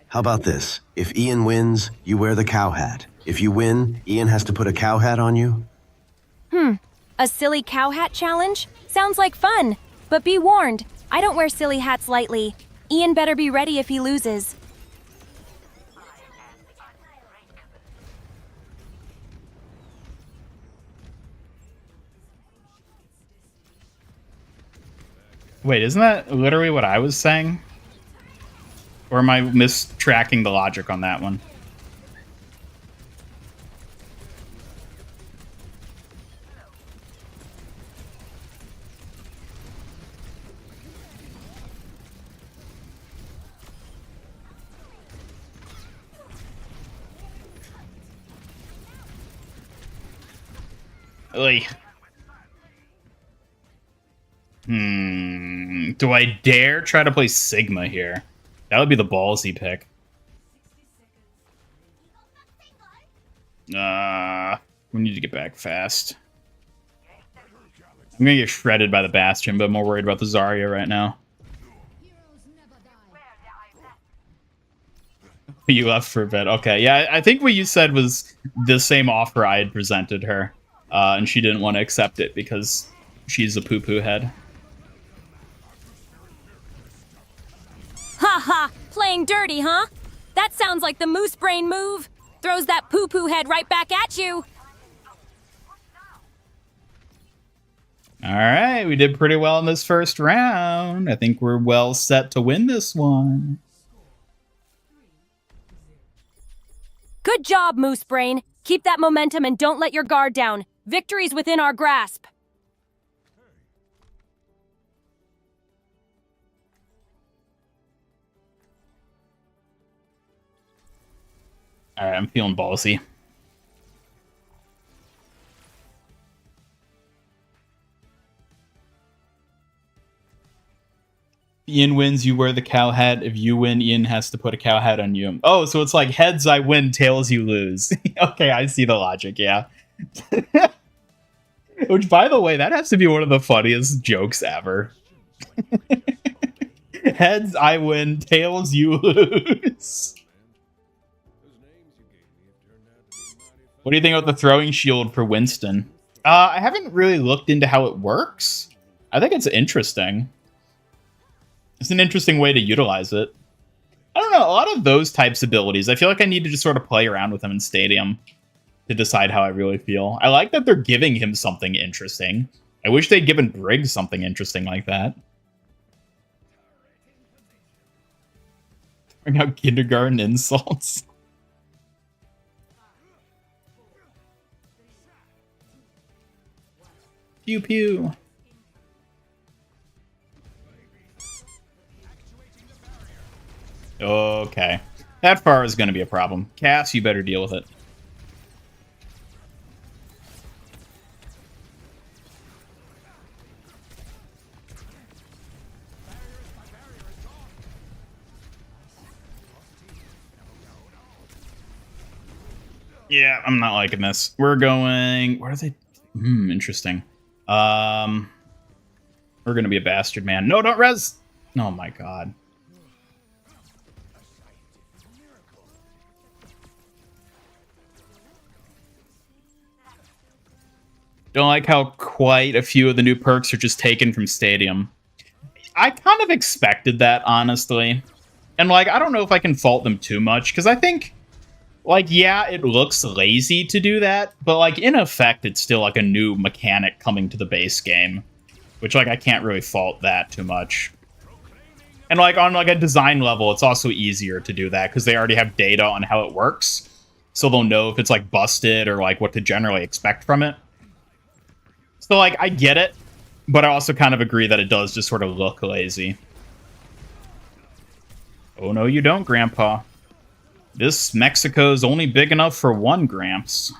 How about this? If Ian wins, you wear the cow hat. If you win, Ian has to put a cow hat on you? A silly cow hat challenge? Sounds like fun. But be warned, I don't wear silly hats lightly. Ian better be ready if he loses. Wait, isn't that literally what I was saying? Or am I mistracking the logic on that one? Oy. Do I dare try to play Sigma here? That would be the ballsy pick. We need to get back fast. I'm gonna get shredded by the Bastion, but I'm more worried about the Zarya right now. You left for a bit. Okay, yeah, I think what you said was the same offer I had presented her. And she didn't want to accept it because she's a poo-poo head. Ha ha! Playing dirty, huh? That sounds like the moose brain move. Throws that poo-poo head right back at you. Alright, we did pretty well in this first round. I think we're well set to win this one. Good job, moose brain. Keep that momentum and don't let your guard down. Victory's within our grasp. Alright, I'm feeling ballsy. Ian wins, you wear the cow hat. If you win, Ian has to put a cow hat on you. Oh, so it's like heads I win, tails you lose. Okay, I see the logic, yeah. Which, by the way, that has to be one of the funniest jokes ever. Heads I win, tails you lose. What do you think about the throwing shield for Winston? I haven't really looked into how it works. I think it's interesting. It's an interesting way to utilize it. I don't know, a lot of those types of abilities, I feel like I need to just sort of play around with them in Stadium to decide how I really feel. I like that they're giving him something interesting. I wish they'd given Briggs something interesting like that. Throwing out kindergarten insults. Pew pew. Okay. That far is going to be a problem. Cass, you better deal with it. Yeah, I'm not liking this. We're going... Where are they? Interesting. We're going to be a bastard, man. No, don't res! Oh my god. Don't like how quite a few of the new perks are just taken from Stadium. I kind of expected that, honestly. And, like, I don't know if I can fault them too much, because I think, like, yeah, it looks lazy to do that, but, like, in effect, it's still, like, a new mechanic coming to the base game, which, like, I can't really fault that too much. And, like, on, like, a design level, it's also easier to do that, because they already have data on how it works, so they'll know if it's, like, busted or, like, what to generally expect from it. So, like, I get it, but I also kind of agree that it does just sort of look lazy. Oh, no, you don't, Grandpa. This Mexico's only big enough for one Gramps.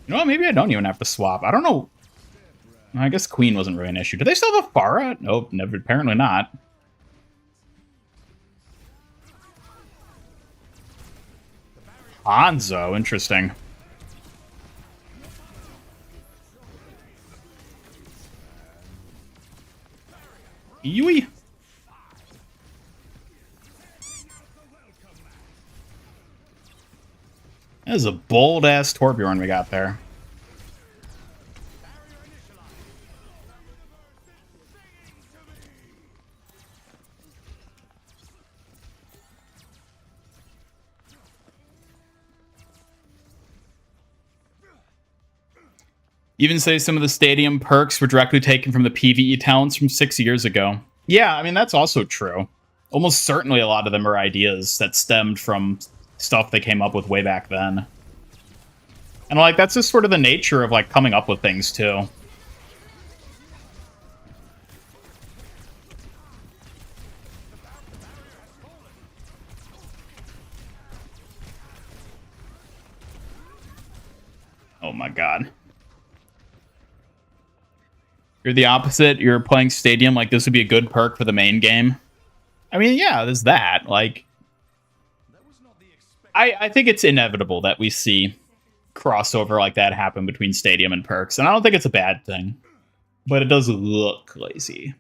You know what? Maybe I don't even have to swap. I don't know. I guess Queen wasn't really an issue. Do they still have a Pharah? Nope, never. Apparently not. Hanzo, interesting. Yui. That is a bold-ass Torbjorn we got there. Even say some of the Stadium perks were directly taken from the PvE talents from 6 years ago. Yeah, I mean, that's also true. Almost certainly a lot of them are ideas that stemmed from stuff they came up with way back then. And, like, that's just sort of the nature of, like, coming up with things, too. Oh my god. You're the opposite. You're playing Stadium like this would be a good perk for the main game. I mean, yeah, there's that. Like, I think it's inevitable that we see crossover like that happen between Stadium and perks, and I don't think it's a bad thing, but it does look lazy.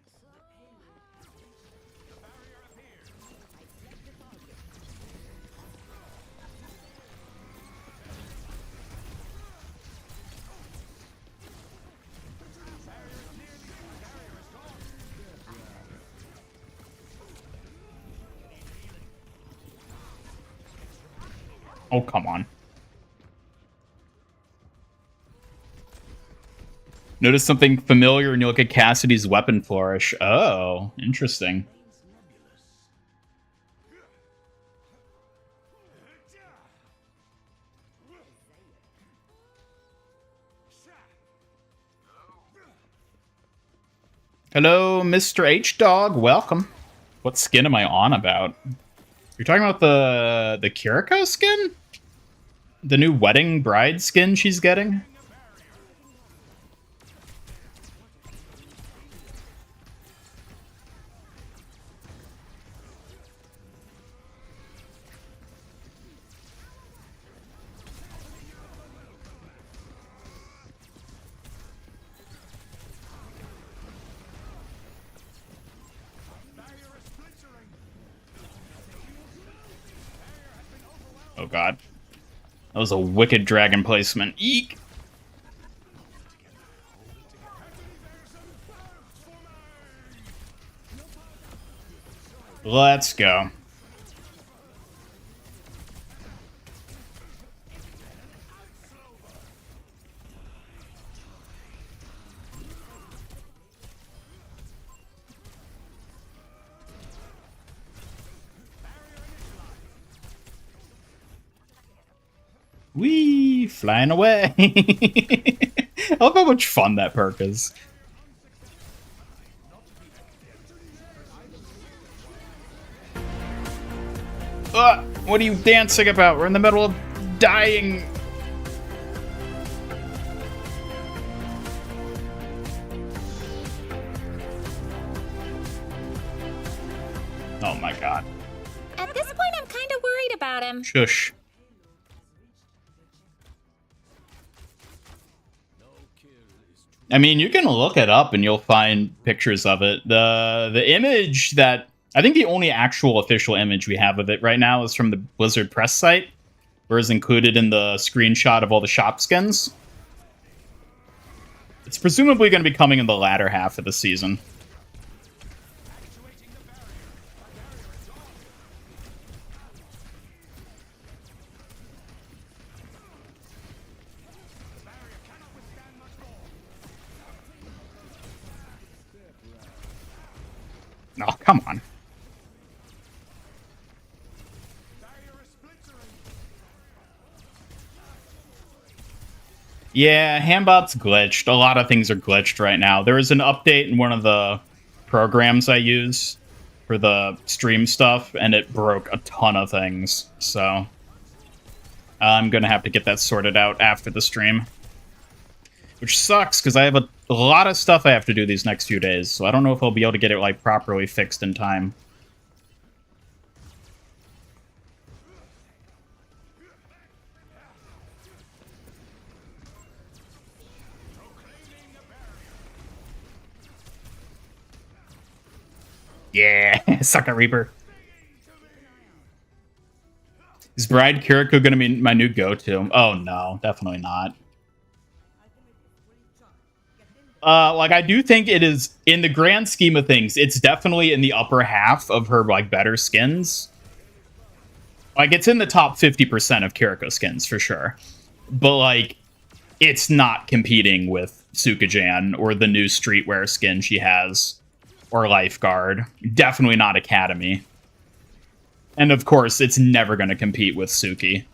Oh, come on. Notice something familiar when you look at Cassidy's weapon flourish. Oh, interesting. Hello, Mr. H-Dog. Welcome. What skin am I on about? You're talking about the Kiriko skin? The new wedding bride skin she's getting? Oh god. That was a wicked dragon placement. Eek! Let's go. Whee! Flying away! I love how much fun that perk is. What are you dancing about? We're in the middle of dying. Oh my god. At this point, I'm kind of worried about him. Shush. I mean, you can look it up and you'll find pictures of it. The image that... I think the only actual official image we have of it right now is from the Blizzard press site, where it's included in the screenshot of all the shop skins. It's presumably going to be coming in the latter half of the season. Oh, come on. Yeah, Handbot's glitched. A lot of things are glitched right now. There is an update in one of the programs I use for the stream stuff, and it broke a ton of things. So I'm going to have to get that sorted out after the stream. Which sucks, because I have a lot of stuff I have to do these next few days, so I don't know if I'll be able to get it, like, properly fixed in time. Yeah, Sucker Reaper. Is Bride Kiriko going to be my new go-to? Oh, no, definitely not. Like, I do think it is, in the grand scheme of things, it's definitely in the upper half of her, like, better skins. Like, it's in the top 50% of Kiriko skins, for sure. But, like, it's not competing with Sukajan or the new streetwear skin she has. Or Lifeguard. Definitely not Academy. And, of course, it's never going to compete with Suki.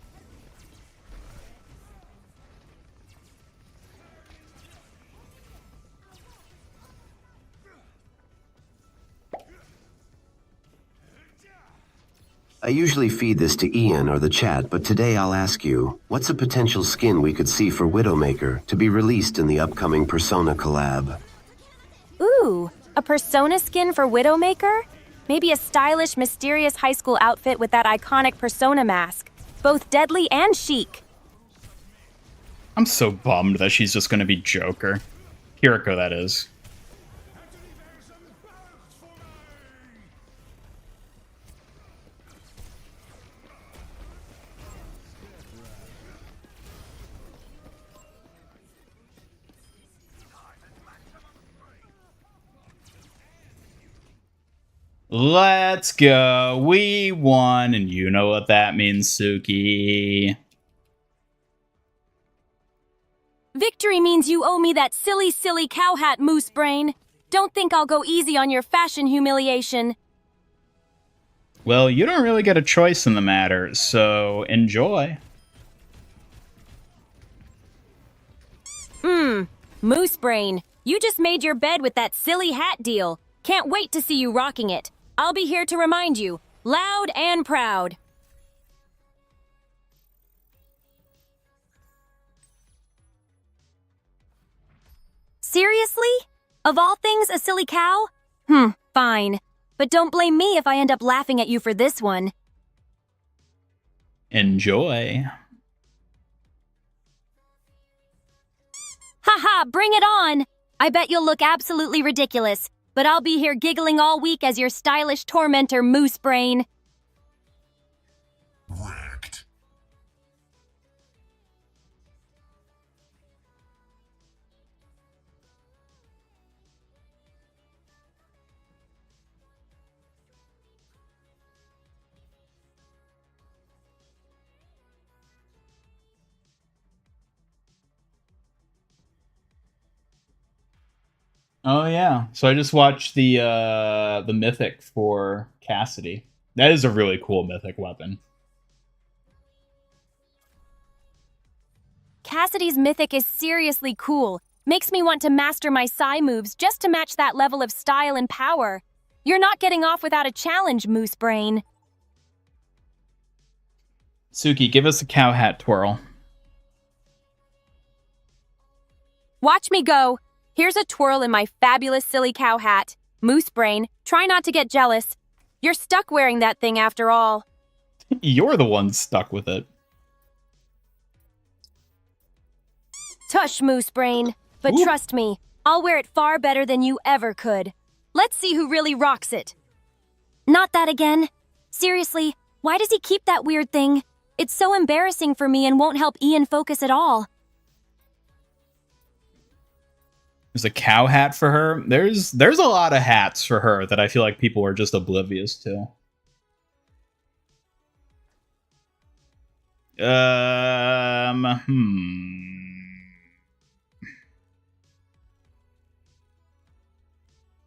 I usually feed this to Ian or the chat, but today I'll ask you, what's a potential skin we could see for Widowmaker to be released in the upcoming Persona collab? Ooh, a Persona skin for Widowmaker? Maybe a stylish, mysterious high school outfit with that iconic Persona mask. Both deadly and chic. I'm so bummed that she's just going to be Joker. Kiriko, that is. Let's go. We won, and you know what that means, Suki. Victory means you owe me that silly, silly cow hat, moose brain. Don't think I'll go easy on your fashion humiliation. Well, you don't really get a choice in the matter, so enjoy. Moose brain. You just made your bed with that silly hat deal. Can't wait to see you rocking it. I'll be here to remind you, loud and proud. Seriously? Of all things, a silly cow? Fine. But don't blame me if I end up laughing at you for this one. Enjoy. Haha, bring it on! I bet you'll look absolutely ridiculous, but I'll be here giggling all week as your stylish tormentor, Moose Brain. Wrecked. Oh yeah. So I just watched the mythic for Cassidy. That is a really cool mythic weapon. Cassidy's mythic is seriously cool. Makes me want to master my Psy moves just to match that level of style and power. You're not getting off without a challenge, Moose Brain. Suki, give us a cow hat twirl. Watch me go. Here's a twirl in my fabulous silly cow hat. Moose Brain, try not to get jealous. You're stuck wearing that thing after all. You're the one stuck with it. Tush, Moose Brain. But Ooh. trust me, I'll wear it far better than you ever could. Let's see who really rocks it. Not that again. Seriously, why does he keep that weird thing? It's so embarrassing for me and won't help Ian focus at all. There's a cow hat for her. There's a lot of hats for her that I feel like people are just oblivious to.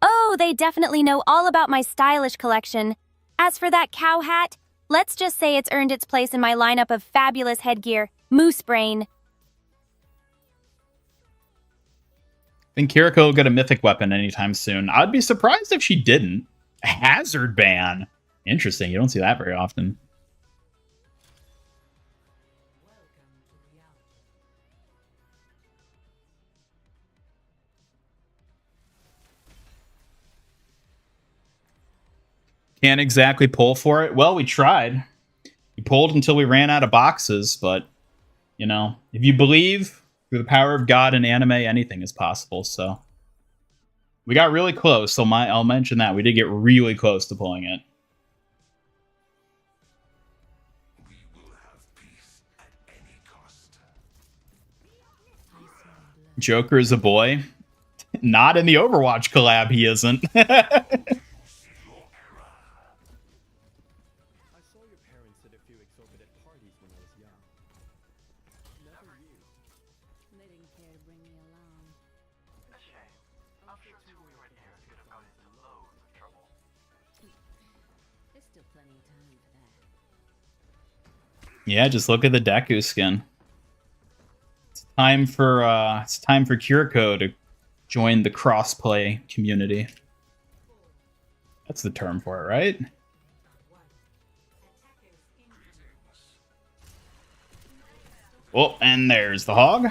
Oh, they definitely know all about my stylish collection. As for that cow hat, let's just say it's earned its place in my lineup of fabulous headgear, Moose Brain. I think Kiriko will get a mythic weapon anytime soon. I'd be surprised if she didn't. A hazard ban. Interesting. You don't see that very often. Can't exactly pull for it. Well, we tried. We pulled until we ran out of boxes, but, you know, if you believe through the power of God and anime, anything is possible, so. We got really close, so I'll mention that. We did get really close to pulling it. We will have peace at any cost. Joker is a boy. Not in the Overwatch collab, he isn't. Yeah, just look at the Deku skin. It's time for Kiriko to join the crossplay community. That's the term for it, right? Oh, and there's the hog.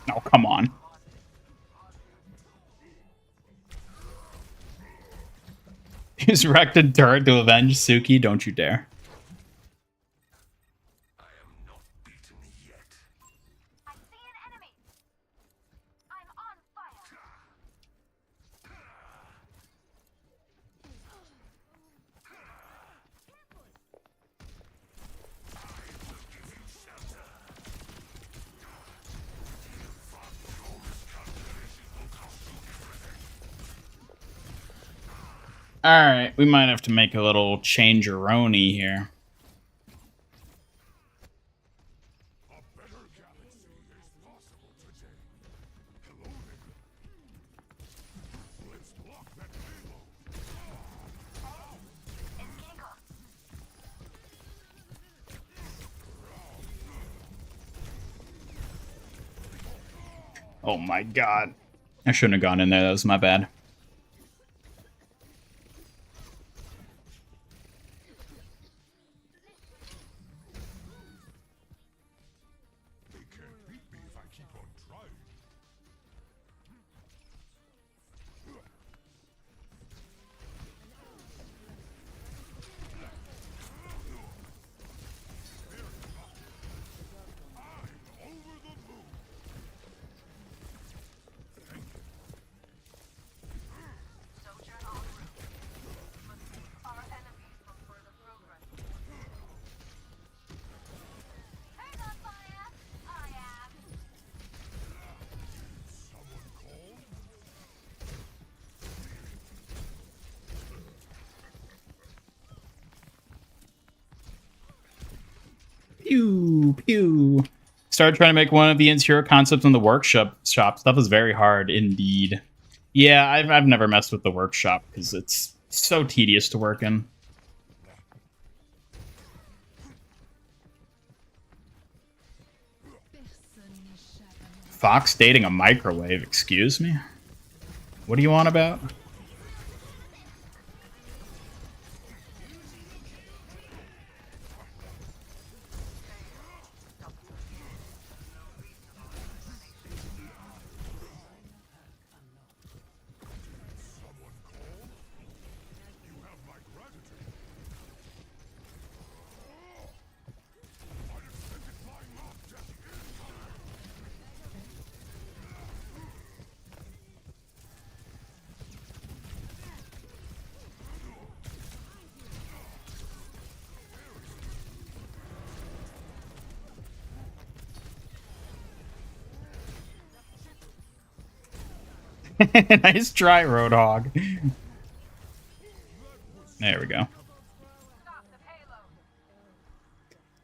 Oh, come on. Use wrecked turret to avenge Suki, don't you dare. I am not beaten yet. I see an enemy. I'm on fire. Alright, we might have to make a little change-a-roni here. Oh my god. I shouldn't have gone in there, that was my bad. They can't beat me if I keep on trying. I'm over the moon. Pew, pew. Started trying to make one of the hero concepts in the workshop. Stuff is very hard indeed. Yeah, I've never messed with the workshop because it's so tedious to work in. Fox dating a microwave, excuse me? What do you want about? Nice try, Roadhog. There we go.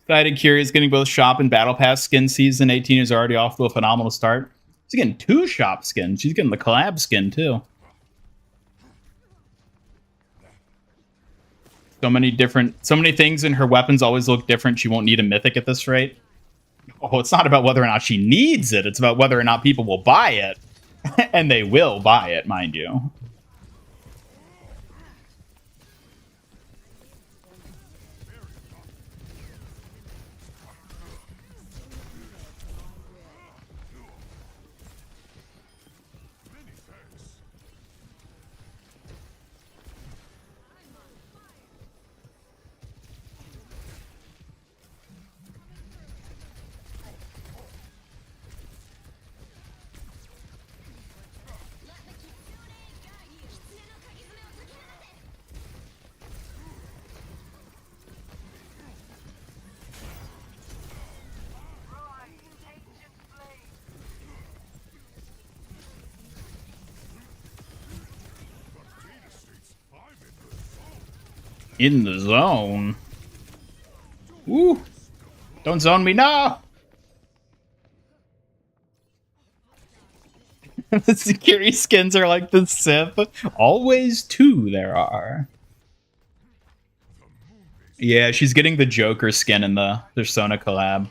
Excited, curious, getting both shop and battle pass skin season. 18 is already off to a phenomenal start. She's getting 2 shop skins. She's getting the collab skin too. So many things in her weapons always look different. She won't need a mythic at this rate. Oh, it's not about whether or not she needs it. It's about whether or not people will buy it. And they will buy it, mind you. In the zone. Ooh. Don't zone me, no! The security skins are like the Sith. Always 2 there are. Yeah, she's getting the Joker skin in the Persona collab.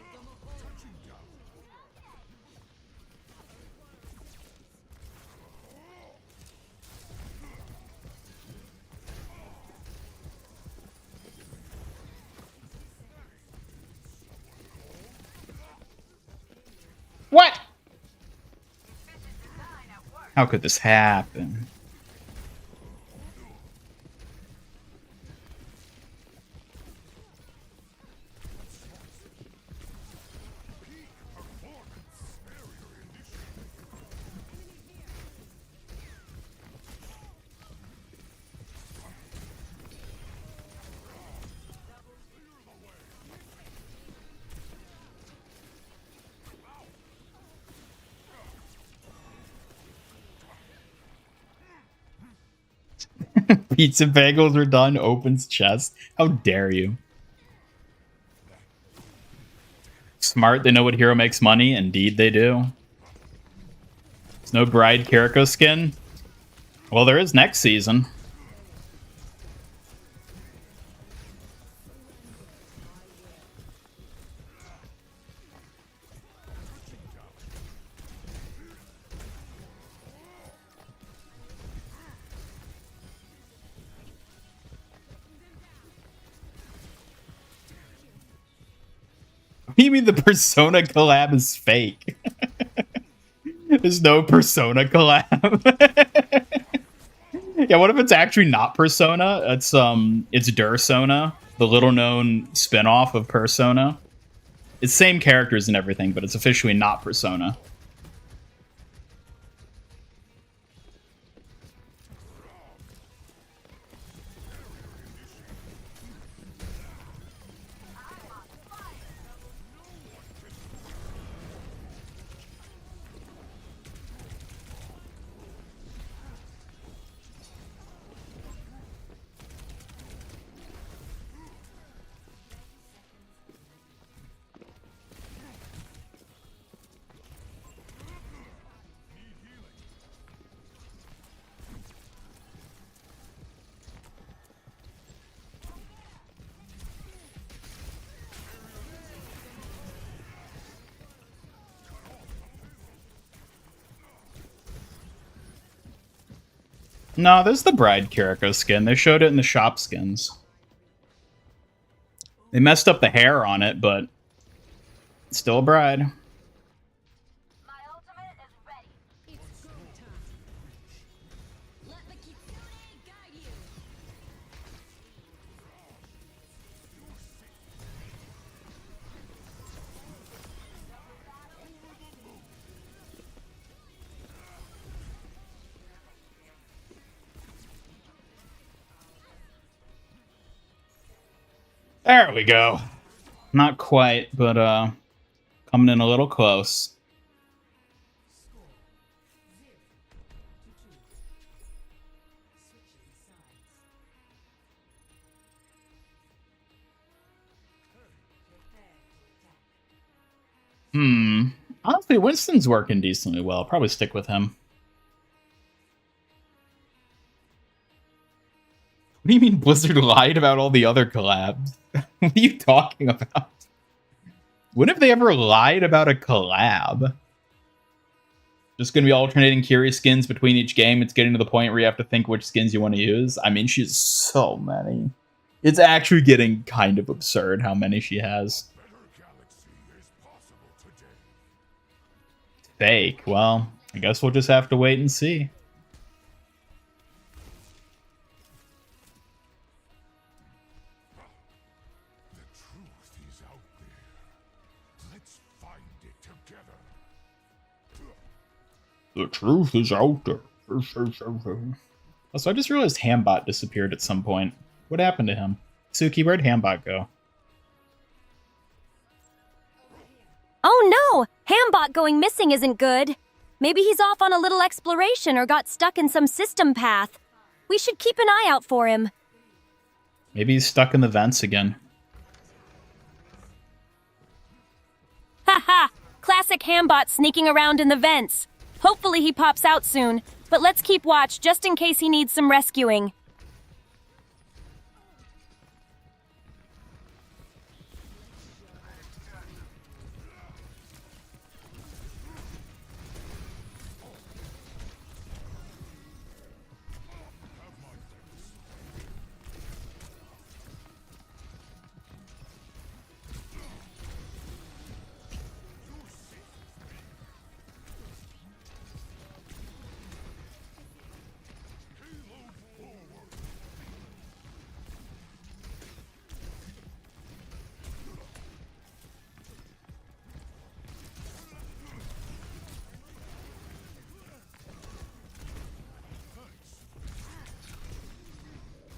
What? How could this happen? Pizza bagels are done, opens chest. How dare you? Smart, they know what hero makes money. Indeed they do. There's no Bride Kiriko skin. Well, there is next season. What do you mean the Persona collab is fake? There's no Persona collab. Yeah, what if it's actually not Persona? It's Dursona, the little-known spin-off of Persona. It's same characters and everything, but it's officially not Persona. No, there's the Bride Kiriko skin. They showed it in the shop skins. They messed up the hair on it, but it's still a bride. My ultimate is ready. There we go. Not quite, but coming in a little close. Honestly, Winston's working decently well. I'll probably stick with him. What do you mean Blizzard lied about all the other collabs? What are you talking about? When have they ever lied about a collab? Just going to be alternating Kiri skins between each game. It's getting to the point where you have to think which skins you want to use. I mean, she has so many. It's actually getting kind of absurd how many she has. Fake. Well, I guess we'll just have to wait and see. The truth is out there. Also, I just realized Hambot disappeared at some point. What happened to him? Suki, where'd Hambot go? Oh no! Hambot going missing isn't good. Maybe he's off on a little exploration or got stuck in some system path. We should keep an eye out for him. Maybe he's stuck in the vents again. Haha! Classic Hambot sneaking around in the vents. Hopefully he pops out soon, but let's keep watch just in case he needs some rescuing.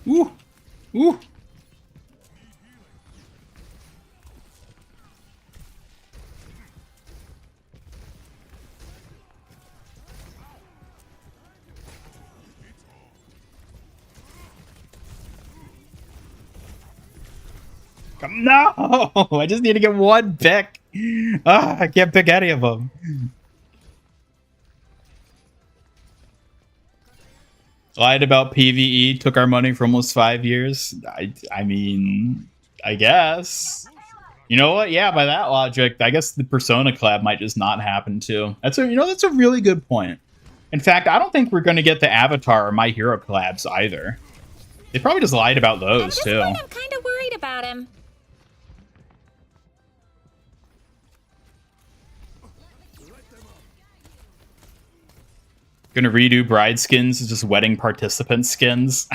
Ooh! Ooh! Come, no! I just need to get one pick. I can't pick any of them. Lied about PvE, took our money for almost 5 years. I mean, I guess. You know what? Yeah, by that logic, I guess the Persona collab might just not happen too. That's a really good point. In fact, I don't think we're going to get the Avatar or My Hero collabs either. They probably just lied about those too. I'm kind of worried about him. Gonna redo bride skins as just wedding participant skins.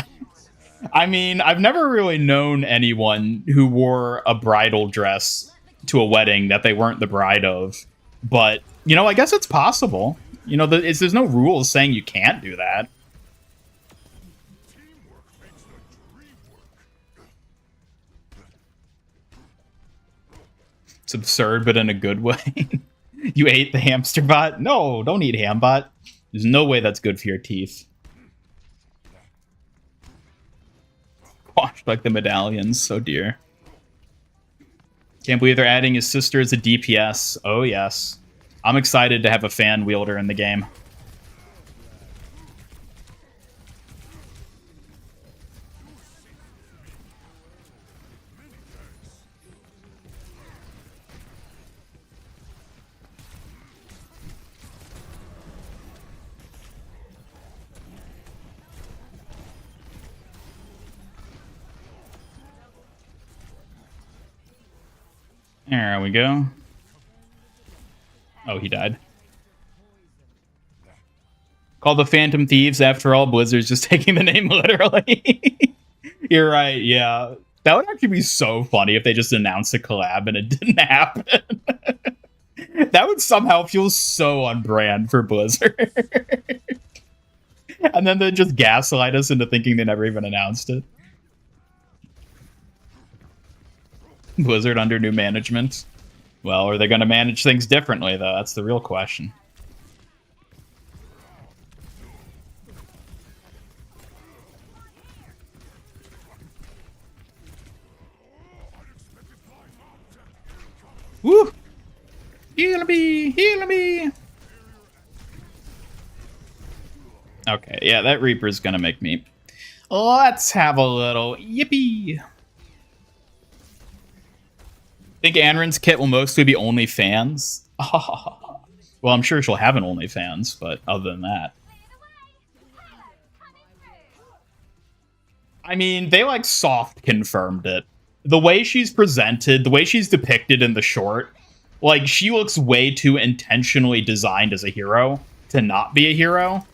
I mean, I've never really known anyone who wore a bridal dress to a wedding that they weren't the bride of. But, you know, I guess it's possible. You know, there's no rules saying you can't do that. It's absurd, but in a good way. You ate the hamster bot? No, don't eat Hambot. There's no way that's good for your teeth. Washed like the medallions, so dear. Can't believe they're adding his sister as a DPS. Oh yes. I'm excited to have a fan wielder in the game. There we go. Oh, he died. Called the Phantom Thieves. After all, Blizzard's just taking the name literally. You're right, yeah. That would actually be so funny if they just announced a collab and it didn't happen. That would somehow feel so on brand for Blizzard. And then they just gaslight us into thinking they never even announced it. Blizzard under new management. Well, are they going to manage things differently, though? That's the real question. Woo! Heal me! Heal me! Okay, yeah, that Reaper's gonna make me. Let's have a little yippee! Think Anrin's kit will mostly be OnlyFans? Well, I'm sure she'll have an OnlyFans, but other than that. I mean, they like soft confirmed it. The way she's presented, the way she's depicted in the short, like she looks way too intentionally designed as a hero to not be a hero.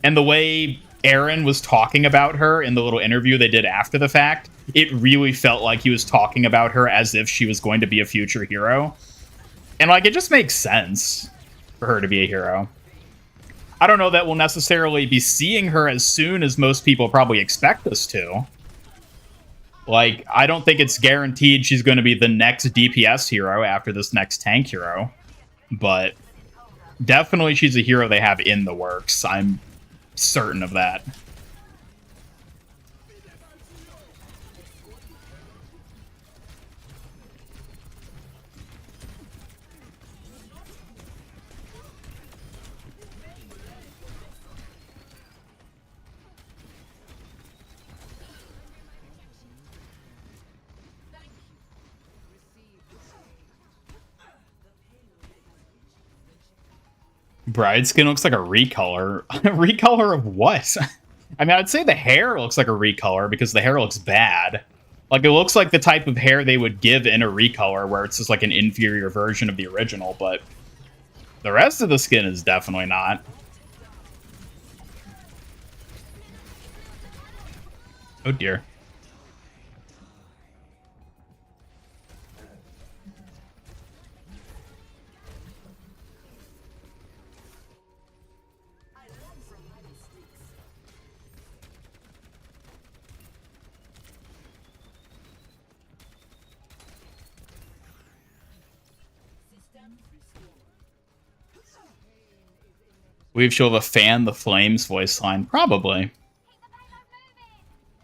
And the way Aaron was talking about her in the little interview they did after the fact, it really felt like he was talking about her as if she was going to be a future hero. And like, it just makes sense for her to be a hero. I don't know that we'll necessarily be seeing her as soon as most people probably expect us to. Like, I don't think it's guaranteed she's going to be the next DPS hero after this next tank hero. But definitely she's a hero they have in the works. I'm certain of that. Bride skin looks like a recolor. Recolor of what? I mean, I'd say the hair looks like a recolor because the hair looks bad. Like, it looks like the type of hair they would give in a recolor where it's just like an inferior version of the original, but the rest of the skin is definitely not. Oh dear. She'll have a fan the Flames voice line. Probably.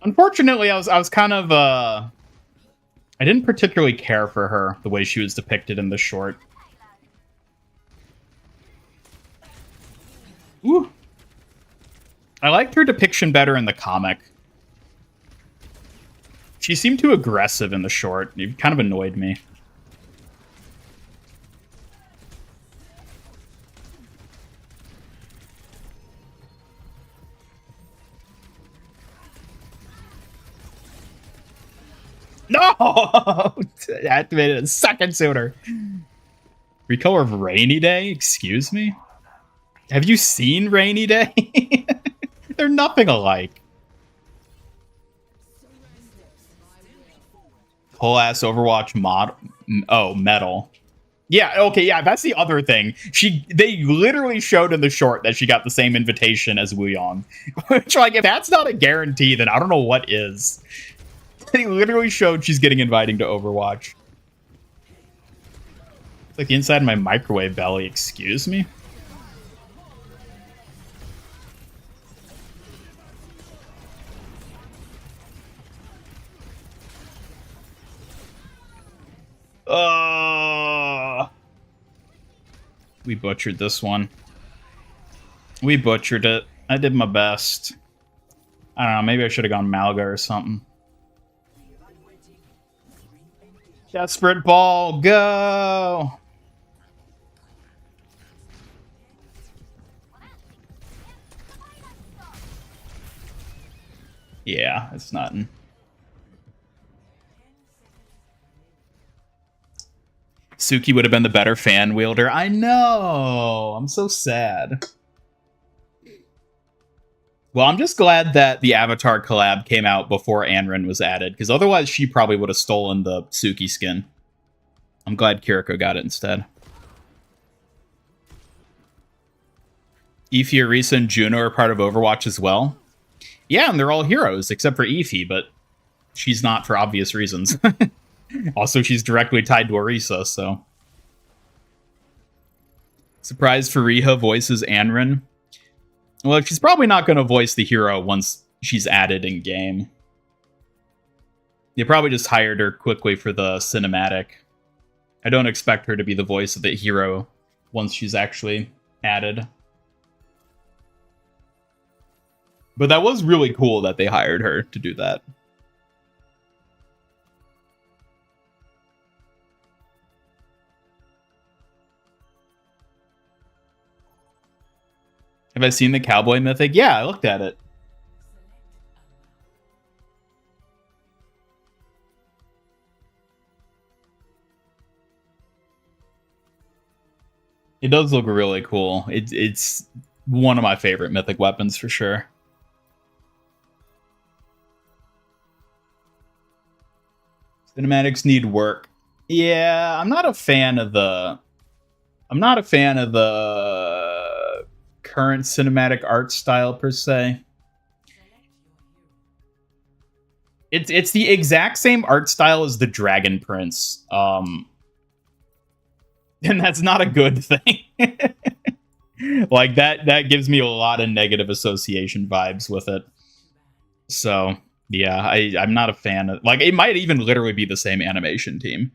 Unfortunately, I was kind of, I didn't particularly care for her, the way she was depicted in the short. Ooh. I liked her depiction better in the comic. She seemed too aggressive in the short. It kind of annoyed me. No! Activated a second sooner. Recolor of Rainy Day? Excuse me? Have you seen Rainy Day? They're nothing alike. Whole ass Overwatch mod. Oh, metal. Yeah, okay, yeah, that's the other thing. They literally showed in the short that she got the same invitation as Wuyang. Which, like, if that's not a guarantee, then I don't know what is. They literally showed she's getting inviting to Overwatch. It's like the inside of my microwave belly, excuse me? We butchered this one. We butchered it. I did my best. I don't know, maybe I should have gone Malga or something. Desperate ball, go! Yeah, it's nothing. Suki would have been the better fan wielder. I know. I'm so sad. Well, I'm just glad that the Avatar collab came out before Anrin was added, because otherwise she probably would have stolen the Suki skin. I'm glad Kiriko got it instead. Ify, Orisa, and Juno are part of Overwatch as well. Yeah, and they're all heroes, except for Ify, but she's not for obvious reasons. Also, she's directly tied to Orisa, so... Surprised Fariha voices Anrin. Well, she's probably not going to voice the hero once she's added in-game. They probably just hired her quickly for the cinematic. I don't expect her to be the voice of the hero once she's actually added. But that was really cool that they hired her to do that. Have I seen the Cowboy Mythic? Yeah, I looked at it. It does look really cool. It's one of my favorite Mythic weapons for sure. Cinematics need work. Yeah, I'm not a fan of the current cinematic art style per se. It's the exact same art style as the Dragon Prince. And that's not a good thing. Like that gives me a lot of negative association vibes with it. So yeah, I'm not a fan of, like, it might even literally be the same animation team.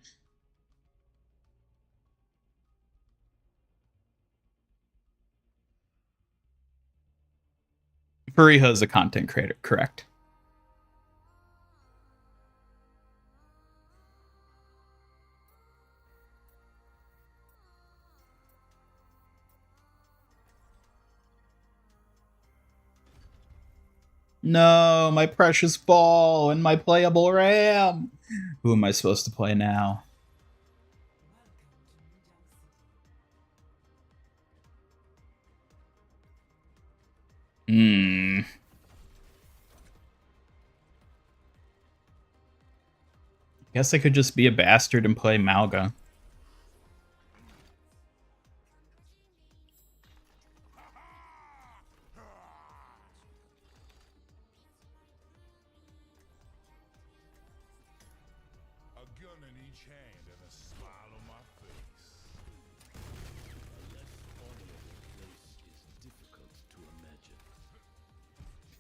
Fariha is a content creator, correct? No, my precious ball and my playable RAM. Who am I supposed to play now? Guess I could just be a bastard and play Malga.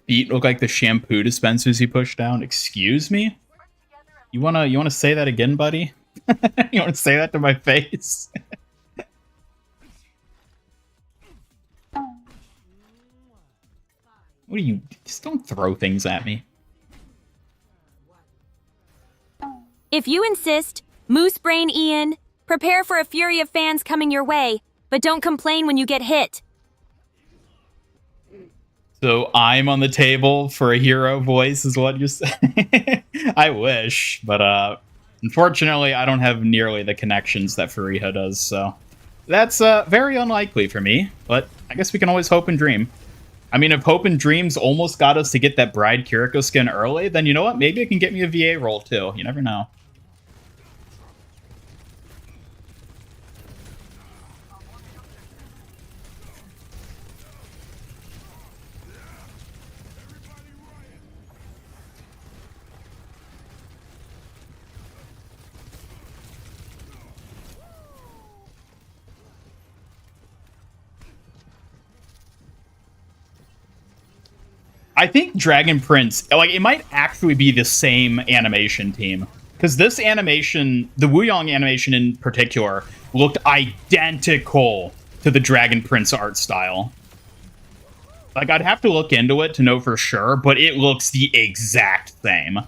Feet look like the shampoo dispensers you push down. Excuse me? You wanna say that again, buddy? You wanna say that to my face? What are you? Just don't throw things at me. If you insist, Moose Brain Ian, prepare for a fury of fans coming your way, but don't complain when you get hit. So I'm on the table for a hero voice is what you're saying? I wish, but unfortunately I don't have nearly the connections that Fariha does, so that's very unlikely for me, but I guess we can always hope and dream. I mean, if hope and dreams almost got us to get that Bride Kiriko skin early, then you know what? Maybe it can get me a VA role too. You never know. I think Dragon Prince, like, it might actually be the same animation team. Because this animation, the Wuyang animation in particular, looked identical to the Dragon Prince art style. Like, I'd have to look into it to know for sure, but it looks the exact same.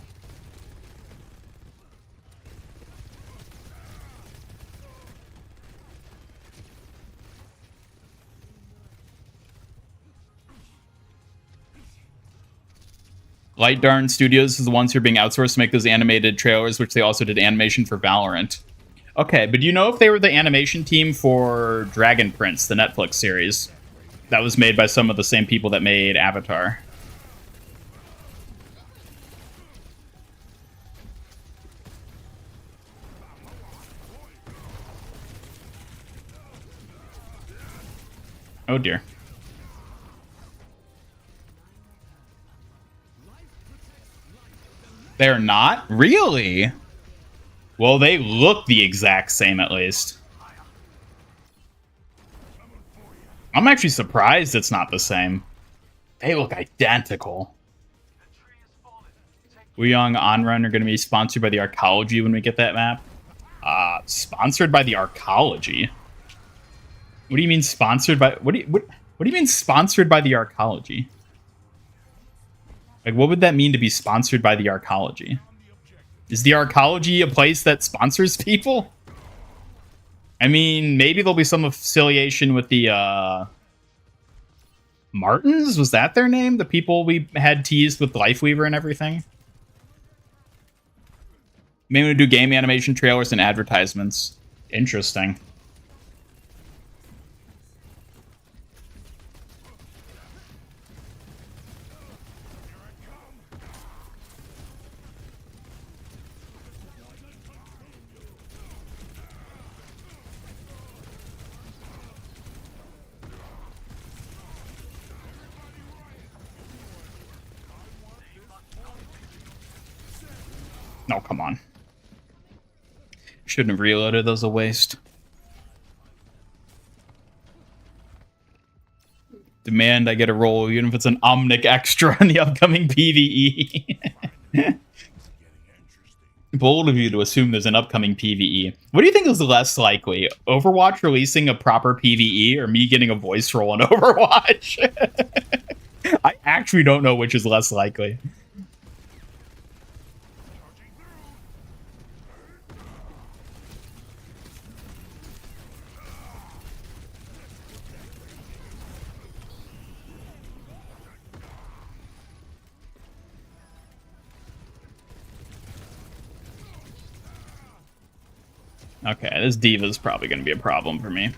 Light Darn Studios is the ones who are being outsourced to make those animated trailers, which they also did animation for Valorant. Okay, but do you know if they were the animation team for Dragon Prince, the Netflix series? That was made by some of the same people that made Avatar. Oh dear. They're not? Really? Well, they look the exact same at least. I'm actually surprised it's not the same. They look identical. Wuyang Onrun are going to be sponsored by the Arcology when we get that map. Sponsored by the Arcology? What do you mean sponsored by... What do you mean sponsored by the Arcology? Like, what would that mean to be sponsored by the Arcology? Is the Arcology a place that sponsors people? I mean, maybe there'll be some affiliation with the, Martins? Was that their name? The people we had teased with Lifeweaver and everything? Maybe we do game animation trailers and advertisements. Interesting. Oh, come on. Shouldn't have reloaded. That was a waste. Demand I get a roll, even if it's an Omnic extra in the upcoming PvE. Bold of you to assume there's an upcoming PvE. What do you think is less likely? Overwatch releasing a proper PvE or me getting a voice roll in Overwatch? I actually don't know which is less likely. Okay, this Diva's probably going to be a problem for me.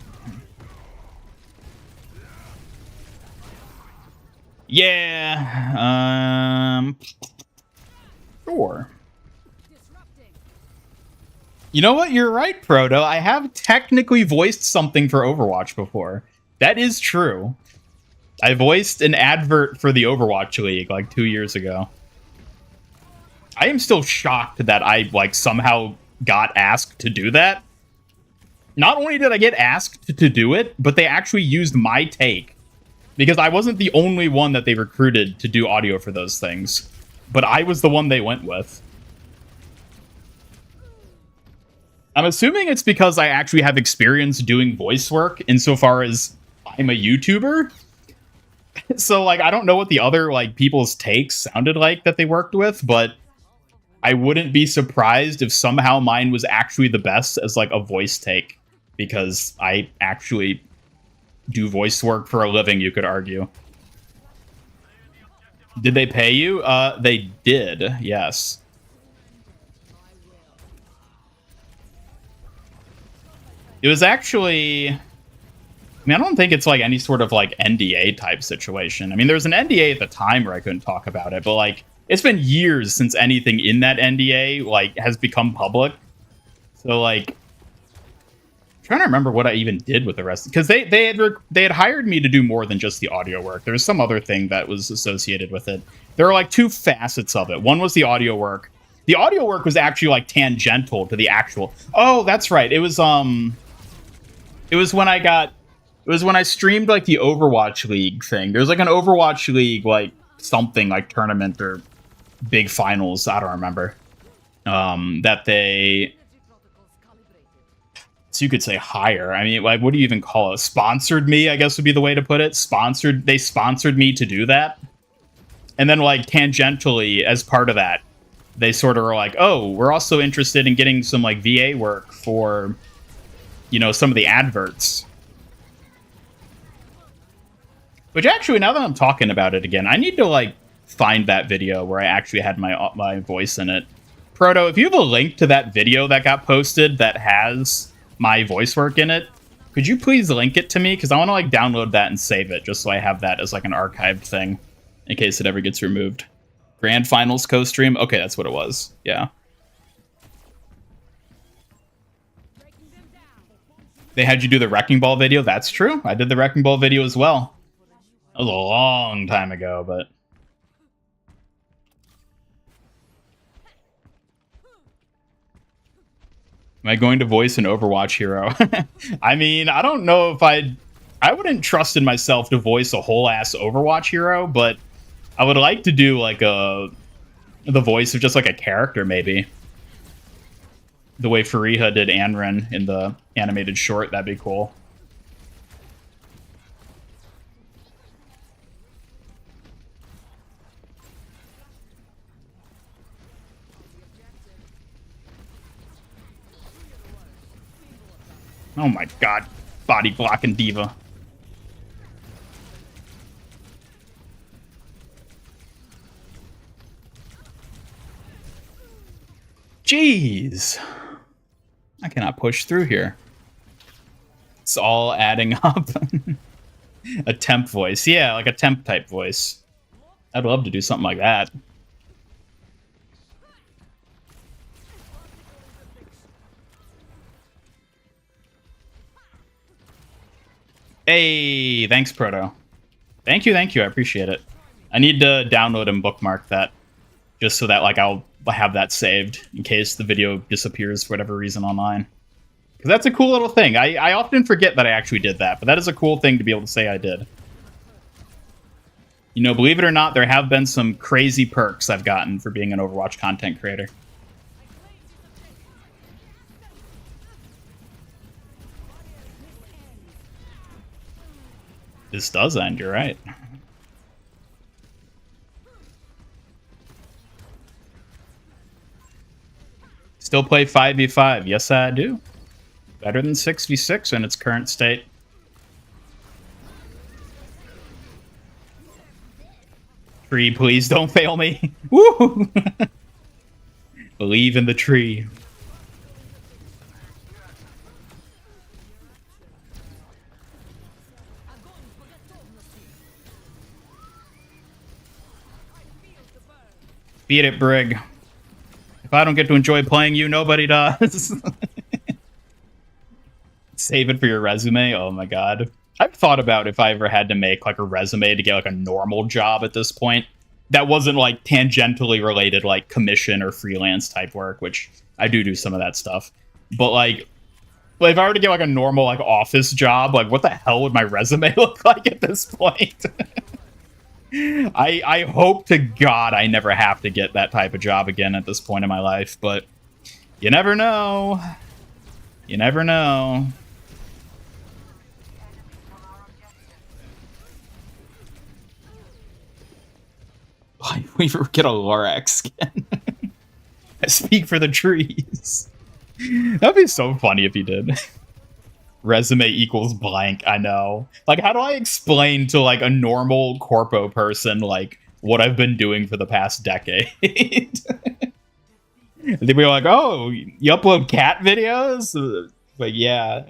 Yeah, sure. You know what? You're right, Proto. I have technically voiced something for Overwatch before. That is true. I voiced an advert for the Overwatch League like 2 years ago. I am still shocked that I somehow got asked to do that. Not only did I get asked to do it, but they actually used my take. Because I wasn't the only one that they recruited to do audio for those things. But I was the one they went with. I'm assuming it's because I actually have experience doing voice work insofar as I'm a YouTuber. So, I don't know what the other, people's takes sounded like that they worked with, but I wouldn't be surprised if somehow mine was actually the best as, a voice take. Because I actually do voice work for a living, you could argue. Did they pay you? They did, yes. It was actually... I mean, I don't think it's, any sort of, NDA type situation. I mean, there was an NDA at the time where I couldn't talk about it, but, it's been years since anything in that NDA, has become public. So, I'm trying to remember what I even did with the rest. Because they had hired me to do more than just the audio work. There was some other thing that was associated with it. There were, two facets of it. One was the audio work. The audio work was actually, tangential to the actual... Oh, that's right. It was when I streamed, the Overwatch League thing. There's, an Overwatch League, something, tournament or big finals. I don't remember. That they... So you could say hire. I mean, what do you even call it? Sponsored me, I guess would be the way to put it. They sponsored me to do that. And then, tangentially, as part of that, they sort of were oh, we're also interested in getting some, VA work for, some of the adverts. Which, actually, now that I'm talking about it again, I need to, find that video where I actually had my voice in it. Proto, if you have a link to that video that got posted that has my voice work in it, could you please link it to me? Because I want to like download that and save it just so I have that as like an archived thing in case it ever gets removed. Grand Finals co-stream? Okay, that's what it was. Yeah. They had you do the Wrecking Ball video? That's true. I did the Wrecking Ball video as well. That was a long time ago, but... Am I going to voice an Overwatch hero? I mean, I don't know if I wouldn't trust in myself to voice a whole-ass Overwatch hero, but I would like to do, like, the voice of just, like, a character, maybe. The way Fariha did Anrin in the animated short, that'd be cool. Oh my god, body blocking diva. Jeez. I cannot push through here. It's all adding up. A temp voice. Yeah, like a temp type voice. I'd love to do something like that. Hey, thanks, Proto. Thank you, I appreciate it. I need to download and bookmark that just so that like I'll have that saved in case the video disappears for whatever reason online. Because that's a cool little thing. I often forget that I actually did that, but that is a cool thing to be able to say I did. You know, believe it or not, there have been some crazy perks I've gotten for being an Overwatch content creator. This does end, you're right. Still play 5v5. Yes, I do. Better than 6v6 in its current state. Tree, please don't fail me. Woo! Believe in the tree. Beat it, Brig. If I don't get to enjoy playing you, nobody does. Save it for your resume? Oh my god. I've thought about if I ever had to make like a resume to get like a normal job at this point that wasn't like tangentially related, like commission or freelance type work, which I do some of that stuff. But like if I were to get like a normal like office job, like what the hell would my resume look like at this point? I hope to God I never have to get that type of job again at this point in my life, but you never know. You never know. Why did we ever get a Lorax skin? I speak for the trees. That'd be so funny if he did. Resume equals blank, I know. Like, how do I explain to, like, a normal corpo person, like, what I've been doing for the past decade? They'd be like, oh, you upload cat videos? Like, yeah.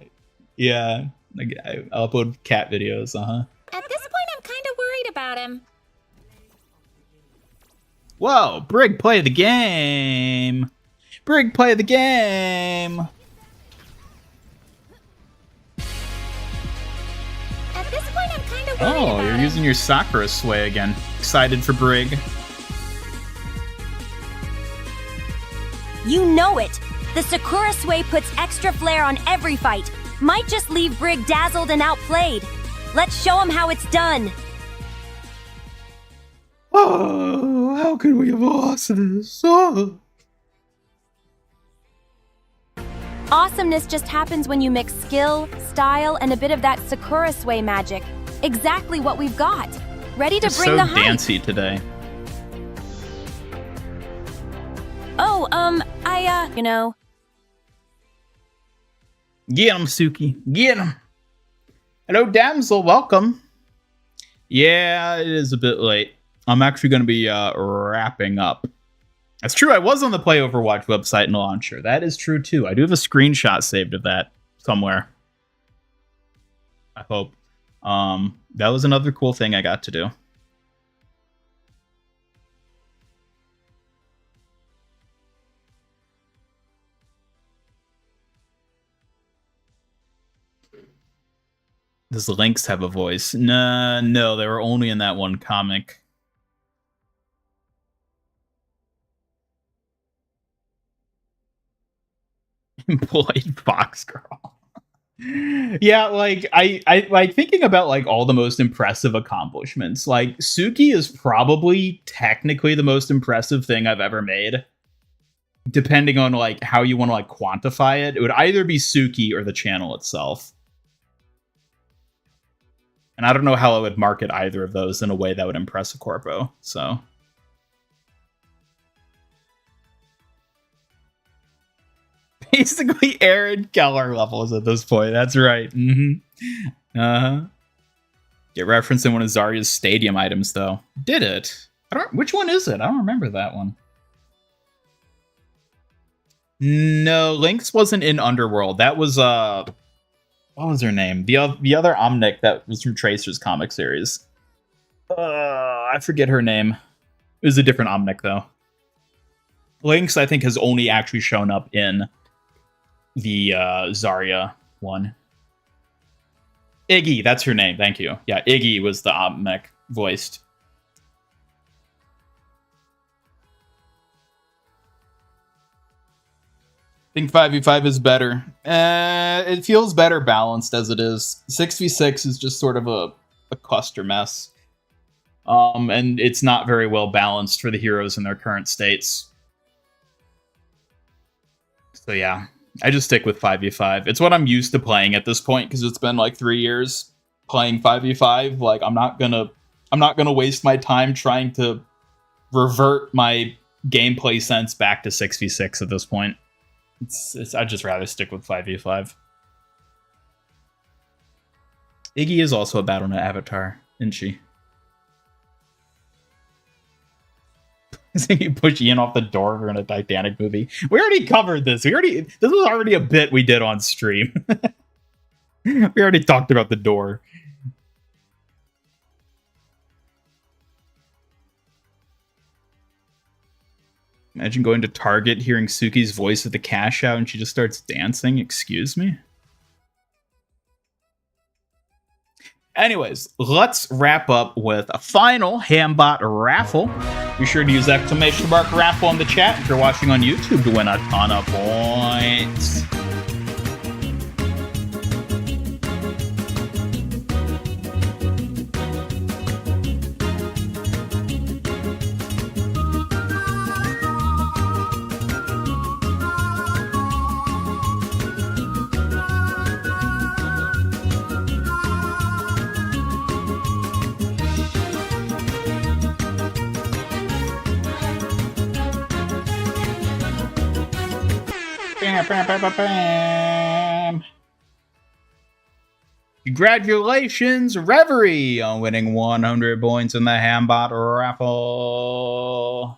Like, I upload cat videos, At this point, I'm kind of worried about him. Whoa, Brig, play the game. Brig, play the game. At this point, I'm kind of worried about Oh, you're him. using your Sakura sway again. Excited for Brig. You know it! The Sakura Sway puts extra flair on every fight. Might just leave Brig dazzled and outplayed. Let's show him how it's done. Oh, how could we have lost this? Oh. Awesomeness just happens when you mix skill, style, and a bit of that Sakura Sway magic. Exactly what we've got. Ready to It's bring so the hype. dancey today. Oh, you know. Get him, Suki. Get him. Hello, damsel. Welcome. Yeah, it is a bit late. I'm actually going to be wrapping up That's true. I was on the Play Overwatch website and launcher. That is true, too. I do have a screenshot saved of that somewhere. I hope. That was another cool thing I got to do. Does Lynx have a voice? No, they were only in that one comic. Employed Fox Girl. Yeah, like I like thinking about like all the most impressive accomplishments. Like Suki is probably technically the most impressive thing I've ever made. Depending on like how you want to like quantify it, it would either be Suki or the channel itself. And I don't know how I would market either of those in a way that would impress a corpo. So basically Aaron Keller levels at this point. That's right. Get referenced in one of Zarya's stadium items, though. Did it? Which one is it? I don't remember that one. No, Lynx wasn't in Underworld. That was what was her name? The other Omnic that was from Tracer's comic series. I forget her name. It was a different Omnic, though. Lynx, I think, has only actually shown up in the Zarya one. Iggy, that's her name. Thank you. Yeah, Iggy was the Omnic voiced. I think 5v5 is better. It feels better balanced as it is. 6v6 is just sort of a cluster mess. And it's not very well balanced for the heroes in their current states. So yeah, I just stick with 5v5. It's what I'm used to playing at this point because it's been like 3 years playing 5v5. Like I'm not gonna waste my time trying to revert my gameplay sense back to 6v6 at this point. I'd just rather stick with 5v5. Iggy is also a Battle.net avatar, isn't she? You push Ian off the door in a Titanic movie. We already covered this. This was already a bit we did on stream. We already talked about the door. Imagine going to Target, hearing Suki's voice at the cash out, and she just starts dancing. Excuse me? Anyways, let's wrap up with a final Hambot raffle. Be sure to use exclamation mark raffle in the chat if you're watching on YouTube to win a ton of points. Congratulations, Reverie, on winning 100 points in the Hambot raffle.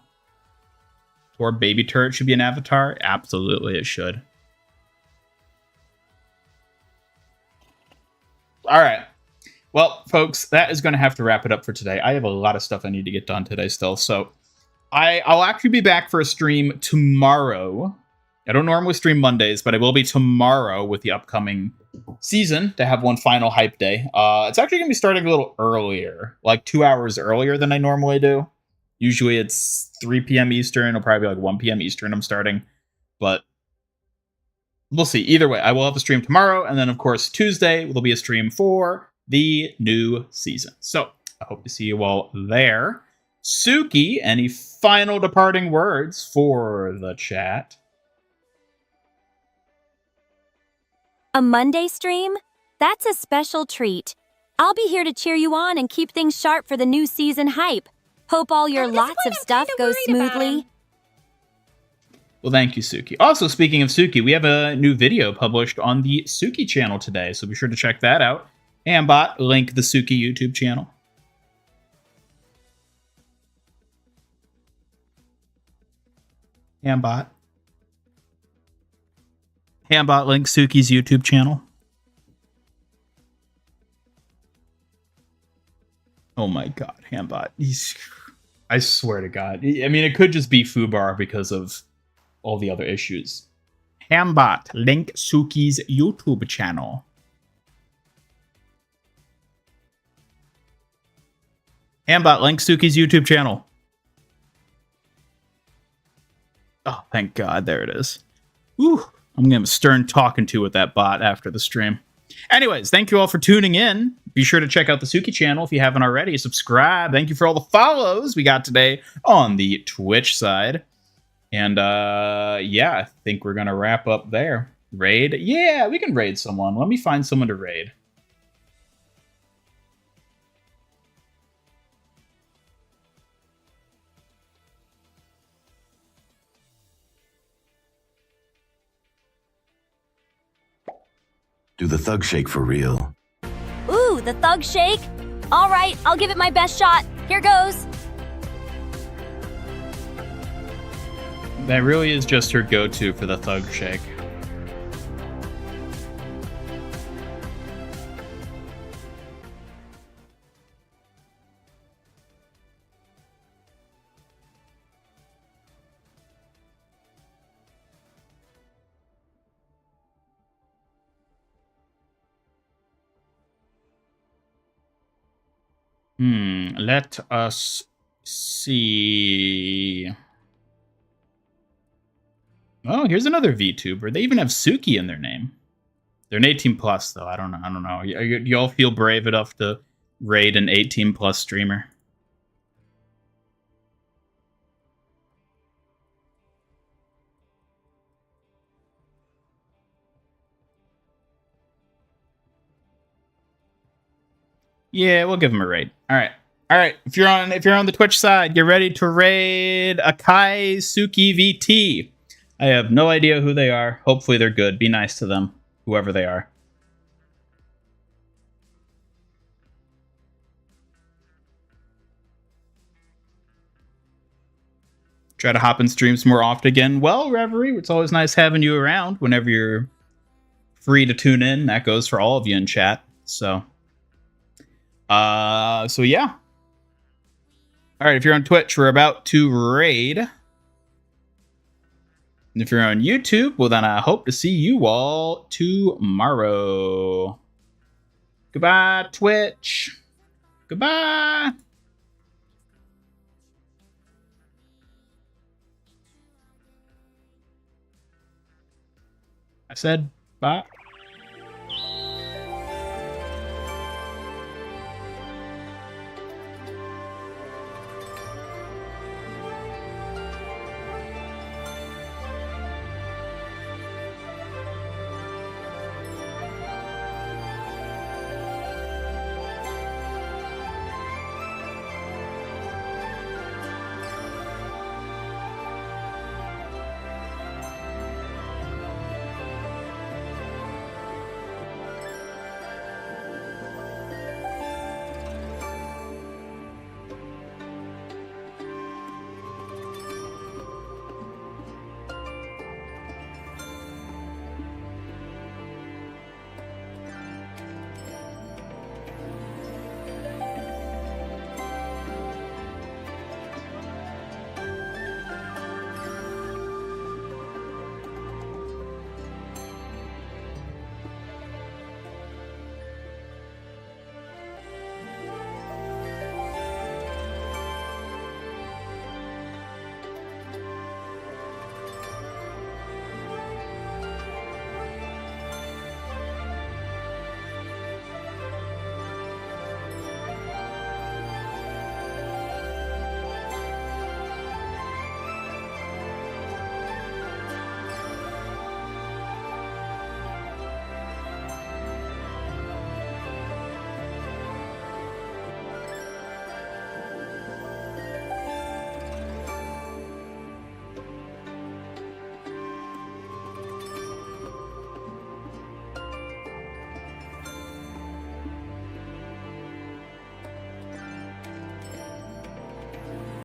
Or Baby Turret should be an avatar? Absolutely, it should. All right. Well, folks, that is going to have to wrap it up for today. I have a lot of stuff I need to get done today still, so I'll actually be back for a stream tomorrow. I don't normally stream Mondays, but I will be tomorrow with the upcoming season to have one final hype day. It's actually going to be starting a little earlier, like 2 hours earlier than I normally do. Usually it's 3 p.m. Eastern. It'll probably be like 1 p.m. Eastern I'm starting. But we'll see. Either way, I will have a stream tomorrow. And then, of course, Tuesday will be a stream for the new season. So I hope to see you all there. Suki, any final departing words for the chat? A Monday stream? That's a special treat. I'll be here to cheer you on and keep things sharp for the new season hype. Hope all your lots of stuff goes smoothly. Well, thank you, Suki. Also, speaking of Suki, we have a new video published on the Suki channel today, so be sure to check that out. Ambot, link the Suki YouTube channel. Hambot. Hambot links Suki's YouTube channel. Oh my god, Hambot. I swear to God. I mean, it could just be Fubar because of all the other issues. Hambot, link Suki's YouTube channel. Hambot, link Suki's YouTube channel. Oh, thank God. There it is. Whew. I'm going to have a stern talking to with that bot after the stream. Anyways, thank you all for tuning in. Be sure to check out the Suki channel if you haven't already. Subscribe. Thank you for all the follows we got today on the Twitch side. And, yeah, I think we're going to wrap up there. Raid? Yeah, we can raid someone. Let me find someone to raid. Do the thug shake for real. Ooh, the thug shake. All right, I'll give it my best shot. Here goes. That really is just her go-to for the thug shake. Let us see. Oh, here's another VTuber. They even have Suki in their name. They're an 18 plus, though. I don't know. Y'all feel brave enough to raid an 18 plus streamer? Yeah, we'll give him a raid. All right. If you're on the Twitch side, you're ready to raid Akai Suki VT. I have no idea who they are. Hopefully they're good. Be nice to them, whoever they are. Try to hop in streams more often again. Well, Reverie, it's always nice having you around whenever you're free to tune in. That goes for all of you in chat. So yeah. All right, if you're on Twitch, we're about to raid. And if you're on YouTube, well, then I hope to see you all tomorrow. Goodbye, Twitch. Goodbye. I said bye.